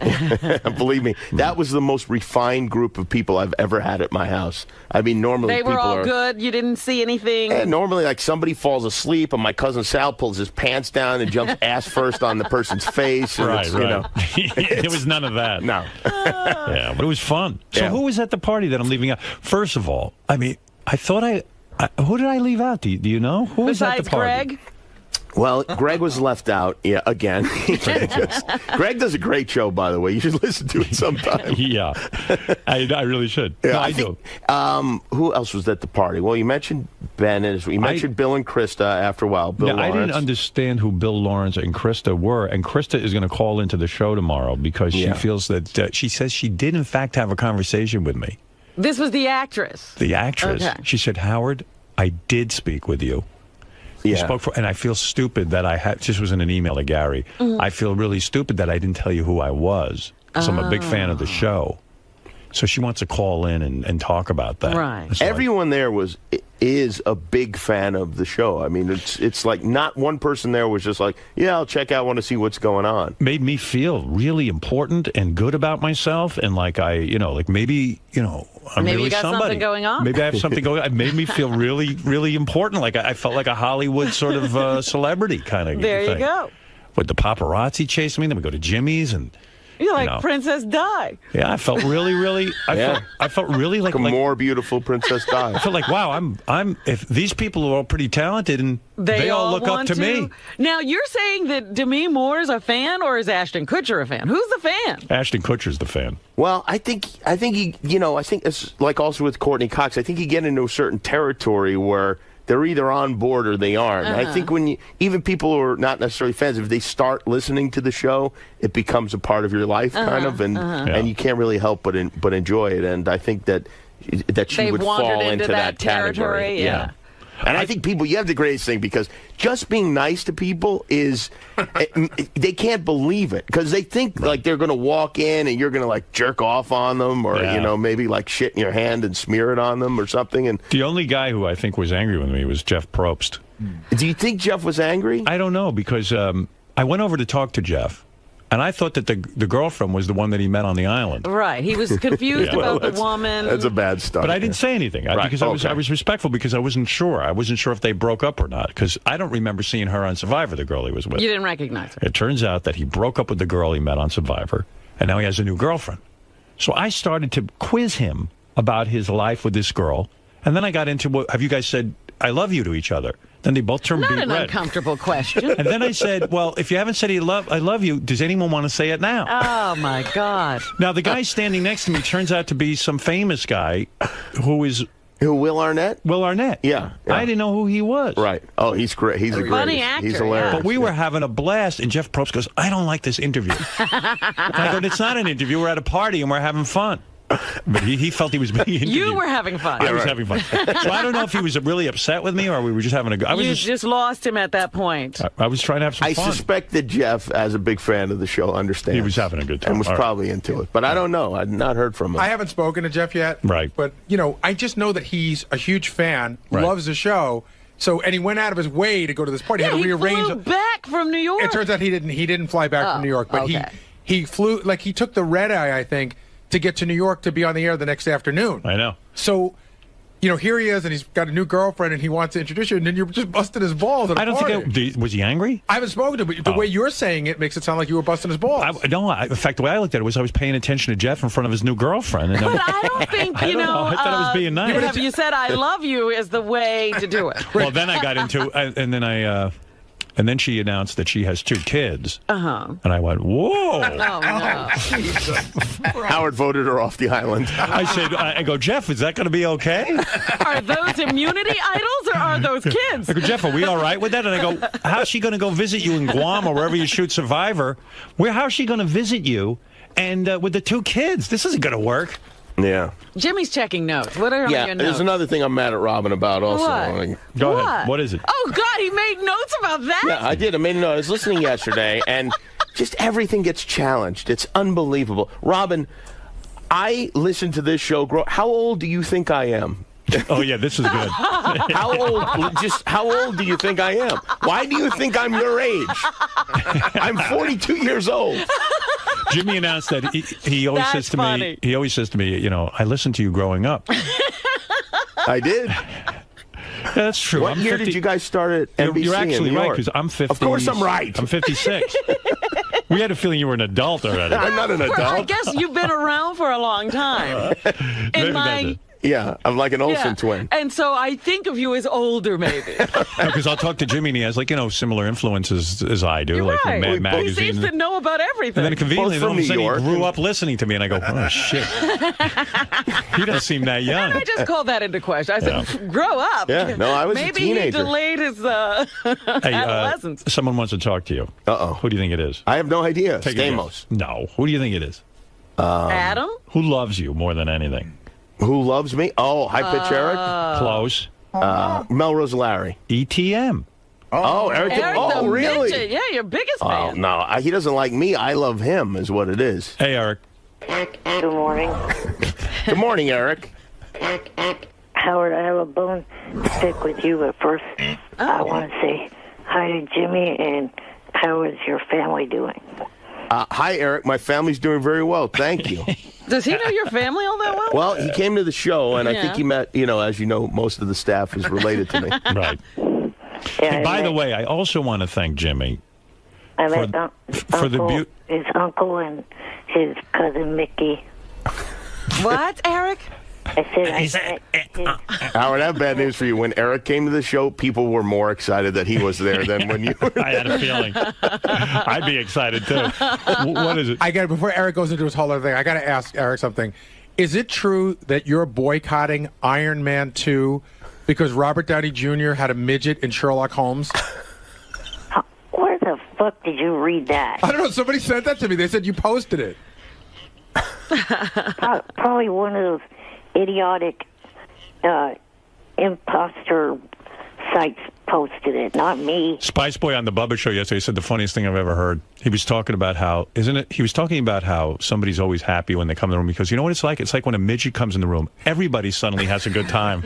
Believe me, that was the most refined group of people I've ever had at my house. I mean, normally They were people all good. You didn't see anything. Yeah, normally, like, somebody falls asleep, and my cousin Sal pulls his pants down and jumps ass first on the person's face. And Right. There was none of that. No. Yeah, but it was fun. So who was at the party that I'm leaving out? First of all, I mean, I thought who did I leave out? Do you know? Who was at the Besides party? Greg? Well, Greg was left out. Yeah, again. Greg does a great show, by the way. You should listen to it sometime. Yeah, I really should. Yeah, No, I do. Who else was at the party? Well, you mentioned Ben. You mentioned Bill and Krista after a while. Bill I Lawrence. didn't understand who Bill Lawrence and Krista were, and Krista is going to call into the show tomorrow because she feels that she says she did, in fact, have a conversation with me. This was the actress. The actress. Okay. She said, Howard, I did speak with you. You spoke and I feel stupid that I had. This was in an email to Gary. I feel really stupid that I didn't tell you who I was because I'm a big fan of the show. So she wants to call in and talk about that. Right. So Everyone there is a big fan of the show. I mean, it's like not one person there was just like, yeah, I'll check out, want to see what's going on. Made me feel really important and good about myself, and like maybe I'm Maybe really you got somebody. something going on. Maybe I have something going on. It made me feel really, really important. Like I felt like a Hollywood sort of celebrity kind of There thing. you go. With the paparazzi chasing me, then we go to Jimmy's and. You're like Princess Di. Yeah, I felt really, really. I felt really like a more beautiful Princess Di. I felt like, wow, I'm. If these people are all pretty talented and they all look up to me. Now you're saying that Demi Moore is a fan, or is Ashton Kutcher a fan? Who's the fan? Ashton Kutcher's the fan. Well, I think he, I think it's like also with Courtney Cox. I think you get into a certain territory where they're either on board or they aren't. I think when even people who are not necessarily fans, if they start listening to the show, it becomes a part of your life, kind of, and you can't really help but enjoy it. And I think that she They've would wandered fall into that territory. category. Yeah. And I think you have the greatest thing, because just being nice to people is, they can't believe it, because they think like they're going to walk in and you're going to like jerk off on them, or, maybe like shit in your hand and smear it on them or something. And the only guy who I think was angry with me was Jeff Probst. Do you think Jeff was angry? I don't know, because I went over to talk to Jeff. And I thought that the girlfriend was the one that he met on the island. Right. He was confused about the woman. That's a bad start. But I didn't say anything because I was respectful, because I wasn't sure. I wasn't sure if they broke up or not, because I don't remember seeing her on Survivor, the girl he was with. You didn't recognize her. It turns out that he broke up with the girl he met on Survivor, and now he has a new girlfriend. So I started to quiz him about his life with this girl, and then I got into, have you guys said I love you to each other? Then they both turned Not beet an red. uncomfortable question. And then I said, well, if you haven't said I love you, does anyone want to say it now? Oh, my God. Now, the guy standing next to me turns out to be some famous guy who is... Who, Will Arnett? Will Arnett. Yeah. I didn't know who he was. Right. Oh, he's great. He's a funny actor. He's hilarious. But we were having a blast, and Jeff Probst goes, I don't like this interview. I go, it's not an interview. We're at a party, and we're having fun. But he felt he was being interviewed. You were having fun. I was having fun. So I don't know if he was really upset with me, or we were just having a good... You just lost him at that point. I was trying to have some fun. I suspect that Jeff, as a big fan of the show, understands. He was having a good time. And was probably into it. But I don't know. I've not heard from him. I haven't spoken to Jeff yet. Right. But, I just know that he's a huge fan, loves the show. So, and he went out of his way to go to this party. Yeah, had to he rearrange. flew back from New York. It turns out he didn't fly back from New York, but he flew, like, he took the red eye, I think, to get to New York to be on the air the next afternoon. I know. So, here he is, and he's got a new girlfriend, and he wants to introduce you, and then you're just busting his balls at a party. Was he angry? I haven't spoken to him, but the way you're saying it makes it sound like you were busting his balls. In fact, the way I looked at it was I was paying attention to Jeff in front of his new girlfriend. And But I don't think, I thought I was being nice. Have you said I love you is the way to do it? Well, then I got into, and then she announced that she has 2 kids. Uh-huh. And I went, whoa. Oh, no. Howard voted her off the island. I go, Jeff, is that going to be okay? Are those immunity idols, or are those kids? I go, Jeff, are we all right with that? And I go, how's she going to go visit you in Guam or wherever you shoot Survivor? How's she going to visit you and with the 2 kids? This isn't going to work. Yeah. Jimmy's checking notes. What are your notes? There's another thing I'm mad at Robin about also. What? Go ahead. What is it? Oh, God, he made notes about that? Yeah, I did. I made a note. I was listening yesterday, and just everything gets challenged. It's unbelievable. Robin, I listened to this show. How old do you think I am? Oh, yeah, this is good. How old do you think I am? Why do you think I'm your age? I'm 42 years old. Jimmy announced that he always says to me, I listened to you growing up. I did. Yeah, that's true. What year did you guys start at NBC? You're actually in New right, York? because I'm 50. Of course I'm right. I'm 56. We had a feeling you were an adult already. I'm not an adult. I guess you've been around for a long time. Yeah, I'm like an Olsen twin. And so I think of you as older, maybe. Because I'll talk to Jimmy, and he has, similar influences as I do, like right. Mad Magazine. He seems to know about everything. And then conveniently, all of a sudden, he grew up listening to me, and I go, oh, shit. He doesn't seem that young. I just called that into question. I said, grow up. Yeah, no, I was a teenager. Maybe he delayed his adolescence. Someone wants to talk to you. Uh-oh. Who do you think it is? I have no idea. Take a Stamos. guess. No. Who do you think it is? Adam? Who loves you more than anything? Who loves me? Oh, High Pitch Eric? Close. Melrose Larry. ETM. Oh, Eric. the really? Midget. Yeah, your biggest fan. Oh, no. He doesn't like me. I love him, is what it is. Hey, Eric. Good morning. Good morning, Eric. Howard, I have a bone to pick with you, but first I want to say hi to Jimmy, and how is your family doing? Hi, Eric. My family's doing very well. Thank you. Does he know your family all that well? Well, he came to the show, and I think he met, as you know, most of the staff is related to me. Right. Hey, by the way, I also want to thank Jimmy. I met his uncle and his cousin Mickey. What, Eric? I said, Howard, I have bad news for you. When Eric came to the show, people were more excited that he was there than when you were there. I had a feeling. I'd be excited, too. What is it? Before Eric goes into his whole other thing, I got to ask Eric something. Is it true that you're boycotting Iron Man 2 because Robert Downey Jr. had a midget in Sherlock Holmes? Where the fuck did you read that? I don't know. Somebody sent that to me. They said you posted it. Probably one of those idiotic imposter sites posted it, not me. Spice Boy on the Bubba Show yesterday said the funniest thing I've ever heard. He was talking about how, he was talking about how somebody's always happy when they come in the room because you know what it's like? It's like when a midget comes in the room, everybody suddenly has a good time.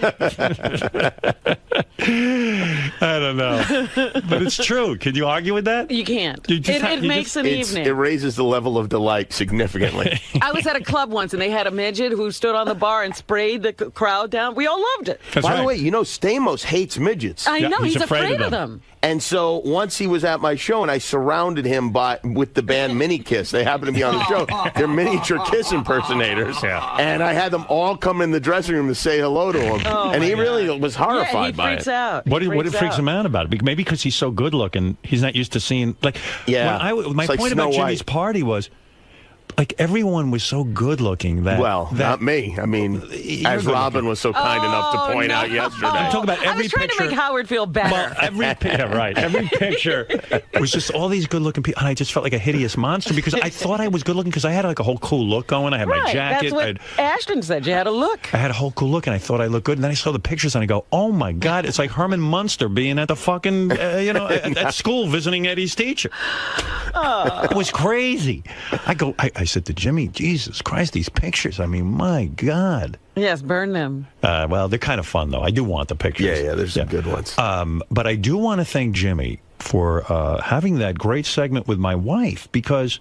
I don't know. But it's true. Can you argue with that? You can't. It makes an evening. It raises the level of delight significantly. I was at a club once, and they had a midget who stood on the bar and sprayed the crowd down. We all loved it. By the way, Stamos hates midgets. I know. He's afraid of them. And so once he was at my show, and I surrounded him with the band Mini Kiss. They happen to be on the show. They're miniature Kiss impersonators. Yeah. And I had them all come in the dressing room to say hello to him. And he really was horrified by it. He freaks out. What freaks him out about it? Maybe because he's so good looking, he's not used to seeing. My point about Jimmy's party was, everyone was so good looking that. Well, not me. I mean, as Robin was so kind enough to point out yesterday. I'm talking about every picture. I was trying to make Howard feel better. Well, every picture was just all these good looking people, and I just felt like a hideous monster because I thought I was good looking because I had a whole cool look going. I had my jacket. That's what Ashton said. You had a look. I had a whole cool look, and I thought I looked good. And then I saw the pictures, and I go, "Oh my God!" It's like Herman Munster being at the fucking, at school visiting Eddie's teacher. It was crazy. I said to Jimmy, Jesus Christ, these pictures. I mean, my God. Yes, burn them. Well, they're kind of fun, though. I do want the pictures. Yeah, there's some good ones. But I do want to thank Jimmy for having that great segment with my wife because,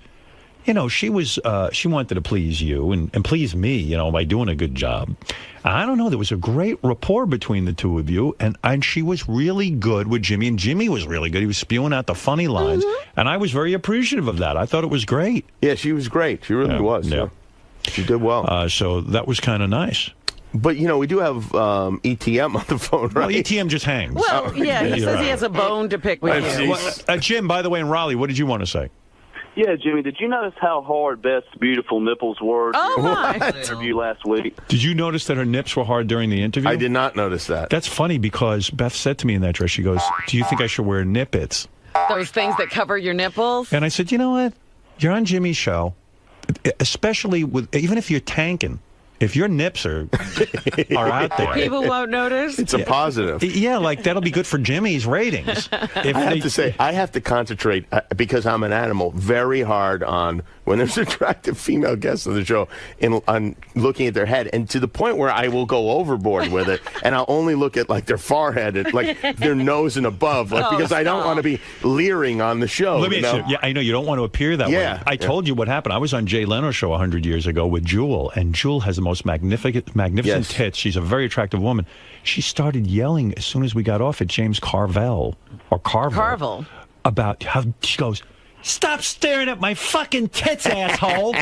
she wanted to please you and please me, by doing a good job. I don't know. There was a great rapport between the two of you, and she was really good with Jimmy, and Jimmy was really good. He was spewing out the funny lines, and I was very appreciative of that. I thought it was great. Yeah, she was great. She really was. Yeah. She did well. So that was kind of nice. But, we do have ETM on the phone, right? Well, ETM just hangs. Well, he says he has a bone to pick with you. Jim, by the way, in Raleigh, what did you want to say? Yeah, Jimmy, did you notice how hard Beth's beautiful nipples were during the interview last week? Did you notice that her nips were hard during the interview? I did not notice that. That's funny because Beth said to me in that dress, she goes, do you think I should wear nippets? Those things that cover your nipples? And I said, you know what? You're on Jimmy's show, especially even if you're tanking, If your nips are out there, people won't notice. It's a positive. Yeah, like that'll be good for Jimmy's ratings. I have to concentrate because I'm an animal very hard on when there's attractive female guests on the show on looking at their head, and to the point where I will go overboard with it, and I'll only look at like their forehead, and, like their nose and above, because I don't want to be leering on the show. Let me ask you, I know you don't want to appear that way. I told you what happened. I was on Jay Leno's show 100 years ago with Jewel, and Jewel has the most magnificent tits. She's a very attractive woman. She started yelling as soon as we got off at James Carvel about how she goes, "Stop staring at my fucking tits, asshole."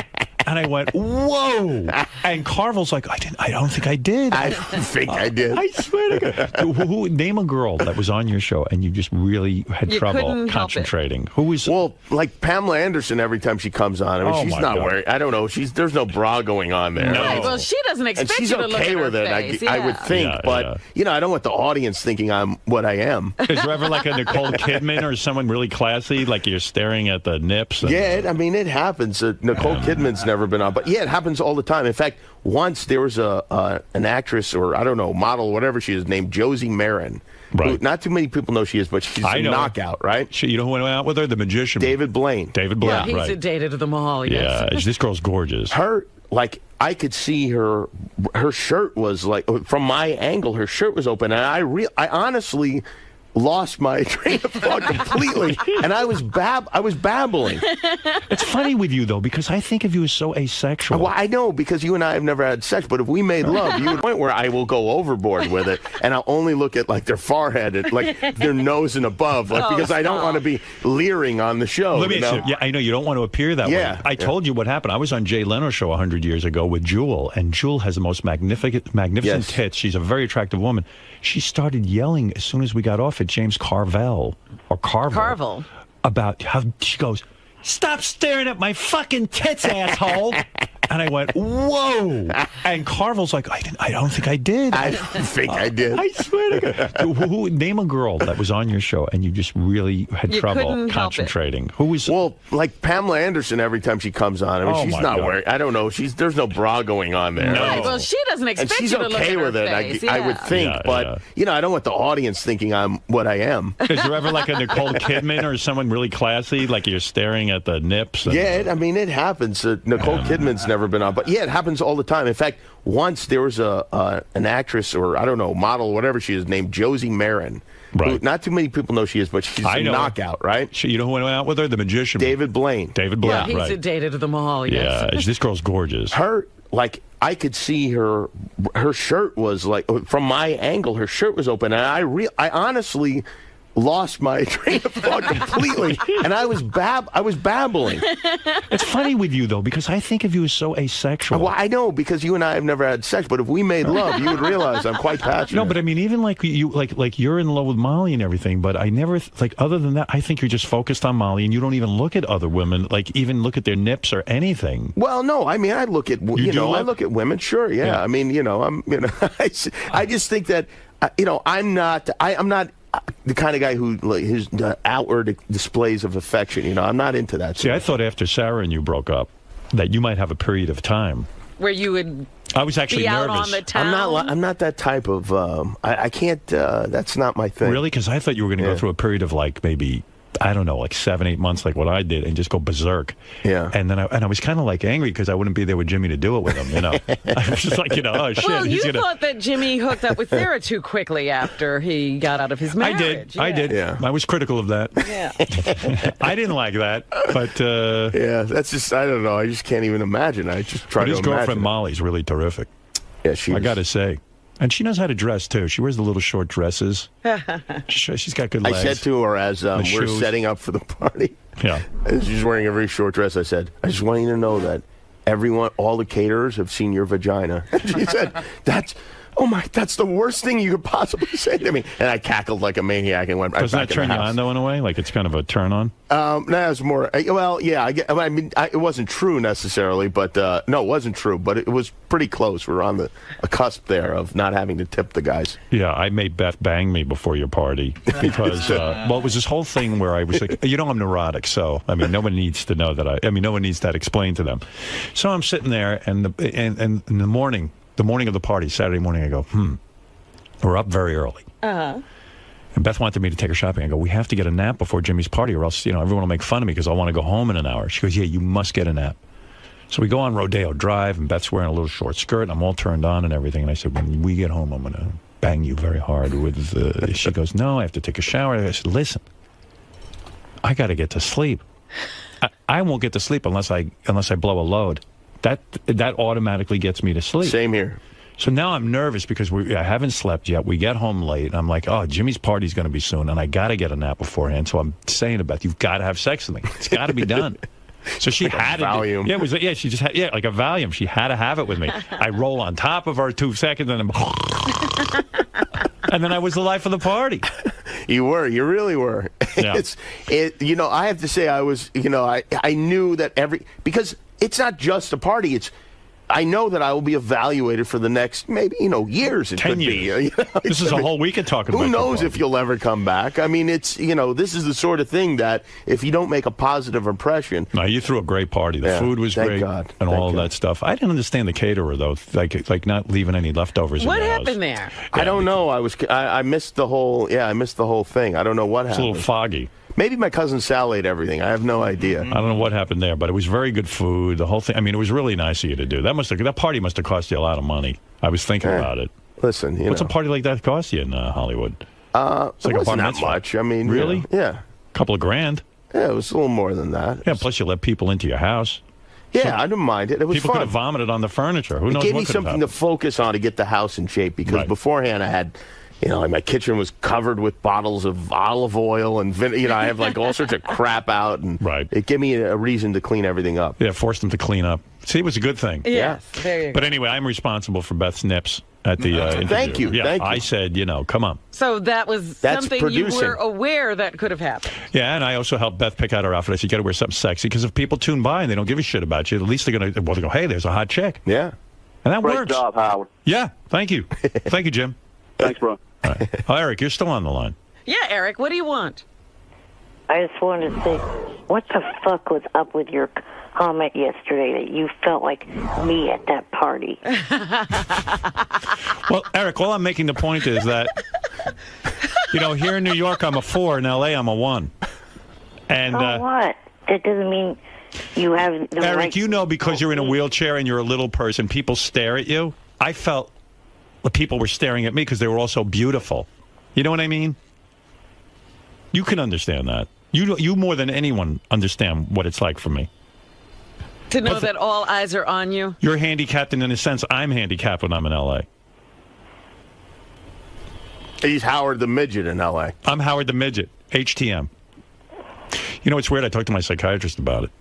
And I went, "Whoa!" And Carvel's like, "I don't think I did." I don't think I did. I swear to God. Name a girl that was on your show and you just really had trouble concentrating. Who was? Well, like Pamela Anderson. Every time she comes on, I mean, she's not wearing. I don't know. There's no bra going on there. No. Right, well, she doesn't expect you to look at her face. I would think, but I don't want the audience thinking I'm what I am. Is there ever like a Nicole Kidman or someone really classy, like you're staring at the nips? I mean, it happens. Nicole Kidman's never been on, but it happens all the time. In fact, once there was an actress or I don't know, model, whatever she is, named Josie Marin. Right. Who, not too many people know she is, but she's a knockout, right? You know who went out with her? The magician. David Blaine. Yeah, he's dated them all. Yes. Yeah, this girl's gorgeous. I could see her shirt was like, from my angle, her shirt was open, and I honestly lost my train of thought completely, and I was babbling. It's funny with you though, because I think of you as so asexual. Well, I know, because you and I have never had sex, but if we made love, you would point where I will go overboard with it, and I'll only look at like their forehead, and, like their nose and above, because I don't want to be leering on the show. Let me ask you, I know you don't want to appear that way. I told you what happened. I was on Jay Leno's show 100 years ago with Jewel, and Jewel has the most magnificent tits. She's a very attractive woman. She started yelling as soon as we got off at James Carvel about how she goes, "Stop staring at my fucking tits, asshole." And I went, "Whoa!" And Carvel's like, I don't think I did. I don't think I did. I swear to God. Name a girl that was on your show and you just really had trouble concentrating. Who was? Well, like Pamela Anderson. Every time she comes on, I mean, she's not wearing. I don't know. There's no bra going on there. No. Right, well, she doesn't expect you to look at her face. And she's okay with it. I would think, but I don't want the audience thinking I'm what I am. Is there ever like a Nicole Kidman or someone really classy, like you're staring at the nips? I mean, it happens. Nicole Kidman's never been on, but it happens all the time. In fact, once there was an actress or I don't know, model, whatever she is, named Josie Marin. Right. Who, not too many people know she is, but she's a knockout, right? You know who went out with her? The magician. David Blaine. Yeah, he's dated them all. Yeah, this girl's gorgeous. I could see her shirt was like, from my angle, her shirt was open, and I honestly lost my train of thought completely, and I was babbling. It's funny with you though, because I think of you as so asexual. Well, I know, because you and I have never had sex, but if we made love, you would realize I'm quite passionate. No, but I mean, even like you, like you're in love with Molly and everything, but I never other than that, I think you're just focused on Molly, and you don't even look at other women, like even look at their nips or anything. Well, no, I mean, I look at I look at women, sure, yeah. I mean, I just think that I'm not the kind of guy who his outward displays of affection. I'm not into that. See, I thought after Sarah and you broke up that you might have a period of time where you would. I was actually be nervous. Out on the town. I'm not that type of. I can't. That's not my thing. Really, because I thought you were going to go through a period of like maybe, I don't know, like 7-8 months, like what I did, and just go berserk. Yeah. And then I was kind of like angry because I wouldn't be there with Jimmy to do it with him. I was just like, oh shit. Well, you thought that Jimmy hooked up with Sarah too quickly after he got out of his marriage. I did. Yeah. I was critical of that. Yeah. I didn't like that, but yeah, that's just, I don't know. I just can't even imagine. I just try to imagine. His girlfriend Molly's really terrific. Yeah, I got to say. And she knows how to dress, too. She wears the little short dresses. She's got good legs. I said to her as we're setting up for the party, and she's wearing a very short dress, I said, I just want you to know that all the caterers have seen your vagina. And she said, oh my, that's the worst thing you could possibly say to me. And I cackled like a maniac and went right Doesn't back that in the turn you house. on, though, in a way? Like, it's kind of a turn on? No, it was more, well, yeah, I mean, it wasn't true necessarily, but, no, it wasn't true, but it was pretty close. We were on the cusp there of not having to tip the guys. Yeah, I made Beth bang me before your party because, well, it was this whole thing where I was like, I'm neurotic, so, I mean, no one needs to know that no one needs that explained to them. So I'm sitting there, and in the morning of the party, Saturday morning, I go, we're up very early. Uh-huh. And Beth wanted me to take her shopping. I go, we have to get a nap before Jimmy's party, or else, everyone will make fun of me because I want to go home in an hour. She goes, yeah, you must get a nap. So we go on Rodeo Drive, and Beth's wearing a little short skirt, and I'm all turned on and everything. And I said, when we get home, I'm going to bang you very hard with She goes, no, I have to take a shower. I said, listen, I got to get to sleep. I won't get to sleep unless I blow a load. That automatically gets me to sleep. Same here. So now I'm nervous because I haven't slept yet. We get home late, and I'm like, oh, Jimmy's party's going to be soon, and I got to get a nap beforehand. So I'm saying to Beth, you've got to have sex with me. It's got to be done. So she like had a Valium. She just had, like a Valium. She had to have it with me. I roll on top of her 2 seconds, and and then I was the life of the party. You really were. Yeah. I have to say I was, I knew that because it's not just a party, I know that I will be evaluated for the next, maybe, years. It 10 could years. Be. This is a whole weekend talking about Who knows if you'll ever come back? I mean, it's, this is the sort of thing that if you don't make a positive impression. No, you threw a great party. The food was great. God. And Thank all God. that stuff. I didn't understand the caterer, though, like not leaving any leftovers What in the happened house. there? Yeah, I don't know. I missed the whole thing. I don't know what It's a happened. little foggy. Maybe my cousin Sal ate everything. I have no idea. I don't know what happened there, but it was very good food. The whole thing. I mean, it was really nice of you to do. That party must have cost you a lot of money. I was thinking about it. Listen, what's a party like that cost you in Hollywood? It's like it a bar wasn't that mitzvah. much. I mean, Really? Yeah. A couple of grand. Yeah, it was a little more than that. Yeah. Plus, you let people into your house. Yeah, I didn't mind it. It was People fun. could have vomited on the furniture. Who It knows gave what me could have something to focus on to get the house in shape because beforehand I had, my kitchen was covered with bottles of olive oil and I have like all sorts of crap out, and it gave me a reason to clean everything up. Yeah, forced them to clean up. See, it was a good thing. Yes, there you go. But anyway, I'm responsible for Beth's nips at the interview. Thank you. Yeah, Thank you. I said, come on. So that was That's something producing. you were aware that could have happened. Yeah, and I also helped Beth pick out her outfit. I said, you got to wear something sexy because if people tune by and they don't give a shit about you, at least they're going to go, hey, there's a hot chick. Yeah. And that Great works. job, Howard. Yeah, thank you. Thank you, Jim. Thanks, bro. All right. Oh, Eric, you're still on the line. Yeah, Eric, what do you want? I just wanted to say, what the fuck was up with your comment yesterday that you felt like me at that party? Well, Eric, all I'm making the point is that, here in New York, I'm a 4. In L.A., I'm a 1. And what? That doesn't mean you have the Eric, right because you're in a wheelchair and you're a little person, people stare at you. I felt the people were staring at me because they were all so beautiful. You know what I mean? You can understand that. You more than anyone understand what it's like for me. To know that all eyes are on you? You're handicapped, and in a sense, I'm handicapped when I'm in L.A. He's Howard the Midget in L.A. I'm Howard the Midget, HTM. It's weird. I talked to my psychiatrist about it.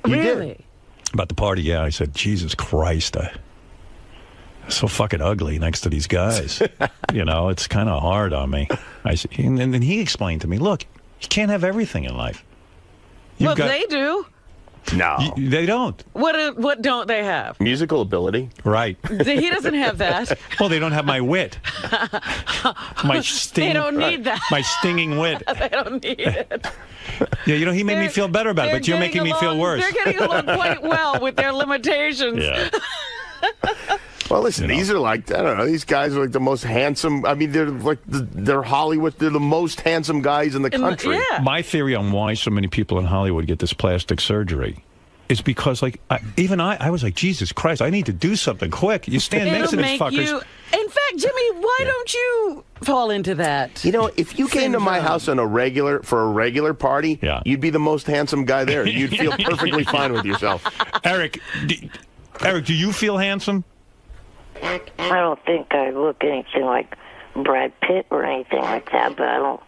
Really? About the party, yeah. I said, Jesus Christ, I'm so fucking ugly next to these guys. It's kind of hard on me. I said, and then he explained to me, look, you can't have everything in life. They do. No. They don't. What don't they have? Musical ability. Right. He doesn't have that. Well, they don't have my wit. They don't need that. My stinging wit. They don't need it. Yeah, he made me feel better about it, but you're making me feel worse. They're getting along quite well with their limitations. Yeah. Well, listen, these are like, I don't know, these guys are like the most handsome. I mean, they're like, they're Hollywood. They're the most handsome guys in the country. My theory on why so many people in Hollywood get this plastic surgery is because, I was like, Jesus Christ, I need to do something quick. You stand next to these fuckers. In fact, Jimmy, why don't you fall into that? If you came to my house on for a regular party, you'd be the most handsome guy there. You'd feel perfectly fine with yourself. Eric, do you feel handsome? I don't think I look anything like Brad Pitt or anything like that, but I don't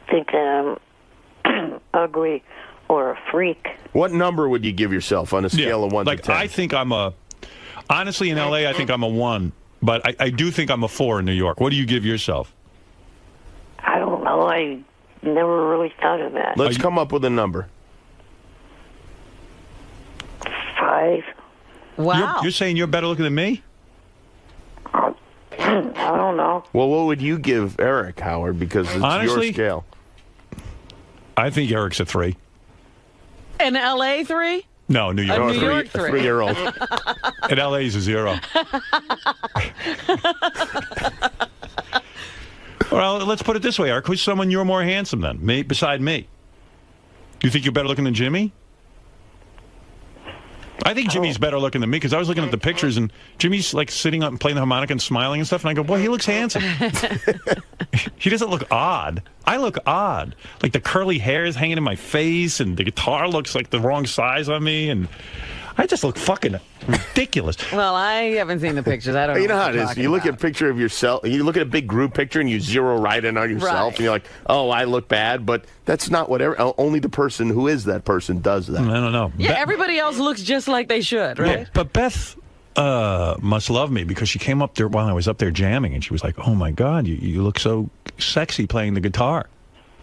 think that I'm ugly or a freak. What number would you give yourself on a scale of 1 to 10? I think honestly, in L.A., I think I'm a 1. But I do think I'm a 4 in New York. What do you give yourself? I don't know. I never really thought of that. Let's come up with a number. 5. Wow. You're saying you're better looking than me? I don't know. Well, what would you give Eric, Howard? Because it's Honestly, your scale. I think Eric's a 3. In L.A., 3? No, New York. New York 3. A 3-year-old. In L.A. he's a 0. Well, let's put it this way, Eric. Who's someone you're more handsome than? Me, beside me? You think you're better looking than Jimmy? I think Jimmy's better looking than me because I was looking at the pictures and Jimmy's like sitting up and playing the harmonica and smiling and stuff. And I go, boy, he looks handsome. He doesn't look odd. I look odd. Like the curly hair is hanging in my face and the guitar looks like the wrong size on me. And I just look fucking ridiculous. Well, I haven't seen the pictures. I don't know. You know how what it is. You look at a picture of yourself. You look at a big group picture and you zero right in on yourself. Right. And you're like, oh, I look bad. But that's not whatever. Only the person who is that person does that. I don't know. Yeah, everybody else looks just like they should, right? Yeah, but Beth must love me because she came up there while I was up there jamming and she was like, oh, my God, you look so sexy playing the guitar.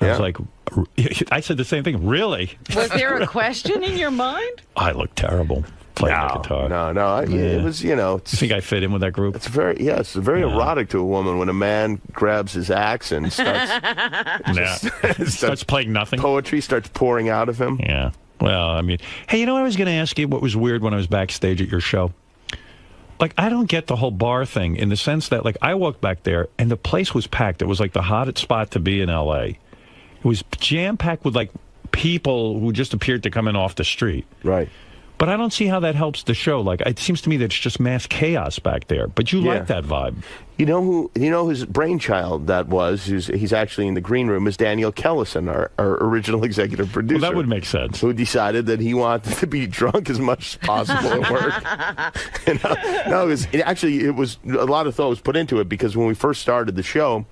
I was like, I said the same thing. Really? Was there a question in your mind? I look terrible playing the guitar. No. It was, you know. You think I fit in with that group? It's very erotic to a woman when a man grabs his axe and starts starts playing nothing. Poetry starts pouring out of him. Yeah. Well, I mean, hey, you know what I was going to ask you? What was weird when I was backstage at your show? Like, I don't get the whole bar thing in the sense that, like, I walked back there and the place was packed. It was like the hottest spot to be in L.A. It was jam-packed with, like, people who just appeared to come in off the street. Right. But I don't see how that helps the show. Like, it seems to me that it's just mass chaos back there. But you like that vibe. You know whose brainchild that was? He's actually in the green room. Is Daniel Kellison, our original executive producer? Well, that would make sense. Who decided that he wanted to be drunk as much as possible at work? No, it was a lot of thought was put into it because when we first started the show,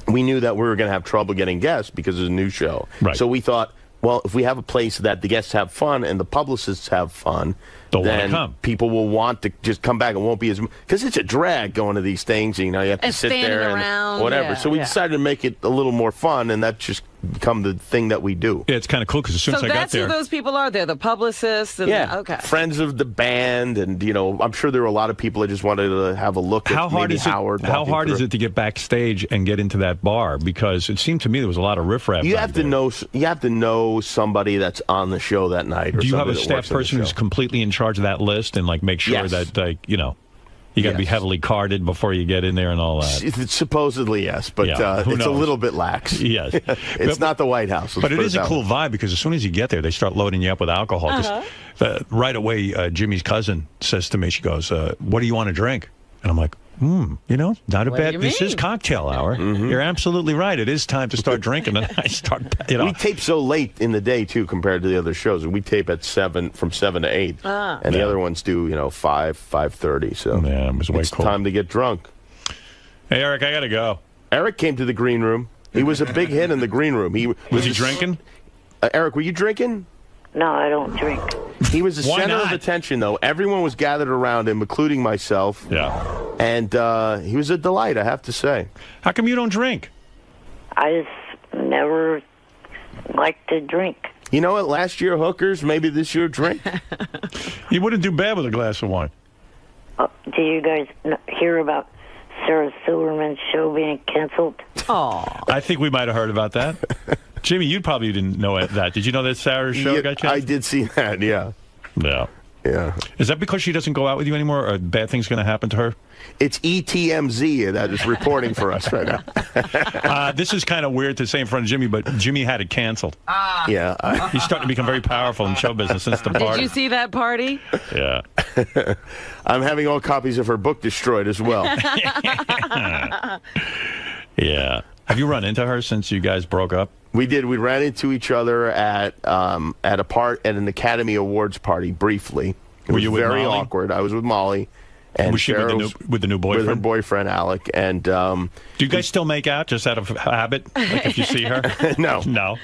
we knew that we were going to have trouble getting guests because it's a new show. Right. So we thought, well, if we have a place that the guests have fun and the publicists have fun, then people will want to just come back and won't be as... Because it's a drag going to these things. You know, you have to sit there and whatever. So we decided to make it a little more fun, and that's just become the thing that we do. Yeah, it's kind of cool because as soon as I got there... So that's who those people are? They're the publicists? And, okay. Friends of the band, and, you know, I'm sure there were a lot of people that just wanted to have a look at Howard. How hard is it to get backstage and get into that bar? Because it seemed to me there was a lot of riffraff. You have to know somebody that's on the show that night. Or do you have a staff person who's completely in charge of that list and, like, make sure that, like, you know... You got to be heavily carded before you get in there and all that. Supposedly, yes, but it's a little bit lax. Yes. It's not the White House. But it is a cool vibe because as soon as you get there, they start loading you up with alcohol. Right away, Jimmy's cousin says to me, she goes, what do you want to drink? And I'm like, you know, not a bad... This is cocktail hour. Mm-hmm. You're absolutely right. It is time to start drinking. And I start, you know. We tape so late in the day, too, compared to the other shows. We tape at 7, from 7 to 8. And the other ones do, 5:30. So yeah, it was way cool. It's time to get drunk. Hey, Eric, I got to go. Eric came to the green room. He was a big hit in the green room. Was he drinking? Eric, were you drinking? No, I don't drink. He was the center of attention, though. Everyone was gathered around him, including myself. Yeah. And he was a delight, I have to say. How come you don't drink? I just never liked to drink. You know what? Last year, hookers. Maybe this year, drink. You wouldn't do bad with a glass of wine. Do you guys hear about Sarah Silverman's show being canceled? Oh, I think we might have heard about that. Jimmy, you probably didn't know that. Did you know that Sarah's show got canceled? I did see that, yeah. Yeah. Yeah. Is that because she doesn't go out with you anymore, or bad things going to happen to her? It's ETMZ that is reporting for us right now. This is kind of weird to say in front of Jimmy, but Jimmy had it canceled. Yeah. He's starting to become very powerful in show business since the party. Did you see that party? Yeah. I'm having all copies of her book destroyed as well. Yeah. Have you run into her since you guys broke up? We did. We ran into each other at an Academy Awards party briefly. It was very awkward. I was with Molly, And was she with the new boyfriend? With her boyfriend, Alec. And do you guys still make out just out of habit? Like if you see her? No. No.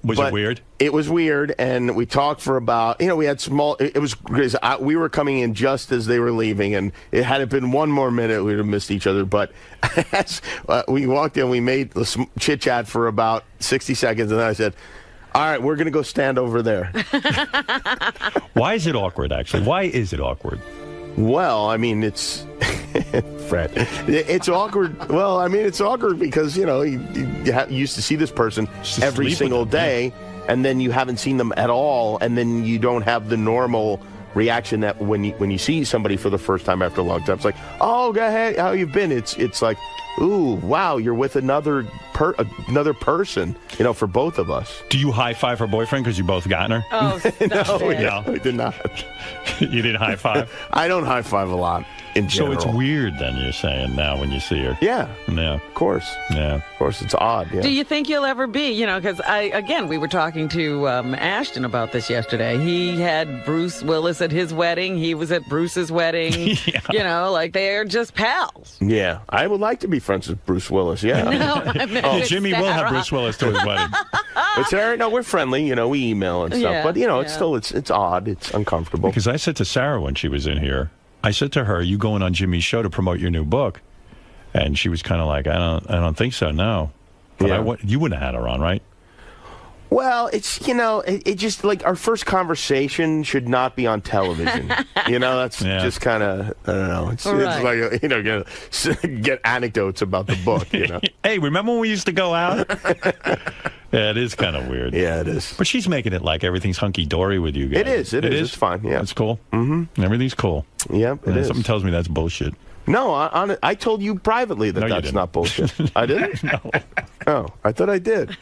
Was it weird? It was weird, and we talked for about, we had it was, we were coming in just as they were leaving, and had it been one more minute, we would have missed each other. But as we walked in, we made chit-chat for about 60 seconds, and then I said, all right, we're going to go stand over there. Why is it awkward, actually? Why is it awkward? Well, I mean, it's Fred. It's awkward. Well, I mean, it's awkward because you used to see this person every single day, and then you haven't seen them at all, and then you don't have the normal reaction that when you see somebody for the first time after a long time. It's like, oh, go ahead, how you've been? It's like, ooh, wow, you're with another person, for both of us. Do you high five her boyfriend because you both gotten her? Oh, no, we did not. You didn't high five? I don't high five a lot in general. So it's weird then, you're saying, now when you see her. Yeah. Yeah. Of course. Yeah. Of course, it's odd. Yeah. Do you think you'll ever be, because we were talking to Ashton about this yesterday. He had Bruce Willis at his wedding. He was at Bruce's wedding. Yeah. They're just pals. Yeah. I would like to be friends with Bruce Willis, yeah. No, Jimmy will have Bruce Willis to his wedding. But Sarah, no, we're friendly, we email and stuff. Yeah, but, it's still, it's odd. It's uncomfortable. Because I said to Sarah when she was in here, I said to her, you going on Jimmy's show to promote your new book? And she was kind of like, I don't think so, no. But you wouldn't have had her on, right? Well, it's, it just, like, our first conversation should not be on television. That's just kind of, I don't know. It's like, get anecdotes about the book, Hey, remember when we used to go out? Yeah, it is kind of weird. Yeah, it is. But she's making it like everything's hunky-dory with you guys. It is. It's fine, yeah. It's cool? Mm-hmm. Everything's cool. Yep, it is. Something tells me that's bullshit. No, I told you privately that's not bullshit. I didn't? No. Oh, I thought I did.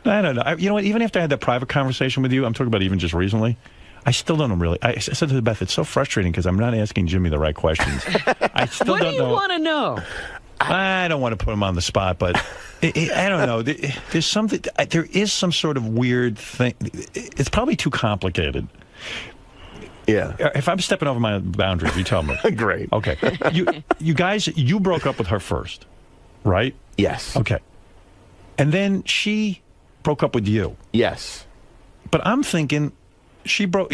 I don't know. You know what? Even after I had that private conversation with you, I'm talking about even just recently, I still don't know really. I said to Beth, it's so frustrating because I'm not asking Jimmy the right questions. I still don't know. What do you want to know? I don't want to put him on the spot, but I don't know. There's something. There is some sort of weird thing. It's probably too complicated. Yeah. If I'm stepping over my boundaries, you tell me. Great. Okay. You guys, you broke up with her first, right? Yes. Okay. And then she broke up with you. Yes. But I'm thinking she broke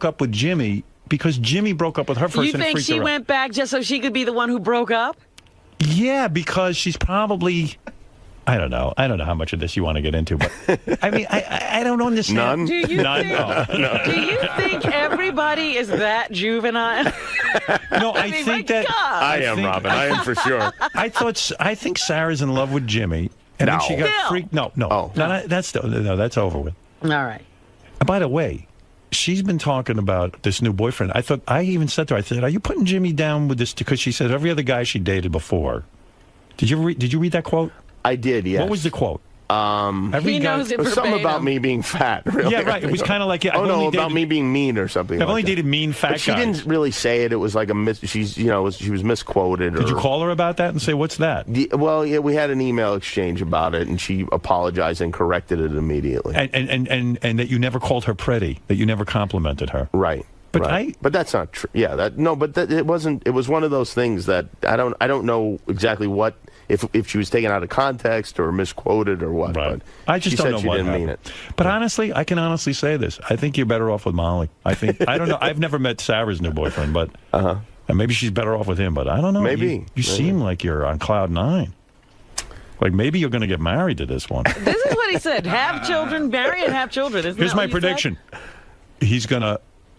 up with Jimmy because Jimmy broke up with her first. You think she went back just so she could be the one who broke up? Yeah, because she's probably... I don't know. I don't know how much of this you want to get into, but I mean, I don't understand. None? Do you think everybody is that juvenile? No, I think that... God. I am, Robin. I am for sure. I think Sarah's in love with Jimmy, and then she got freaked. No. Oh. That's over with. All right. And by the way, she's been talking about this new boyfriend. I even said to her, I said, are you putting Jimmy down with this? Because she said every other guy she dated before. Did you read that quote? I did, yes. What was the quote? He knows it verbatim. Something about me being fat. Really. Yeah, right. It was kind of like, about me being mean or something. I've only dated mean fat guys. She didn't really say it. It was like she was misquoted. Did you call her about that and say, what's that? Well, yeah, we had an email exchange about it, and she apologized and corrected it immediately. And that you never called her pretty, that you never complimented her. Right. But but that's not true. Yeah, it wasn't. It was one of those things that I don't know exactly what. If she was taken out of context or misquoted or what. Right. But I just don't know she what didn't happened. mean it. But honestly, I can honestly say this. I think you're better off with Molly. I don't know. I've never met Sarah's new boyfriend, but and maybe she's better off with him, but I don't know. Maybe. You seem like you're on cloud 9. Like maybe you're going to get married to this one. This is what he said. Have children, marry and have children. Here's my prediction.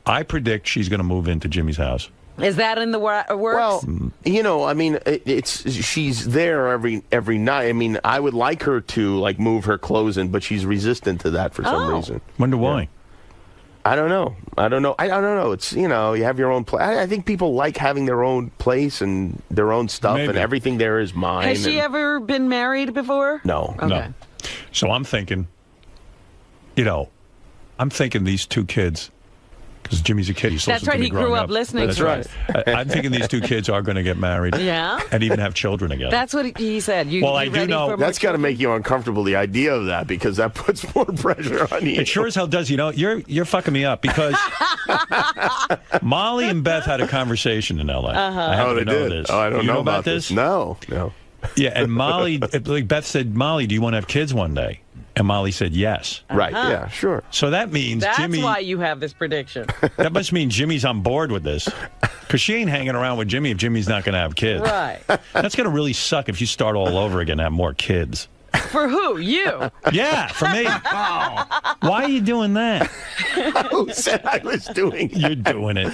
I predict she's going to move into Jimmy's house. Is that in the works? Well, I mean, she's there every night. I mean, I would like her to move her clothes in, but she's resistant to that for some reason. Wonder why? Yeah. I don't know. It's you have your own place. I think people like having their own place and their own stuff, and everything there is mine. Has she ever been married before? No. Okay. No. So I'm thinking, these two kids. Because Jimmy's a kid. He's That's right. He grew up listening That's to right. I'm thinking these two kids are going to get married. Yeah. And even have children together. That's what he said. Well, I do know. That's got to make you uncomfortable, the idea of that, because that puts more pressure on you. It sure as hell does. You know, you're fucking me up because Molly and Beth had a conversation in L.A. I happen to know this. Oh, I don't you know about this. No. Yeah, and Molly, like Beth said, Molly, do you want to have kids one day? And Molly said yes. Right, yeah, sure. So that means That's Jimmy... why you have this prediction. That must mean Jimmy's on board with this. Because she ain't hanging around with Jimmy if Jimmy's not going to have kids. Right. That's going to really suck if you start all over again and have more kids. For who? You? Yeah, for me. Why are you doing that? Who said I was doing it? You're doing it.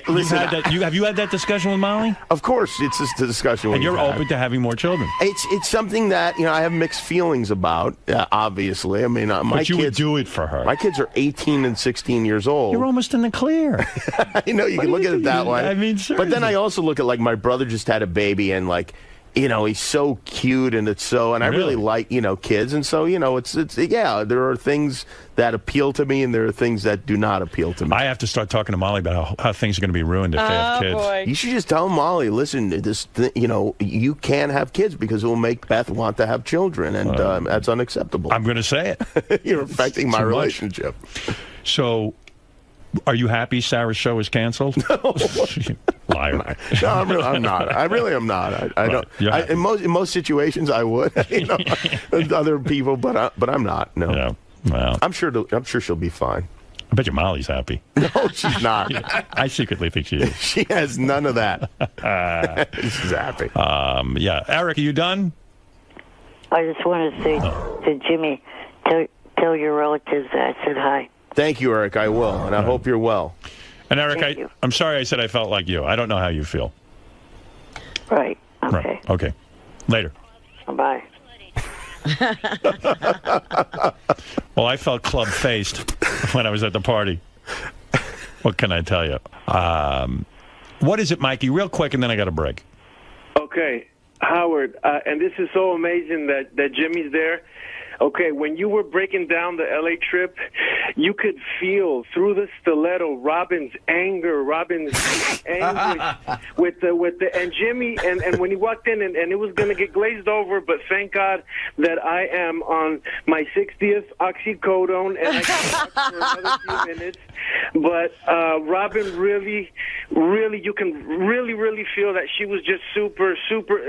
Listen, have you had that discussion with Molly? Of course, it's just a discussion. And you're open to having more children? It's something that I have mixed feelings about. Obviously, I mean, my but you kids would do it for her. My kids are 18 and 16 years old. You're almost in the clear. I know you can look at it that way. I mean, seriously. But then I also look at my brother just had a baby and he's so cute and I really like, kids. And so, there are things that appeal to me and there are things that do not appeal to me. I have to start talking to Molly about how things are going to be ruined if they have kids. Boy. You should just tell Molly, listen, you can't have kids because it will make Beth want to have children. And that's unacceptable. I'm going to say it. You're affecting my relationship. So... Are you happy Sarah's show is canceled? No. Liar. No, I'm not. I really am not. I don't. In most situations, I would. Other people, but I'm not. No. Yeah. Well, I'm sure she'll be fine. I bet you Molly's happy. No, she's not. I secretly think she is. She has none of that. She's happy. Yeah. Eric, are you done? I just want to say to Jimmy, tell your relatives that I said hi. Thank you, Eric. I will, and I hope you're well. And Eric, I'm sorry I said I felt like you. I don't know how you feel. Right. Okay. Right. Okay. Later. Bye. Well, I felt club-faced when I was at the party. What can I tell you? What is it, Mikey? Real quick, and then I got a break. Okay, Howard, and this is so amazing that Jimmy's there. Okay, when you were breaking down the L.A. trip, you could feel through the stiletto Robin's anger, Robin's anguish with the and Jimmy and when he walked in and it was gonna get glazed over, but thank God that I am on my 60th oxycodone and I can talk for another few minutes. But Robin really, you can really feel that she was just super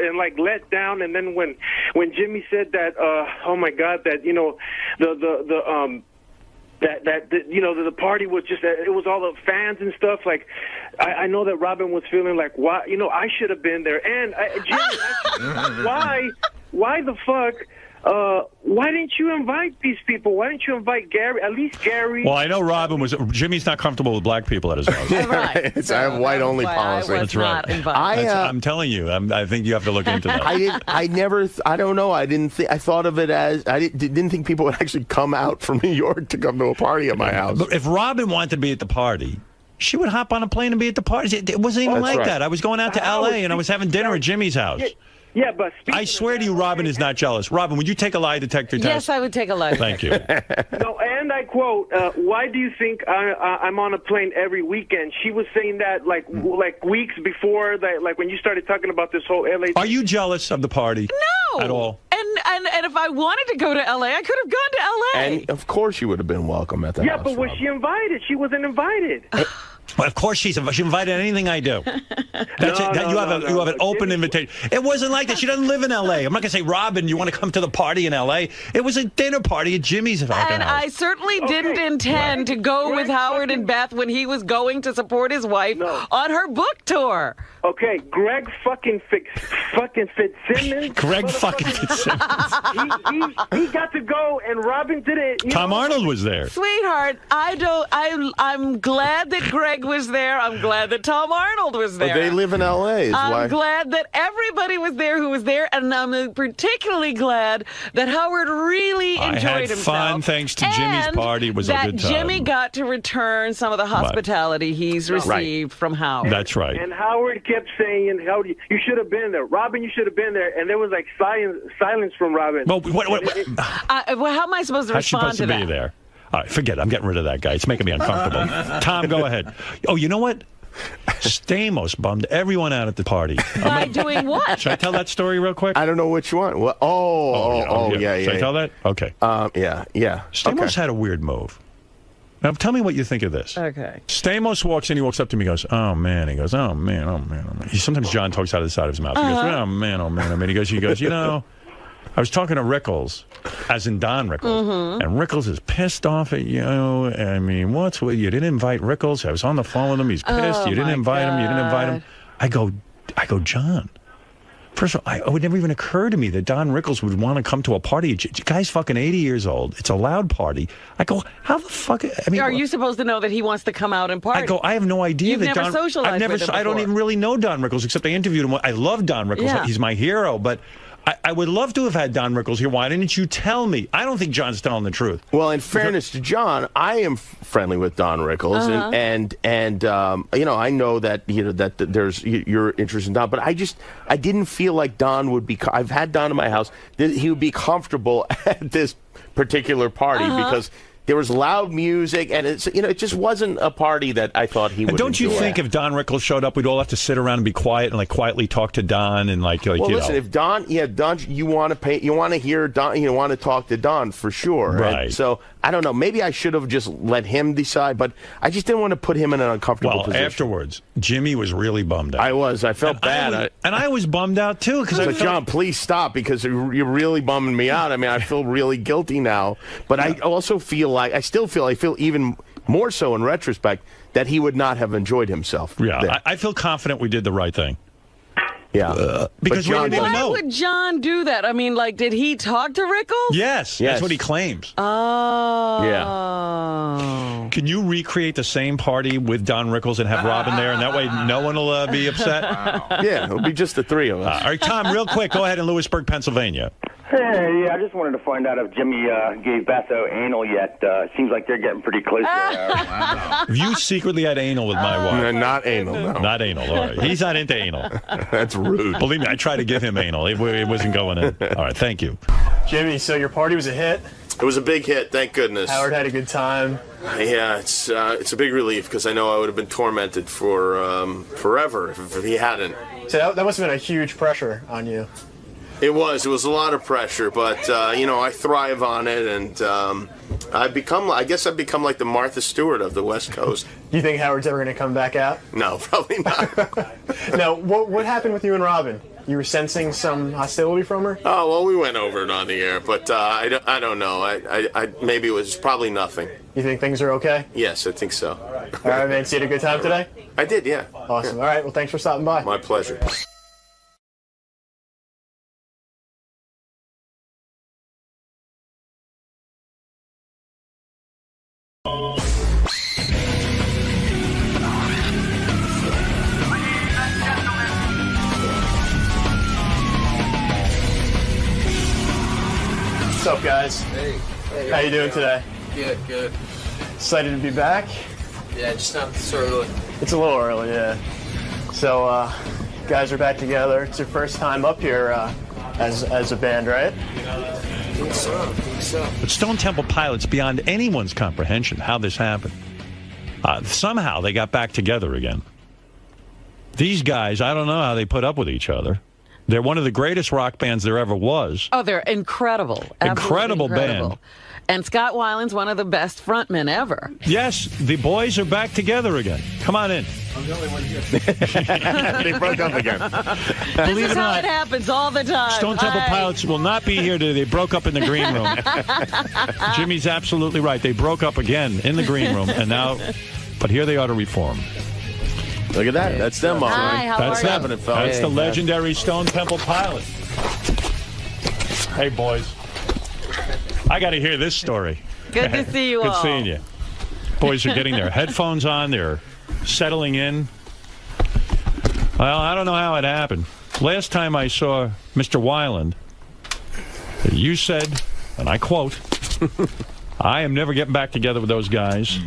and let down. And then when Jimmy said that, oh my God, that the party was just it was all the fans and stuff. Like I know that Robin was feeling like, why I should have been there. And Jimmy, why the fuck? Why didn't you invite these people? Why didn't you invite Gary? At least Gary. Well, I know Jimmy's not comfortable with black people at his house. Right. I have white-only policy. That's right. I'm telling you. I think you have to look into that. I don't know. I didn't think. I thought of it as I didn't think people would actually come out from New York to come to a party at my house. But if Robin wanted to be at the party, she would hop on a plane and be at the party. It wasn't even that. I was going out to L.A. and I was having dinner at Jimmy's house. Yeah, but I swear to you, Robin is not jealous. Robin, would you take a lie detector test? Yes, I would take a lie detector. Thank you. No, and I quote, why do you think I'm on a plane every weekend? She was saying that like weeks before that, like when you started talking about this whole LA. Are you jealous of the party? No. At all? And if I wanted to go to LA, I could have gone to LA. And of course you would have been welcome at the house. Yeah, but was she invited? She wasn't invited. Well, of course she invited anything I do. You have an open invitation. It wasn't like that. She doesn't live in L.A. I'm not going to say, Robin, you want to come to the party in L.A.? It was a dinner party at Jimmy's house. And I certainly didn't intend to go with Howard and Beth when he was going to support his wife on her book tour. Okay, Greg fucking Fitzsimmons. Greg fucking Fitzsimmons. he got to go, and Robin did it. Tom Arnold was there. Sweetheart, I'm glad that Greg was there. I'm glad that Tom Arnold was there. They live in L.A. I'm glad that everybody was there who was there, and I'm particularly glad that Howard really enjoyed himself. Fun thanks to Jimmy's party. It was a good time. That Jimmy got to return some of the hospitality he's received from Howard. That's right. And Howard kept saying, you should have been there. Robin, you should have been there. And there was like silence from Robin. Well, how am I supposed to respond to that? Be there? All right, forget it. I'm getting rid of that guy. It's making me uncomfortable. Tom, go ahead. Oh, you know what? Stamos bummed everyone out at the party. By doing what? Should I tell that story real quick? I don't know which one. Well, yeah. Should I tell that? Okay. Yeah. Stamos had a weird move. Now, tell me what you think of this. Okay. Stamos walks in. He walks up to me. He goes, "Oh man." He goes, "Oh man, oh man, oh man." Sometimes John talks out of the side of his mouth. He goes, "Oh man, oh man, oh man." He goes, "You know, I was talking to Rickles, as in Don Rickles, and Rickles is pissed off at you. I mean, you didn't invite Rickles. I was on the phone with him. He's pissed. You didn't invite him. You didn't invite him." I go, John. First of all, it would never even occur to me that Don Rickles would want to come to a party. The guy's fucking 80 years old. It's a loud party. I go, how the fuck? I mean, are you supposed to know that he wants to come out and party? I go, I have no idea. You've that never socialized with him I don't before. even really know Don Rickles, except I interviewed him. I love Don Rickles. Yeah. He's my hero, but I would love to have had Don Rickles here. Why didn't you tell me? I don't think John's telling the truth. Well, in fairness to John, I am friendly with Don Rickles, and I know that that there's your interest in Don, but I didn't feel like Don would be. I've had Don in my house. He would be comfortable at this particular party because there was loud music, and it just wasn't a party that I thought he would. And don't you think if Don Rickles showed up, we'd all have to sit around and be quiet and quietly talk to Don and well, listen, if Don, you want to hear Don, you want to talk to Don for sure, right? And so I don't know. Maybe I should have just let him decide, but I just didn't want to put him in an uncomfortable position. Afterwards, Jimmy was really bummed out. I felt bad, and I was bummed out too because John, please stop because you're really bumming me out. I mean, I feel really guilty now, but I also feel like I feel even more so in retrospect that he would not have enjoyed himself. Yeah, I feel confident we did the right thing. Yeah, because we didn't even know. Why would John do that? I mean, did he talk to Rickles? Yes, that's what he claims. Oh. Yeah. Can you recreate the same party with Don Rickles and have Robin there, and that way no one will be upset? Yeah, it'll be just the three of us. All right, Tom, real quick, go ahead in Lewisburg, Pennsylvania. Hey, I just wanted to find out if Jimmy gave Betho anal yet. Seems like they're getting pretty close there. Wow. You secretly had anal with my wife. Not anal, no. Not anal, all right. He's not into anal. That's rude. Believe me, I tried to give him anal. It wasn't going in. All right, thank you. Jimmy, so your party was a hit? It was a big hit, thank goodness. Howard had a good time. Yeah, it's a big relief because I know I would have been tormented for forever if he hadn't. So that must have been a huge pressure on you. It was a lot of pressure, but I thrive on it, and I've become like the Martha Stewart of the West Coast. Do you think Howard's ever going to come back out? No, probably not. Now, what happened with you and Robin? You were sensing some hostility from her? Oh, well, we went over it on the air, but I don't know. I maybe it was probably nothing. You think things are okay? Yes, I think so. All right, man. So you had a good time today? I did, yeah. Awesome. All right, well, thanks for stopping by. My pleasure. What's up, guys? Hey. How you doing today? Good. Excited to be back? Yeah, just not so early. It's a little early, yeah. So, guys are back together. It's your first time up here as a band, right? I think so. But Stone Temple Pilots, beyond anyone's comprehension how this happened. Somehow they got back together again. These guys, I don't know how they put up with each other. They're one of the greatest rock bands there ever was. Oh, they're incredible. Incredible band. And Scott Weiland's one of the best frontmen ever. Yes, the boys are back together again. Come on in. I'm the only one here. They broke up again. This is how it happens all the time. Stone Temple Pilots will not be here today. They broke up in the green room. Jimmy's absolutely right. They broke up again in the green room, and now, but here they are to reform. Look at that. That's them, all right. That's them. That's the legendary Stone Temple Pilots. Hey, boys. I got to hear this story. Good to see you all. Good seeing you. Boys are getting their headphones on. They're settling in. Well, I don't know how it happened. Last time I saw Mr. Weiland, you said, and I quote, I am never getting back together with those guys.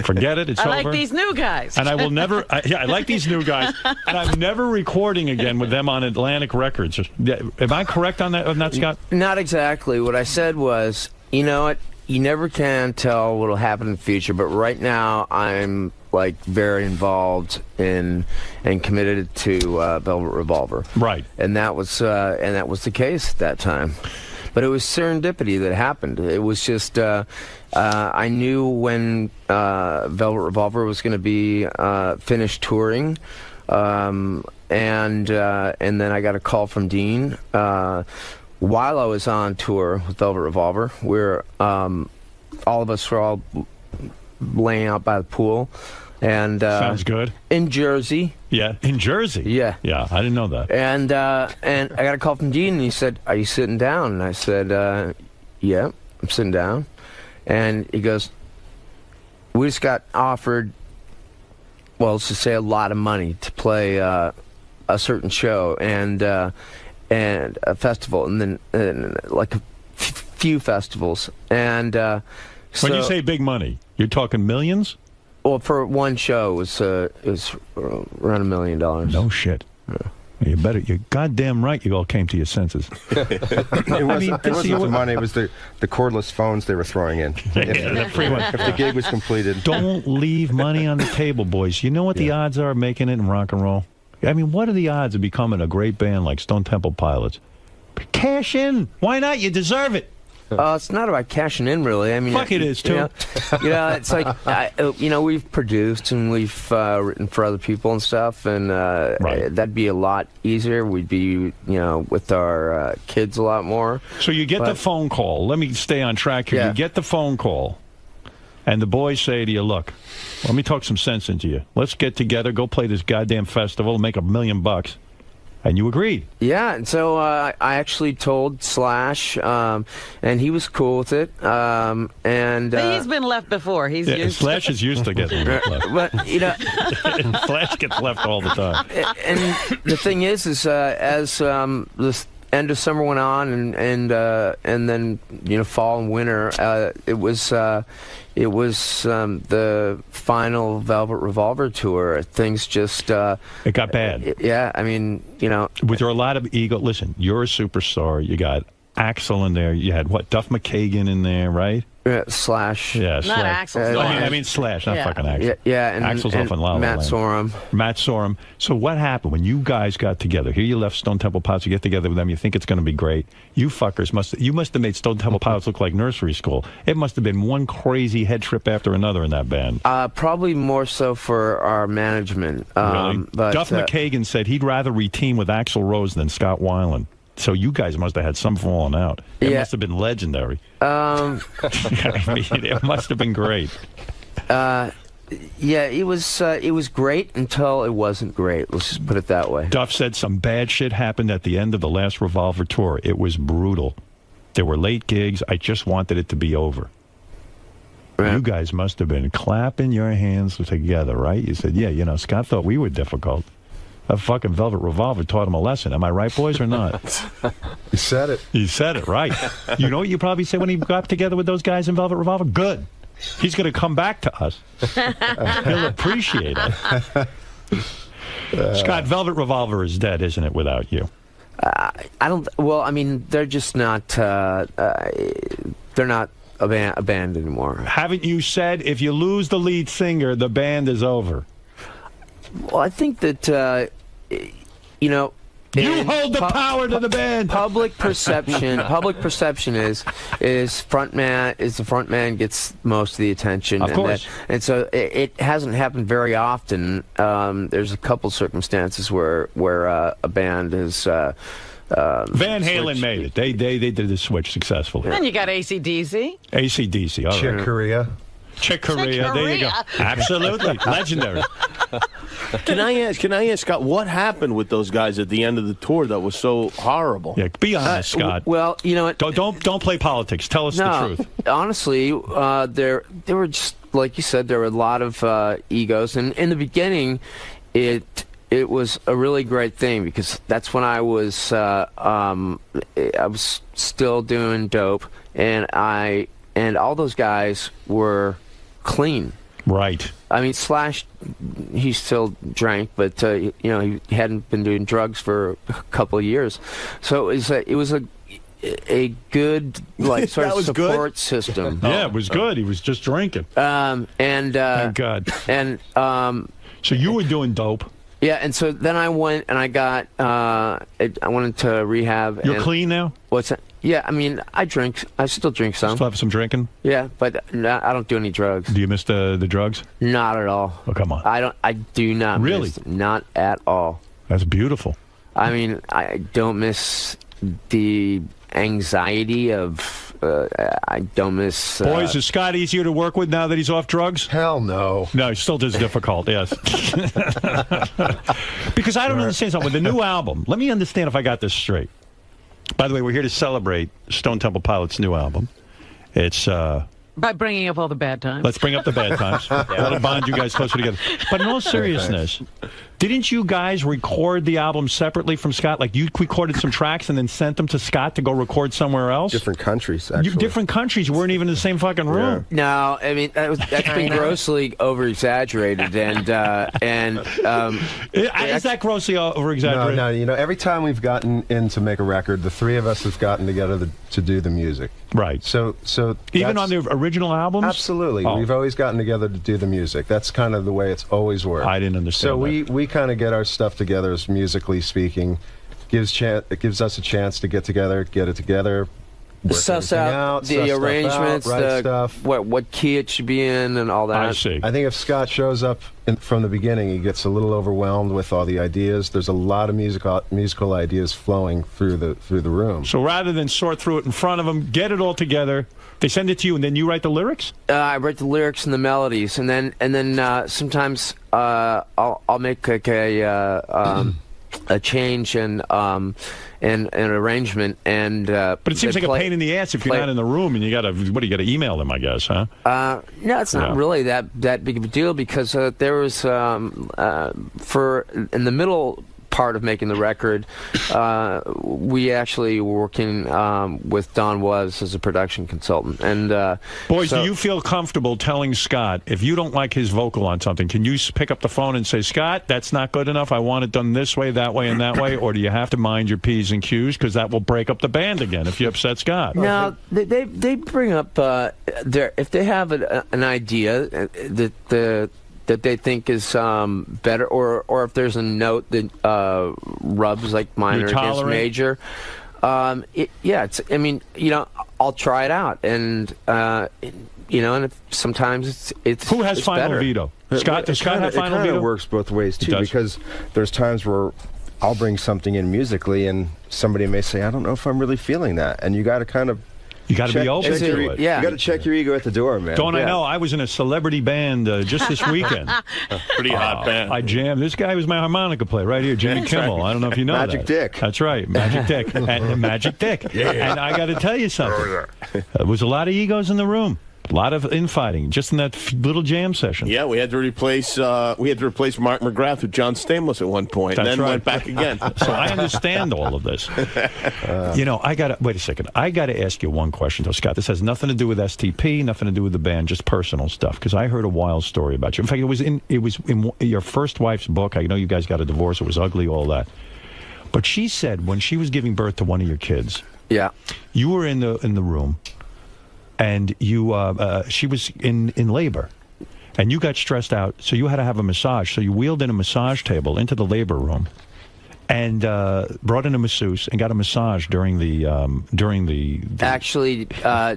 Forget it. It's over. I like these new guys. And I will never, I like these new guys, and I'm never recording again with them on Atlantic Records. Am I correct on that, Scott? Not exactly. What I said was, you know what, you never can tell what'll happen in the future, but right now I'm like very involved in and committed to Velvet Revolver. Right. And that was the case at that time. But it was serendipity that happened. It was just I knew when Velvet Revolver was going to be finished touring, and then I got a call from Dean while I was on tour with Velvet Revolver. We're all of us were all laying out by the pool, and sounds good. In Jersey. Yeah, in Jersey. Yeah, yeah. I didn't know that. And I got a call from Dean, and he said, "Are you sitting down?" And I said, "Yeah, I'm sitting down." And he goes, "We just got offered, well, let's just say a lot of money to play a certain show and a festival, and then like a few festivals." And when you say big money, you're talking millions? Well, for one show, it was around $1 million. No shit. Yeah. You're goddamn right you all came to your senses. It wasn't the money, it was the cordless phones they were throwing in. If the gig was completed. Don't leave money on the table, boys. You know what the odds are of making it in rock and roll? I mean, what are the odds of becoming a great band like Stone Temple Pilots? Cash in. Why not? You deserve it. It's not about cashing in, really. I mean, fuck it is too. It's like we've produced and we've written for other people and stuff, and that'd be a lot easier. We'd be, with our kids a lot more. So you get the phone call. Let me stay on track here. Yeah. You get the phone call, and the boys say to you, "Look, let me talk some sense into you. Let's get together, go play this goddamn festival, make $1 million." And you agreed. Yeah, and so I actually told Slash, and he was cool with it. And he's been left before. He's used Slash is used to getting left. But Slash gets left all the time. And the thing is as this end of summer went on, and then fall and winter, it was the final Velvet Revolver tour. Things just it got bad. Yeah, I mean, Was there a lot of ego? Listen, you're a superstar. You got Axl in there. You had Duff McKagan in there, right? Slash. Yeah, not Slash. Axl. I mean Slash, not fucking Axl. Yeah, and Axl's off in La La Matt Land. Sorum. Matt Sorum. So what happened when you guys got together? Here you left Stone Temple Pilots. You get together with them. You think it's going to be great. You fuckers must have made Stone Temple Pilots look like nursery school. It must have been one crazy head trip after another in that band. Probably more so for our management. Really? But, Duff McKagan said he'd rather reteam with Axl Rose than Scott Weiland. So you guys must have had some falling out. It must have been legendary. I mean, it must have been great. It was great until it wasn't great. Let's just put it that way. Duff said some bad shit happened at the end of the last Revolver tour. It was brutal. There were late gigs. I just wanted it to be over. Right. You guys must have been clapping your hands together, right? You said, yeah, Scott thought we were difficult. A fucking Velvet Revolver taught him a lesson. Am I right, boys, or not? You said it. You said it, right. You know what you probably said when he got together with those guys in Velvet Revolver? Good. He's going to come back to us. He'll appreciate it. Scott, Velvet Revolver is dead, isn't it, without you? I don't... Well, I mean, they're just not... they're not a band anymore. Haven't you said if you lose the lead singer, the band is over? Well, I think that... you hold the power to the band. Public perception is the frontman gets most of the attention. Of course. And so it hasn't happened very often. There's a couple circumstances where a band is Van Halen made it. They did the switch succsuccessfully. And you got AC/DC. AC/DC. All right. Chick Corea. Chick Corea. There you go. Absolutely. Legendary. Can I ask Scott, what happened with those guys at the end of the tour that was so horrible? Yeah, be honest, Scott. Well, you know what? Don't play politics. Tell us the truth. Honestly, there were just, like you said, there were a lot of egos, and in the beginning, it was a really great thing because that's when I was still doing dope, and all those guys were clean. Right. I mean, Slash, he still drank, but he hadn't been doing drugs for a couple of years. So it was a a good like sort of support system. Yeah, it was good. He was just drinking. Thank God. And so you were doing dope. Yeah, and so then I went and I got I went into rehab. You're clean now? What's that? Yeah, I mean, I drink. I still drink some. Still have some drinking? Yeah, but I don't do any drugs. Do you miss the drugs? Not at all. Oh, come on. I do not. Really? Miss, not at all. That's beautiful. I mean, I don't miss the anxiety of. I don't miss. Boys, is Scott easier to work with now that he's off drugs? Hell no. No, he's still just difficult, yes. Because I don't understand something. With the new album, let me understand if I got this straight. By the way, we're here to celebrate Stone Temple Pilots' new album. It's... By bringing up all the bad times. Let's bring up the bad times. That'll bond you guys closer together. But in all seriousness, didn't you guys record the album separately from Scott? Like you recorded some tracks and then sent them to Scott to go record somewhere else? Different countries, actually. Different countries. You weren't even in the same fucking room. Yeah. No, I mean that's been grossly over-exaggerated, and is that grossly over-exaggerated? No, you know, every time we've gotten in to make a record, the three of us have gotten together to do the music. Right. So even on the original albums? Absolutely. Oh. We've always gotten together to do the music. That's kind of the way it's always worked. I didn't understand So that. we kind of get our stuff together, as musically speaking. It gives us a chance to get together, get it together, suss out the arrangements, write stuff. What key it should be in, and all that. I see. I think if Scott shows up from the beginning, he gets a little overwhelmed with all the ideas. There's a lot of musical ideas flowing through the room. So rather than sort through it in front of them, get it all together. They send it to you, and then you write the lyrics. I write the lyrics and the melodies, and then sometimes I'll make like a change and an arrangement, and but it seems like a pain in the ass if you're not in the room and you got to email them, I guess, huh? No, it's not really that big of a deal, because there was in the middle part of making the record, we actually were working with Don Was as a production consultant. And boys, do you feel comfortable telling Scott, if you don't like his vocal on something, can you pick up the phone and say, Scott, that's not good enough, I want it done this way, that way, and that way? Or do you have to mind your P's and Q's, because that will break up the band again if you upset Scott? No, they bring up if they have an idea that they think is better, or if there's a note that rubs like minor against major. I mean, I'll try it out, and and sometimes it's who has final better. veto? Scott, does Scott have final veto? It works both ways too, because there's times where I'll bring something in musically, and somebody may say, I don't know if I'm really feeling that, and you got to kind of. You got to be open to it. Yeah. You got to check your ego at the door, man. Don't I know? I was in a celebrity band just this weekend. Pretty hot band. I jammed. This guy was my harmonica player right here, Jimmy Kimmel. I don't know if you know Magic Dick. That's right, Magic Dick. And Magic Dick. Yeah. And I got to tell you something. There was a lot of egos in the room. A lot of infighting just in that little jam session. Yeah, we had to replace Mark McGrath with John Stamos at one point, and then went back again. So I understand all of this. Wait a second. I got to ask you one question, though, Scott. This has nothing to do with STP, nothing to do with the band, just personal stuff. Because I heard a wild story about you. In fact, it was in your first wife's book. I know you guys got a divorce. It was ugly, all that. But she said when she was giving birth to one of your kids, you were in the room. And she was in labor, and you got stressed out, so you had to have a massage. So you wheeled in a massage table into the labor room, and brought in a masseuse and got a massage during the. Actually,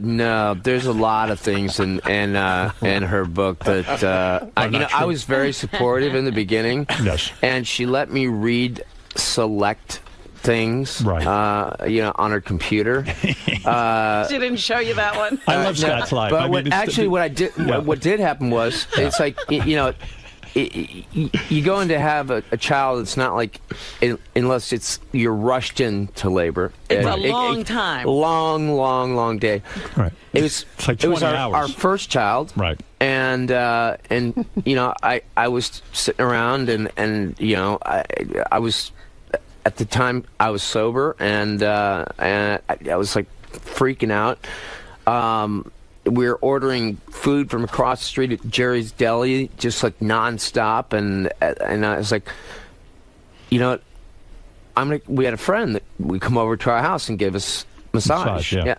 no. There's a lot of things in her book that I was very supportive in the beginning. Yes, and she let me read select things, right? On her computer. She didn't show you that one. I love Scott's life. But what did happen was, it's like you go in to have a child. It's not like unless you're rushed into labor. It's a long time. Long day. Right. It's like 20 hours. Our first child. Right. And I was sitting around and I was. At the time, I was sober, and I was like freaking out. We were ordering food from across the street at Jerry's Deli, just like nonstop, and I was like, we had a friend that would come over to our house and give us massage. yeah.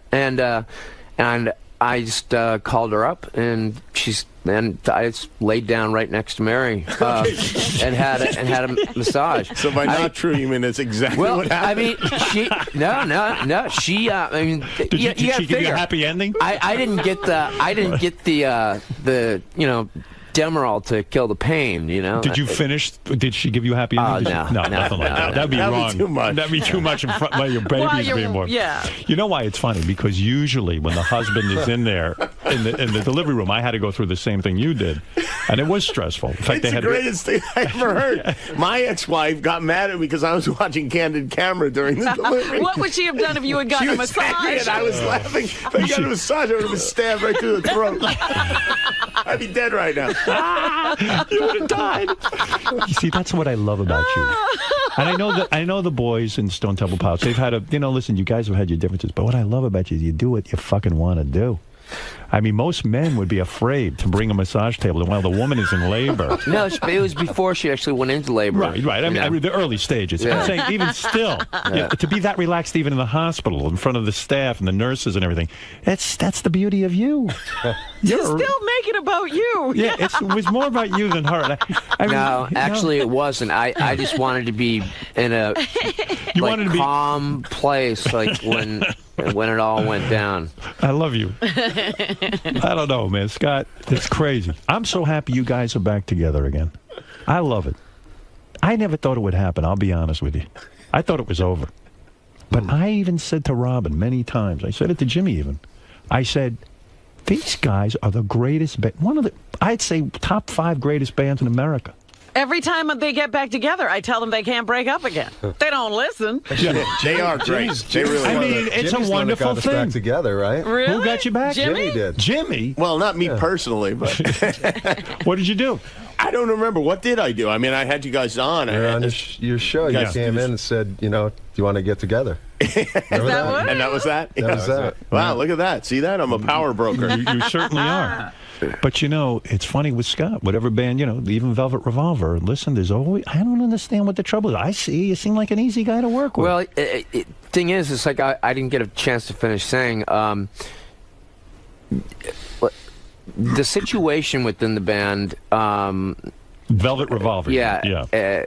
And I just called her up, and I just laid down right next to Mary and had a massage. So by not true, you mean it's exactly what happened? No. She, Did she give you a happy ending? I didn't get the Demerol to kill the pain, Did you finish? Did she give you a happy ending? No, nothing like that. That'd be wrong. Too much. That'd be too much in front of your babies being born. Yeah. You know why it's funny? Because usually when the husband is in there in the delivery room, I had to go through the same thing you did, and it was stressful. In fact, It's the greatest thing I ever heard. My ex-wife got mad at me because I was watching Candid Camera during the delivery. What would she have done if you had gotten a massage? She was angry and I was laughing. If I got a massage, I would have been stabbed right through the throat. I'd be dead right now. You would have died. You see, that's what I love about you. And I know the boys in Stone Temple Pilots, they've had listen, you guys have had your differences, but what I love about you is you do what you fucking want to do. I mean, most men would be afraid to bring a massage table while the woman is in labor. No, it was before she actually went into labor. Right. I mean, the early stages. Yeah. I'm saying even still, to be that relaxed even in the hospital, in front of the staff and the nurses and everything, that's the beauty of you. You're still making it about you. Yeah, it was more about you than her. No, actually, it wasn't. I just wanted to be in a calm place, like when it all went down. I love you. I don't know, man. Scott, it's crazy. I'm so happy you guys are back together again. I love it. I never thought it would happen, I'll be honest with you. I thought it was over. But I even said to Robin many times, I said it to Jimmy even, I said, these guys are the greatest I'd say top 5 greatest bands in America. Every time they get back together, I tell them they can't break up again. They don't listen. Yeah, they are great. They really I are. mean, it's Jimmy's a wonderful got us thing. back together, right? Really? Who got you back? Jimmy did. Jimmy? Well, not me personally, but What did you do? I don't remember. What did I do? I mean, I had you guys on. You're on your show. You came in and said, do you want to get together? Remember that? And that was that? That was that. Wow, look at that. See that? I'm a power broker. You certainly are. But, it's funny with Scott. Whatever band, even Velvet Revolver, listen, there's always... I don't understand what the trouble is. I see you seem like an easy guy to work with. Well, thing is, it's like I didn't get a chance to finish saying... the situation within the band... Velvet Revolver. Yeah.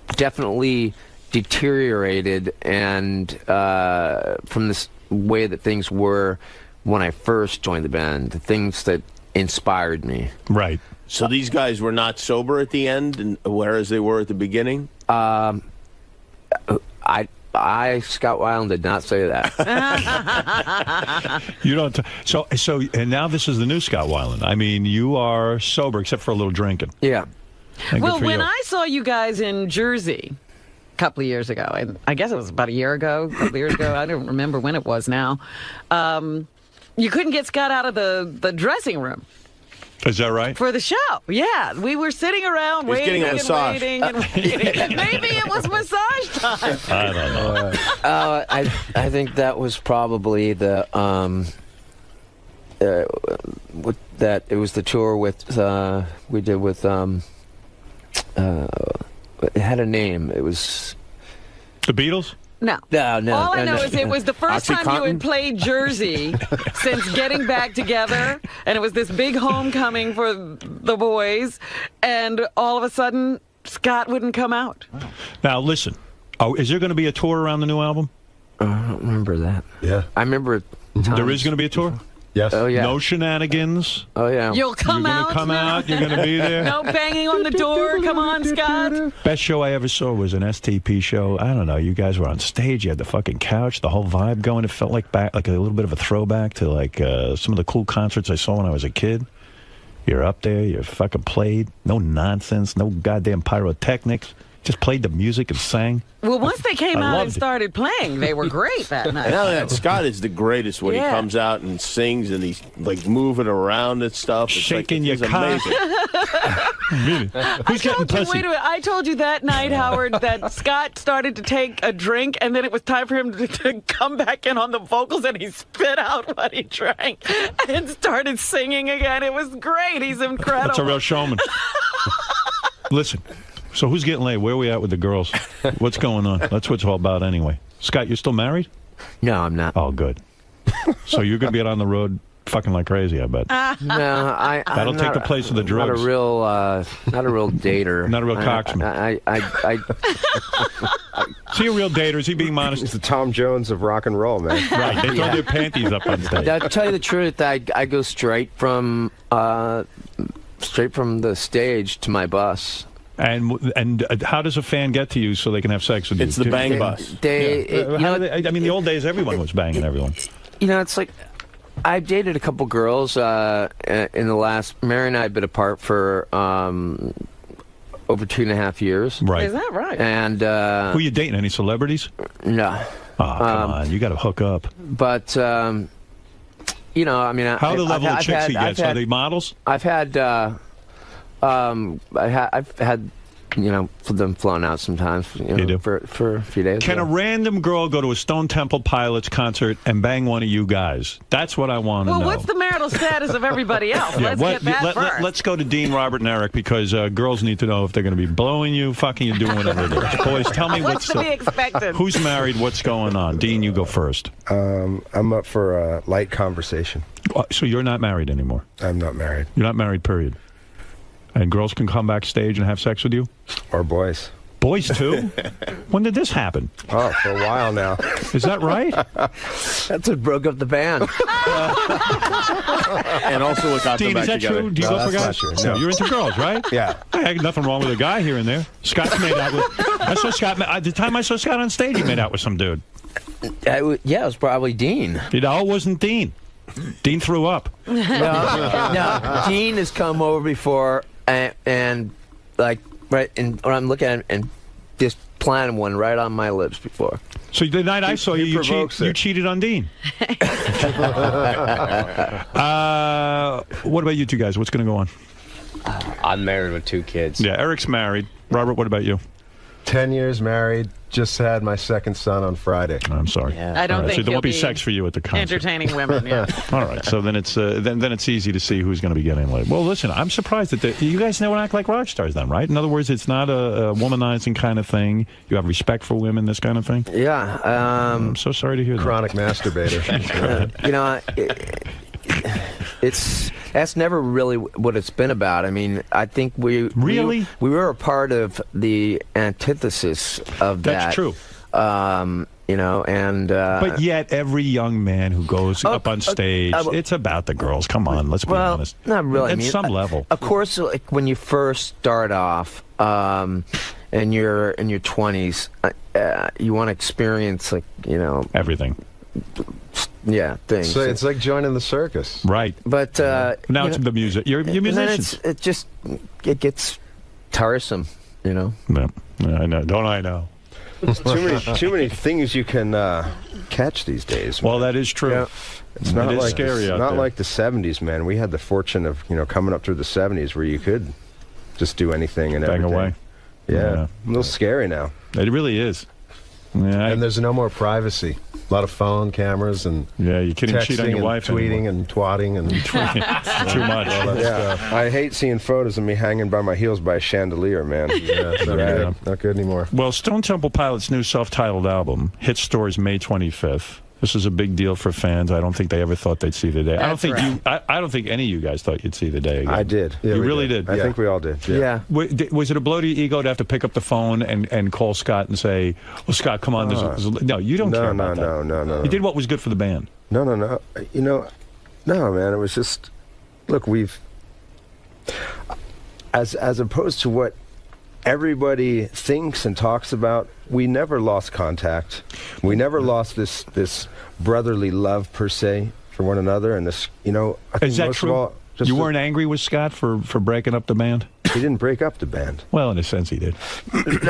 Definitely deteriorated, and from this way that things were when I first joined the band, the things that inspired me. Right. So these guys were not sober at the end, and whereas they were at the beginning? Scott Weiland did not say that. You don't. So, and now this is the new Scott Weiland. I mean, you are sober except for a little drinking. Yeah. Well, when I saw you guys in Jersey a couple of years ago, and I guess it was about a couple of years ago, I don't remember when it was now, you couldn't get Scott out of the dressing room. Is that right? For the show, yeah. We were sitting around waiting and waiting and waiting. Maybe it was massage time. I don't know. I think that was probably the it was the tour with we did with it had a name. It was the Beatles. No. All I know is it was the first time you had played Jersey since getting back together, and it was this big homecoming for the boys, and all of a sudden, Scott wouldn't come out. Now, listen. Is there going to be a tour around the new album? I don't remember that. Yeah. I remember there is going to be a tour? Yes. Oh, yeah. No shenanigans? Oh, yeah. You'll come out. You're going to come out? You're going to be there? No banging on the door. Come on, Scott. Best show I ever saw was an STP show. I don't know. You guys were on stage. You had the fucking couch, the whole vibe going. It felt like a little bit of a throwback to some of the cool concerts I saw when I was a kid. You're up there. You fucking played. No nonsense. No goddamn pyrotechnics. Just played the music and sang. Well, once they came out and started playing, they were great that night. I know that Scott is the greatest when he comes out and sings and he's like moving around and stuff. It's shaking your cock. Really? Who's getting pussy? Wait a minute. I told you that night, Howard, that Scott started to take a drink, and then it was time for him to come back in on the vocals, and he spit out what he drank and started singing again. It was great. He's incredible. That's a real showman. Listen. So who's getting laid? Where are we at with the girls? What's going on? That's what it's all about anyway. Scott, you're still married? No, I'm not. Oh, good. So you're going to be out on the road fucking like crazy, I bet. No, That'll take the place of the drugs. Not a real dater. Not a real cocksman. Is he a real dater? Is he being modest? He's the Tom Jones of rock and roll, man. Right. They throw their panties up on stage. To tell you the truth, I go straight from the stage to my bus. And how does a fan get to you so they can have sex with you? It's the bang bus. I mean, the old days, everyone was banging everyone. You know, it's like I've dated a couple girls in the last. Mary and I have been apart for over 2.5 years. Right. Is that right? And who are you dating? Any celebrities? No. Oh, come on! You got to hook up. But you know, I mean, how the level of chicks he gets? Are they models? I've had you know, them flown out sometimes, for a few days. Can a random girl go to a Stone Temple Pilots concert and bang one of you guys? That's what I want to know. Well, what's the marital status of everybody else? Let's get that first. Let's go to Dean, Robert, and Eric, because girls need to know if they're going to be blowing you, fucking you, doing whatever it is. Boys, tell me what's to be expected. Who's married? What's going on? Dean, you go first. I'm up for a light conversation. So you're not married anymore? I'm not married. You're not married, period. And girls can come backstage and have sex with you? Or boys. Boys, too? When did this happen? Oh, for a while now. Is that right? That's what broke up the band. And also what got Dean, them back is that together. true? Do you go for guys? True. No, you're into girls, right? Yeah. I had nothing wrong with a guy here and there. Scott's made out with... I saw Scott... The time I saw Scott on stage, he made out with some dude. Yeah, it was probably Dean. It wasn't Dean. Dean threw up. No, Dean has come over before... And like right, and when I'm looking at him and just planted one right on my lips before. So the night I saw you, you cheated on Dean. What about you two guys? What's going to go on? I'm married with 2 kids. Yeah, Eric's married. Robert, what about you? 10 years married. Just had my second son on Friday. I'm sorry. I don't think so there won't be he'll sex for you at the concert. Entertaining women, yeah. All right, so then it's then it's easy to see who's going to be getting laid. Well, listen, I'm surprised that you guys never act like rock stars, then, right? In other words, it's not a womanizing kind of thing. You have respect for women, this kind of thing. Yeah. I'm so sorry to hear that. Chronic masturbator. You know, that's never really what it's been about. I mean, I think we were a part of the antithesis of that. That's true. You know, and but yet every young man who goes up on stage, it's about the girls. Come on, let's be honest. Not really. At some level, of course. Like when you first start off, and you're in your 20s, you want to experience everything. Yeah, things. So it's like joining the circus, right? But now it's the music. You're musicians. It gets tiresome, you know. Yeah, I know. Don't I know? too many things you can catch these days. Well, that is true. Yeah. It's not like scary it's out not there. like the 70s, man. We had the fortune of coming up through the 70s where you could just do anything and bang everything. away. Yeah, a little scary now. It really is. Yeah, and there's no more privacy. A lot of phone cameras and you can't cheat on your wife tweeting anymore. and twatting and too much. Yeah, I hate seeing photos of me hanging by my heels by a chandelier, man. Yeah, it's not good anymore. Well, Stone Temple Pilots' new self-titled album hits stores May 25th. This is a big deal for fans. I don't think they ever thought they'd see the day. I don't think any of you guys thought you'd see the day again. I did. Yeah, you really did. I think we all did. Yeah. Was it a blow to your ego to have to pick up the phone and call Scott and say, "Well, Scott, come on." No, you don't care about that. No. You did what was good for the band. No. No, man. It was just, look, we've, as opposed to what everybody thinks and talks about, we never lost contact. We never lost this brotherly love per se for one another. And this, I think is that most true? of all, You weren't angry with Scott for breaking up the band? He didn't break up the band. Well, in a sense, he did.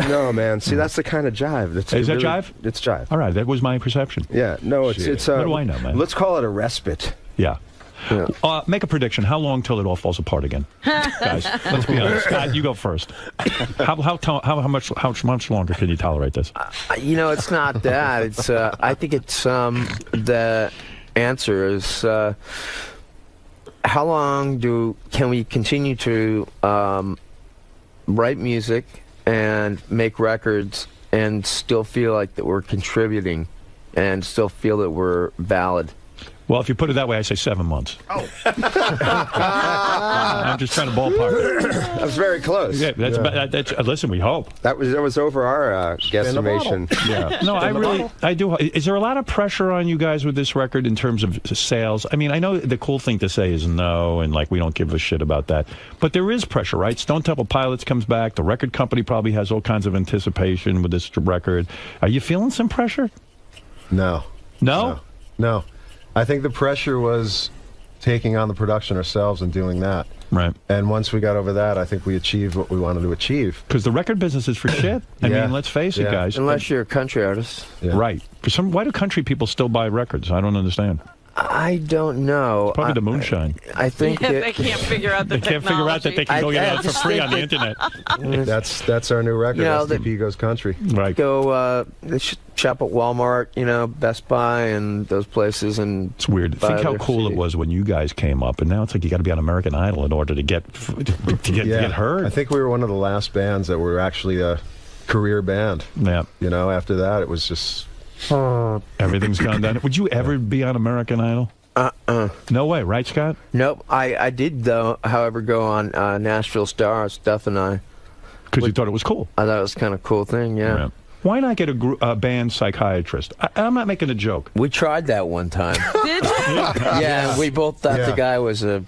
No, man. See, that's the kind of jive. Is that jive? It's jive. All right, that was my perception. Yeah, no, it's what do I know, man? Let's call it a respite. Yeah. Make a prediction. How long till it all falls apart again, guys? Let's be honest. Scott, you go first. How much longer can you tolerate this? It's not that. It's I think it's the answer is how long can we continue to write music and make records and still feel like that we're contributing and still feel that we're valid. Well, if you put it that way, I say 7 months. Oh. I'm just trying to ballpark. That was very close. Yeah, that's listen, we hope. That was over our guesstimation. Yeah. No, I do. Is there a lot of pressure on you guys with this record in terms of sales? I mean, I know the cool thing to say is no, and like we don't give a shit about that. But there is pressure, right? Stone Temple Pilots comes back. The record company probably has all kinds of anticipation with this record. Are you feeling some pressure? No. No? No. I think the pressure was taking on the production ourselves and doing that. Right. And once we got over that, I think we achieved what we wanted to achieve. Because the record business is for shit. I mean, let's face it, guys. Unless you're a country artist. Yeah. Right. Why do country people still buy records? I don't understand. I don't know. Probably the moonshine. I think they can't figure out the They can't figure out that they can go get it for free on the internet. That's our new record. SDP Goes Country. Right. Go shop at Walmart, Best Buy, and those places. And it's weird. Think how cool it was when you guys came up, and now it's like you got to be on American Idol in order to get heard. I think we were one of the last bands that were actually a career band. Yeah. After that, it was just. Everything's gone down. Would you ever be on American Idol? No way, right, Scott? Nope. I did, though, however, go on Nashville Star, Steph and I. Because you thought it was cool? I thought it was kind of a cool thing, yeah. Why not get a band psychiatrist? I'm not making a joke. We tried that one time. Did you? Yeah, we both thought the guy was a...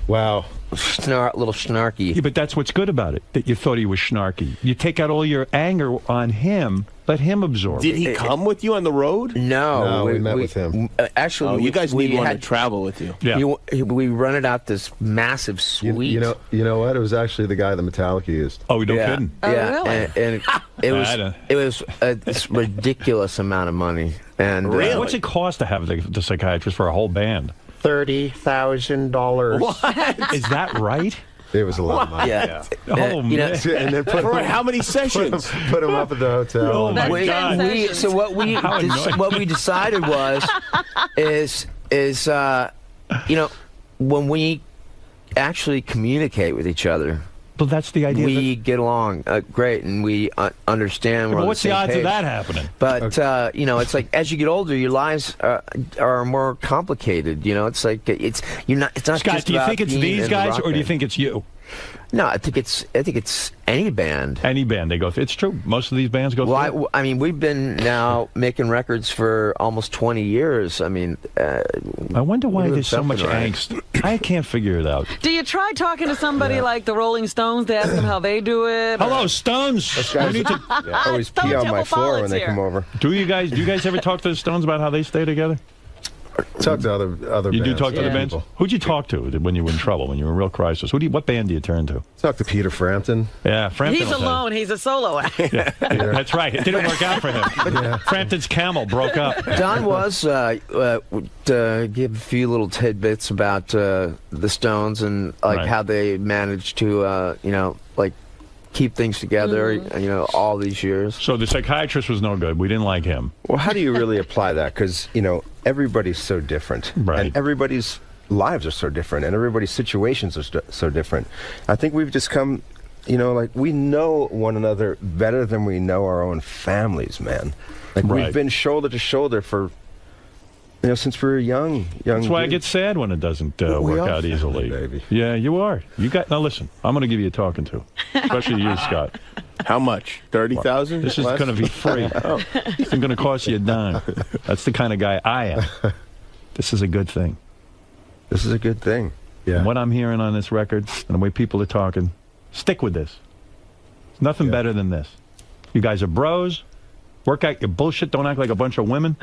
Wow. Little snarky. Yeah, but that's what's good about it, that you thought he was snarky. You take out all your anger on him, let him absorb Did he come with you on the road? No. We met with him. Actually, you guys need one to travel with you. Yeah. We rented out this massive suite. You know what? It was actually the guy that Metallica used. Oh, no kidding? Yeah, really? and it was this ridiculous amount of money. And Really? What's it cost to have the psychiatrist for a whole band? $30,000. What? Is that right? It was a lot of money. Yeah. Oh, man. And then For how many sessions? Put him up at the hotel. Oh, my God. What we decided is when we actually communicate with each other. But that's the idea. We get along great, and we understand. But we're what's the odds of that happening? But it's like as you get older, your lives are more complicated. It's like it's not. Scott, just do you about think it's being these in guys, rock or do you band. think it's you? No, I think it's any band. Any band they go through. It's true. Most of these bands go through. Well, I mean, we've been now making records for almost 20 years. I mean, I wonder why there's so much angst. I can't figure it out. Do you try talking to somebody like the Rolling Stones to ask them how they do it? Hello, Stones. Guys always pee on my floor when they come over. Do you guys ever talk to the Stones about how they stay together? Talk to other bands. You do talk to the bands? people. Who'd you talk to when you were in trouble, when you were in real crisis? What band do you turn to? Talk to Peter Frampton. Yeah, Frampton. He's alone. He's a solo act. Yeah. That's right. It didn't work out for him. Frampton's Camel broke up. Don was to give a few little tidbits about the Stones and how they managed to keep things together, all these years. So the psychiatrist was no good. We didn't like him. Well, how do you really apply that? Because, everybody's so different. Right. And everybody's lives are so different, and everybody's situations are so different. I think we've just come, we know one another better than we know our own families, man. We've been shoulder to shoulder for... since we were young. That's why I get sad when it doesn't work out easily. Baby. Yeah, you are. Now listen, I'm going to give you a talking to, especially you, Scott. How much? 30,000? This is going to be free. It's going to cost you a dime. That's the kind of guy I am. This is a good thing. This is a good thing. Yeah. And what I'm hearing on this record and the way people are talking, stick with this. There's nothing better than this. You guys are bros. Work out your bullshit. Don't act like a bunch of women.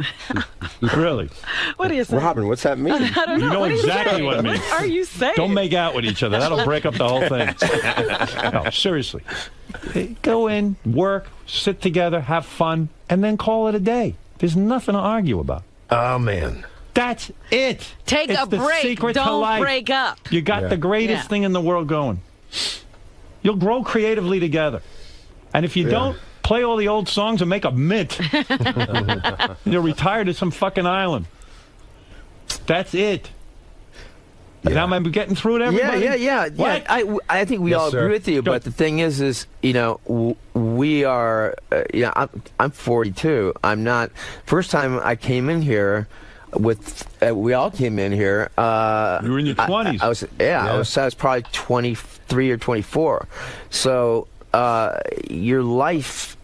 Really. What are you saying? Robin, what's that mean? I don't know. You know what exactly what it means. What are you saying? Don't make out with each other. That'll break up the whole thing. No, seriously. Go in, work, sit together, have fun, and then call it a day. There's nothing to argue about. Oh, man. That's it. Take it's a the break. Secret to Don't life. break up. You got the greatest thing in the world going. You'll grow creatively together. And if you don't, play all the old songs and make a mint. You'll retire to some fucking island. That's it. Now am I getting through it, everybody? Yeah. I think we all agree with you, but the thing is, we are, I'm 42. I'm not, first time I came in here we all came in here. You were in your 20s. I was probably 23 or 24. So your life,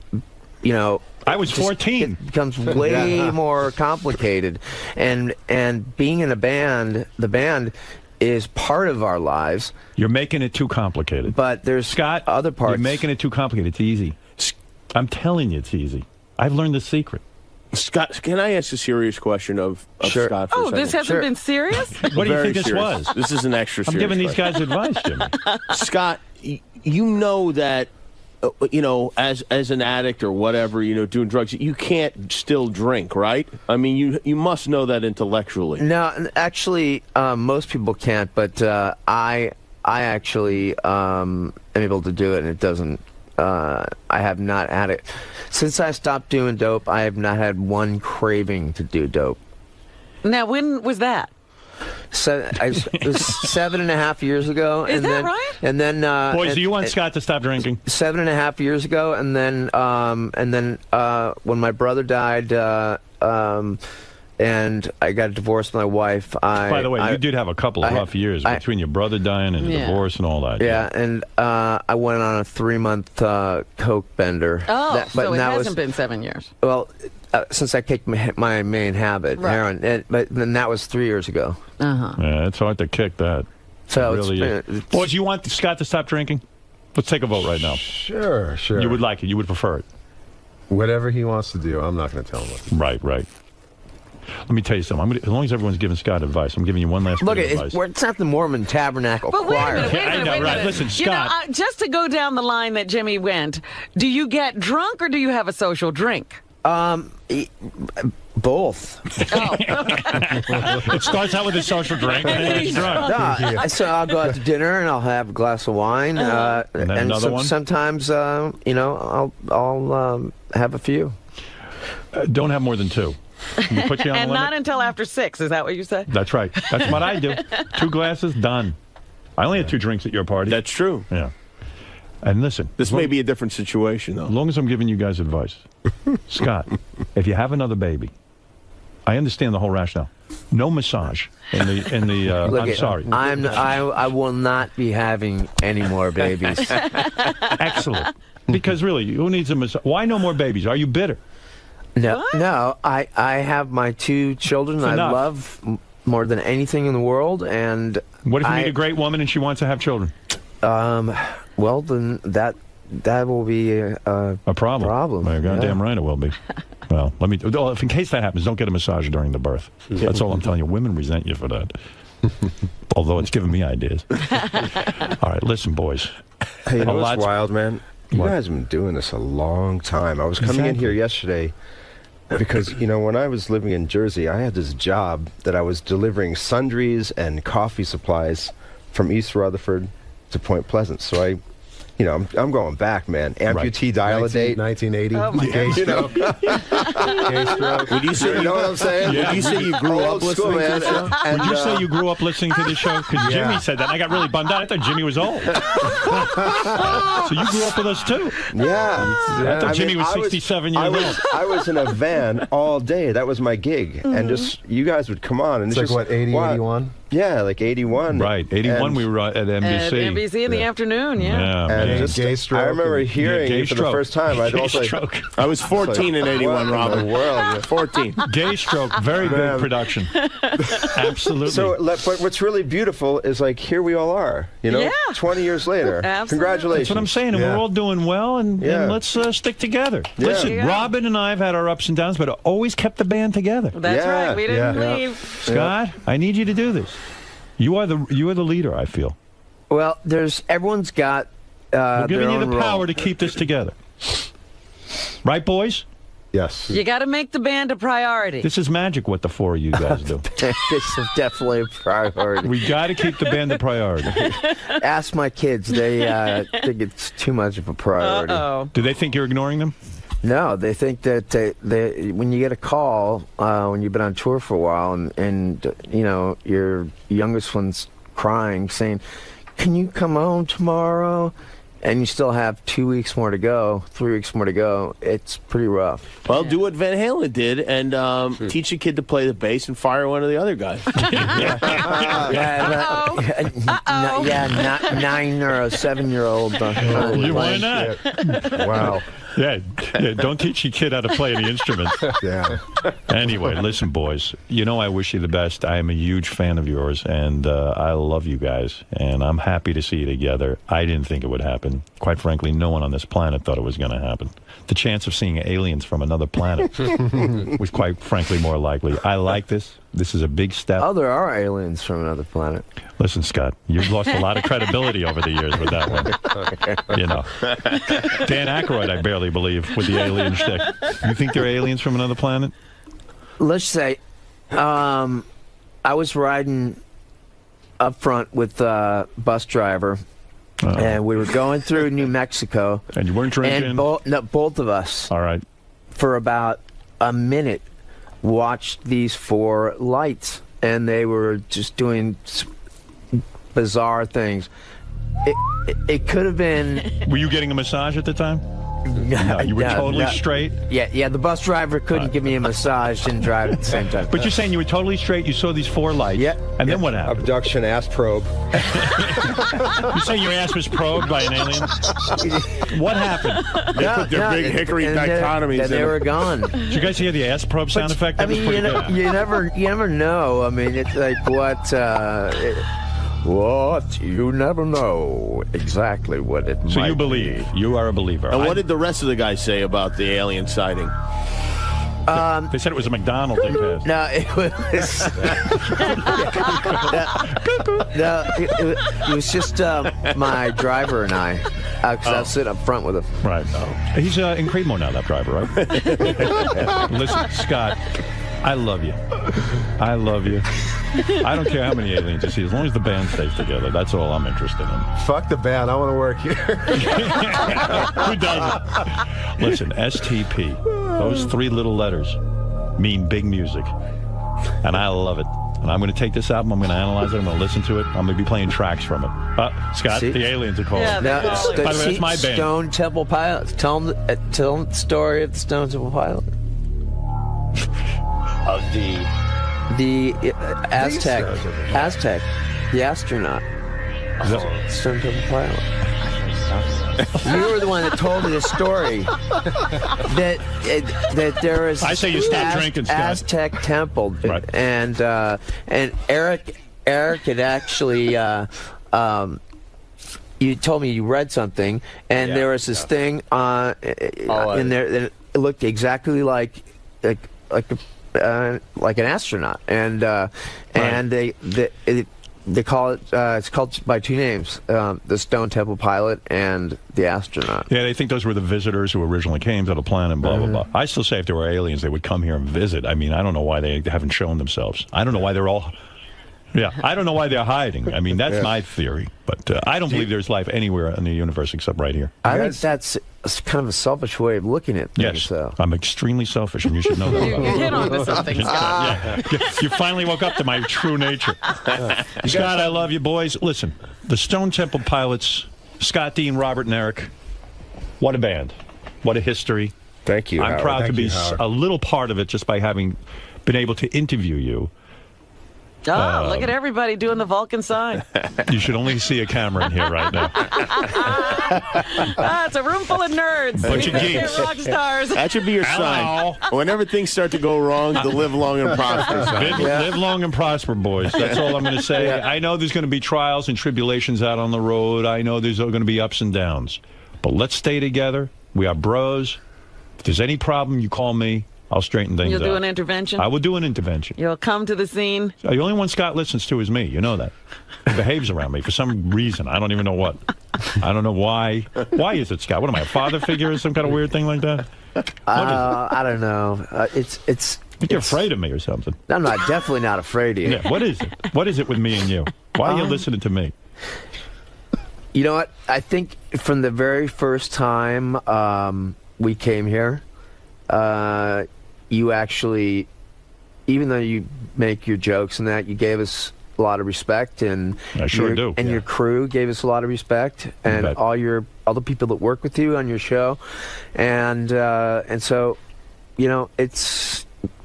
I was 14. It becomes way more complicated, and being in a band, the band is part of our lives. You're making it too complicated. But there's Scott, other parts. You're making it too complicated. It's easy. I'm telling you, it's easy. I've learned the secret. Scott, can I ask a serious question of Sure. Scott for a second? This hasn't been serious? What do you think this serious. was? This is an extra I'm serious giving these question. guys advice, Jimmy. Scott, you know that, as an addict or whatever, doing drugs, you can't still drink, right? I mean, you must know that intellectually. No, actually, most people can't, but I actually am able to do it, and it doesn't. I have not had it since I stopped doing dope. I have not had one craving to do dope. Now, when was that? It was 7.5 years ago. Is that right? And then, boys, do you want Scott to stop drinking? 7.5 years ago, and then when my brother died, and I got divorced with my wife. By the way, you did have a couple of rough years between your brother dying and the divorce and all that. Yeah, and I went on a 3-month coke bender. Oh, so it hasn't been 7 years. Well, since I kicked my main habit, heroin, but then that was 3 years ago. Yeah, it's hard to kick that. So it really is. Boys, you want Scott to stop drinking? Let's take a vote right now. Sure. You would like it. You would prefer it. Whatever he wants to do, I'm not going to tell him what to do. Right. Let me tell you something. As long as everyone's giving Scott advice, I'm giving you one last bit of advice. It's not the Mormon Tabernacle But wait Choir. a minute. I know, right. Listen, Scott. Just to go down the line that Jimmy went, do you get drunk or do you have a social drink? Both. It starts out with a social drink and then it's drunk. So I'll go out to dinner and I'll have a glass of wine. And then another one? Sometimes, I'll have a few. Don't have more than 2. You put you on And the limit? not until after 6, is that what you said? That's right. That's what I do. 2 glasses, done. I only had 2 drinks at your party. That's true. Yeah. And listen. This may be a different situation, though. As long as I'm giving you guys advice. Scott, if you have another baby, I understand the whole rationale. No massage in the Look, I'm sorry. I will not be having any more babies. Excellent. Because really, who needs a massage? Why no more babies? Are you bitter? No. I have my 2 children I love more than anything in the world, and what if you meet a great woman and she wants to have children? Well, then that will be a problem. Well, you're goddamn right it will be. Well, if in case that happens, don't get a massage during the birth. That's all I'm telling you. Women resent you for that. Although it's giving me ideas. All right, listen, boys. Hey, you know what's wild, man? You What? guys have been doing this a long time. I was coming in here yesterday because, when I was living in Jersey, I had this job that I was delivering sundries and coffee supplies from East Rutherford to Point Pleasant. So I'm going back, man. Amputee dial-a-date. 1980. Oh, my Gay stroke. Gay stroke. Would you say you know what I'm saying? Would you say you grew up listening to the show? Would you say you grew up listening to this show? Because Jimmy said that. And I got really bummed out. I thought Jimmy was old. So you grew up with us, too. Yeah. I thought Jimmy was 67 years old. I was in a van all day. That was my gig. And just, you guys would come on. And It's like, 80, 81? Yeah, like 81. Right. 81, we were at NBC. At NBC in the afternoon, And just gay stroke. I remember hearing gay you for the stroke. first time. I was stroke. I was 14 in 81, Robin. The world. 14. Gay stroke, very big production. Absolutely. So, but what's really beautiful is here we all are, 20 years later. Absolutely. Congratulations. That's what I'm saying, and we're all doing well, and let's stick together. Yeah. Listen, Robin and I have had our ups and downs, but always kept the band together. That's right. We didn't leave. Scott, I need you to do this. You are the leader, I feel. Well, everyone's got We're giving their you own the power role. to keep this together. Right, boys? Yes. You got to make the band a priority. This is magic what the 4 of you guys do. This is definitely a priority. We got to keep the band a priority. Ask my kids. They think it's too much of a priority. Uh-oh. Do they think you're ignoring them? No, they think that they when you get a call when you've been on tour for a while and your youngest one's crying, saying, "Can you come home tomorrow?" And you still have 2 weeks more to go, 3 weeks more to go. It's pretty rough. Well, do what Van Halen did and teach a kid to play the bass and fire one of the other guys. 9 or a 7-year-old. Why not? Wow. Yeah, don't teach your kid how to play any instruments. Yeah. Anyway, listen, boys. You know I wish you the best. I am a huge fan of yours, and I love you guys. And I'm happy to see you together. I didn't think it would happen. Quite frankly, no one on this planet thought it was going to happen. The chance of seeing aliens from another planet was quite frankly more likely. I like this. This is a big step. Oh, there are aliens from another planet. Listen, Scott, you've lost a lot of credibility over the years with that one. You know, Dan Aykroyd, I barely believe, with the alien shtick. You think they're aliens from another planet? Let's say, I was riding up front with a bus driver, and we were going through New Mexico. And you weren't drinking? And both of us. All right. For about a minute, watched these 4 lights, and they were just doing bizarre things. It could have been... Were you getting a massage at the time? No, you were totally straight? Yeah, the bus driver couldn't give me a massage and drive at the same time. But you're saying you were totally straight, you saw these 4 lights, and then what happened? Abduction, ass probe. You say your ass was probed by an alien? What happened? They put their big hickory dichotomies in. They were gone. Did you guys hear the ass probe sound effect? I mean, you never know. I mean, it's like what you never know exactly what it might So you believe. be. You are a believer. And what did the rest of the guys say about the alien sighting? They said it was a McDonald's they passed. No, it was. It was just my driver and I. Because I was sitting up front with him. Right. He's in Creedmoor now, that driver, right? Listen, Scott, I love you. I love you. I don't care how many aliens you see, as long as the band stays together. That's all I'm interested in. Fuck the band. I want to work here. Who doesn't? Listen, STP, those 3 little letters mean big music. And I love it. And I'm going to take this album, I'm going to analyze it, I'm going to listen to it, I'm going to be playing tracks from it. Scott, the aliens are calling. Yeah, by the way, that's my band. Stone Temple Pilots. Tell them the story of the Stone Temple Pilot. Of the Aztec, the astronaut. Stone Temple Pilot. You were the one that told me the story that there is. I say you stop drinking, Scott. Aztec temple, right. and Eric had actually. You told me you read something, and there was this thing in there that looked exactly like an astronaut, and they call it. It's called by 2 names: the Stone Temple Pilot and the astronaut. Yeah, they think those were the visitors who originally came to the planet. Blah blah blah. I still say if there were aliens, they would come here and visit. I mean, I don't know why they haven't shown themselves. I don't know why they're all. Yeah, I don't know why they're hiding. I mean, that's my theory. But I don't believe there's life anywhere in the universe except right here. I think that's kind of a selfish way of looking at things. Yes, I'm extremely selfish, and you should know that. You hit on to something, Scott. You finally woke up to my true nature. Scott, I love you, boys. Listen, the Stone Temple Pilots, Scott, Dean, Robert, and Eric, what a band. What a history. Thank you, I'm Howard. proud Thank to you, be Howard. a little part of it just by having been able to interview you. Oh, look at everybody doing the Vulcan sign. You should only see a camera in here right now. It's a room full of nerds. Bunch of geeks. Rock stars. That should be your sign. Whenever things start to go wrong, the live long and prosper sign. Live long and prosper, boys. That's all I'm going to say. I know there's going to be trials and tribulations out on the road. I know there's going to be ups and downs. But let's stay together. We are bros. If there's any problem, you call me. I'll straighten things out. You'll do an intervention? I will do an intervention. You'll come to the scene? The only one Scott listens to is me. You know that. He behaves around me for some reason. I don't even know what. I don't know why. Why is it, Scott? What am I, a father figure or some kind of weird thing like that? I don't know. It's. I think you're afraid of me or something. I'm not. Definitely not afraid of you. Yeah. What is it? What is it with me and you? Why are you listening to me? You know what? I think from the very first time we came here, you actually, even though you make your jokes and that, you gave us a lot of respect, and I sure do. And your crew gave us a lot of respect, and all the people that work with you on your show, and so,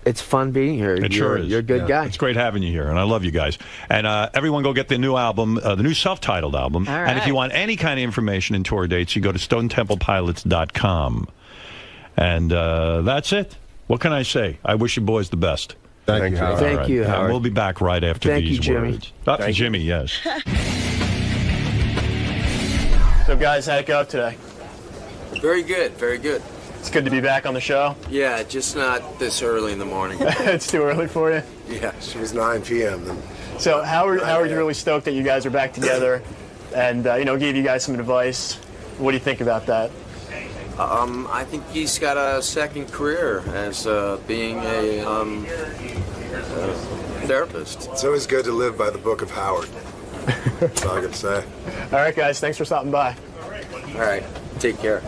it's fun being here. It sure is. You're a good guy. It's great having you here, and I love you guys. And everyone go get the new album, the new self-titled album. All And if right. you want any kind of information and tour dates, you go to StoneTemplePilots.com. And that's it. What can I say? I wish you boys the best. Thank you, Howard. Thank you, Howard. We'll be back right after Thank these you, Jimmy. words. Thank Jimmy, yes. So, guys, how'd it go today? Very good, very good. It's good to be back on the show. Yeah, just not this early in the morning. It's too early for you. Yeah. It was 9 p.m. then. So, Howard, you're really stoked that you guys are back together, and gave you guys some advice. What do you think about that? I think he's got a second career as being a therapist. It's always good to live by the book of Howard. That's all I can say. All right, guys, thanks for stopping by. All right, take care.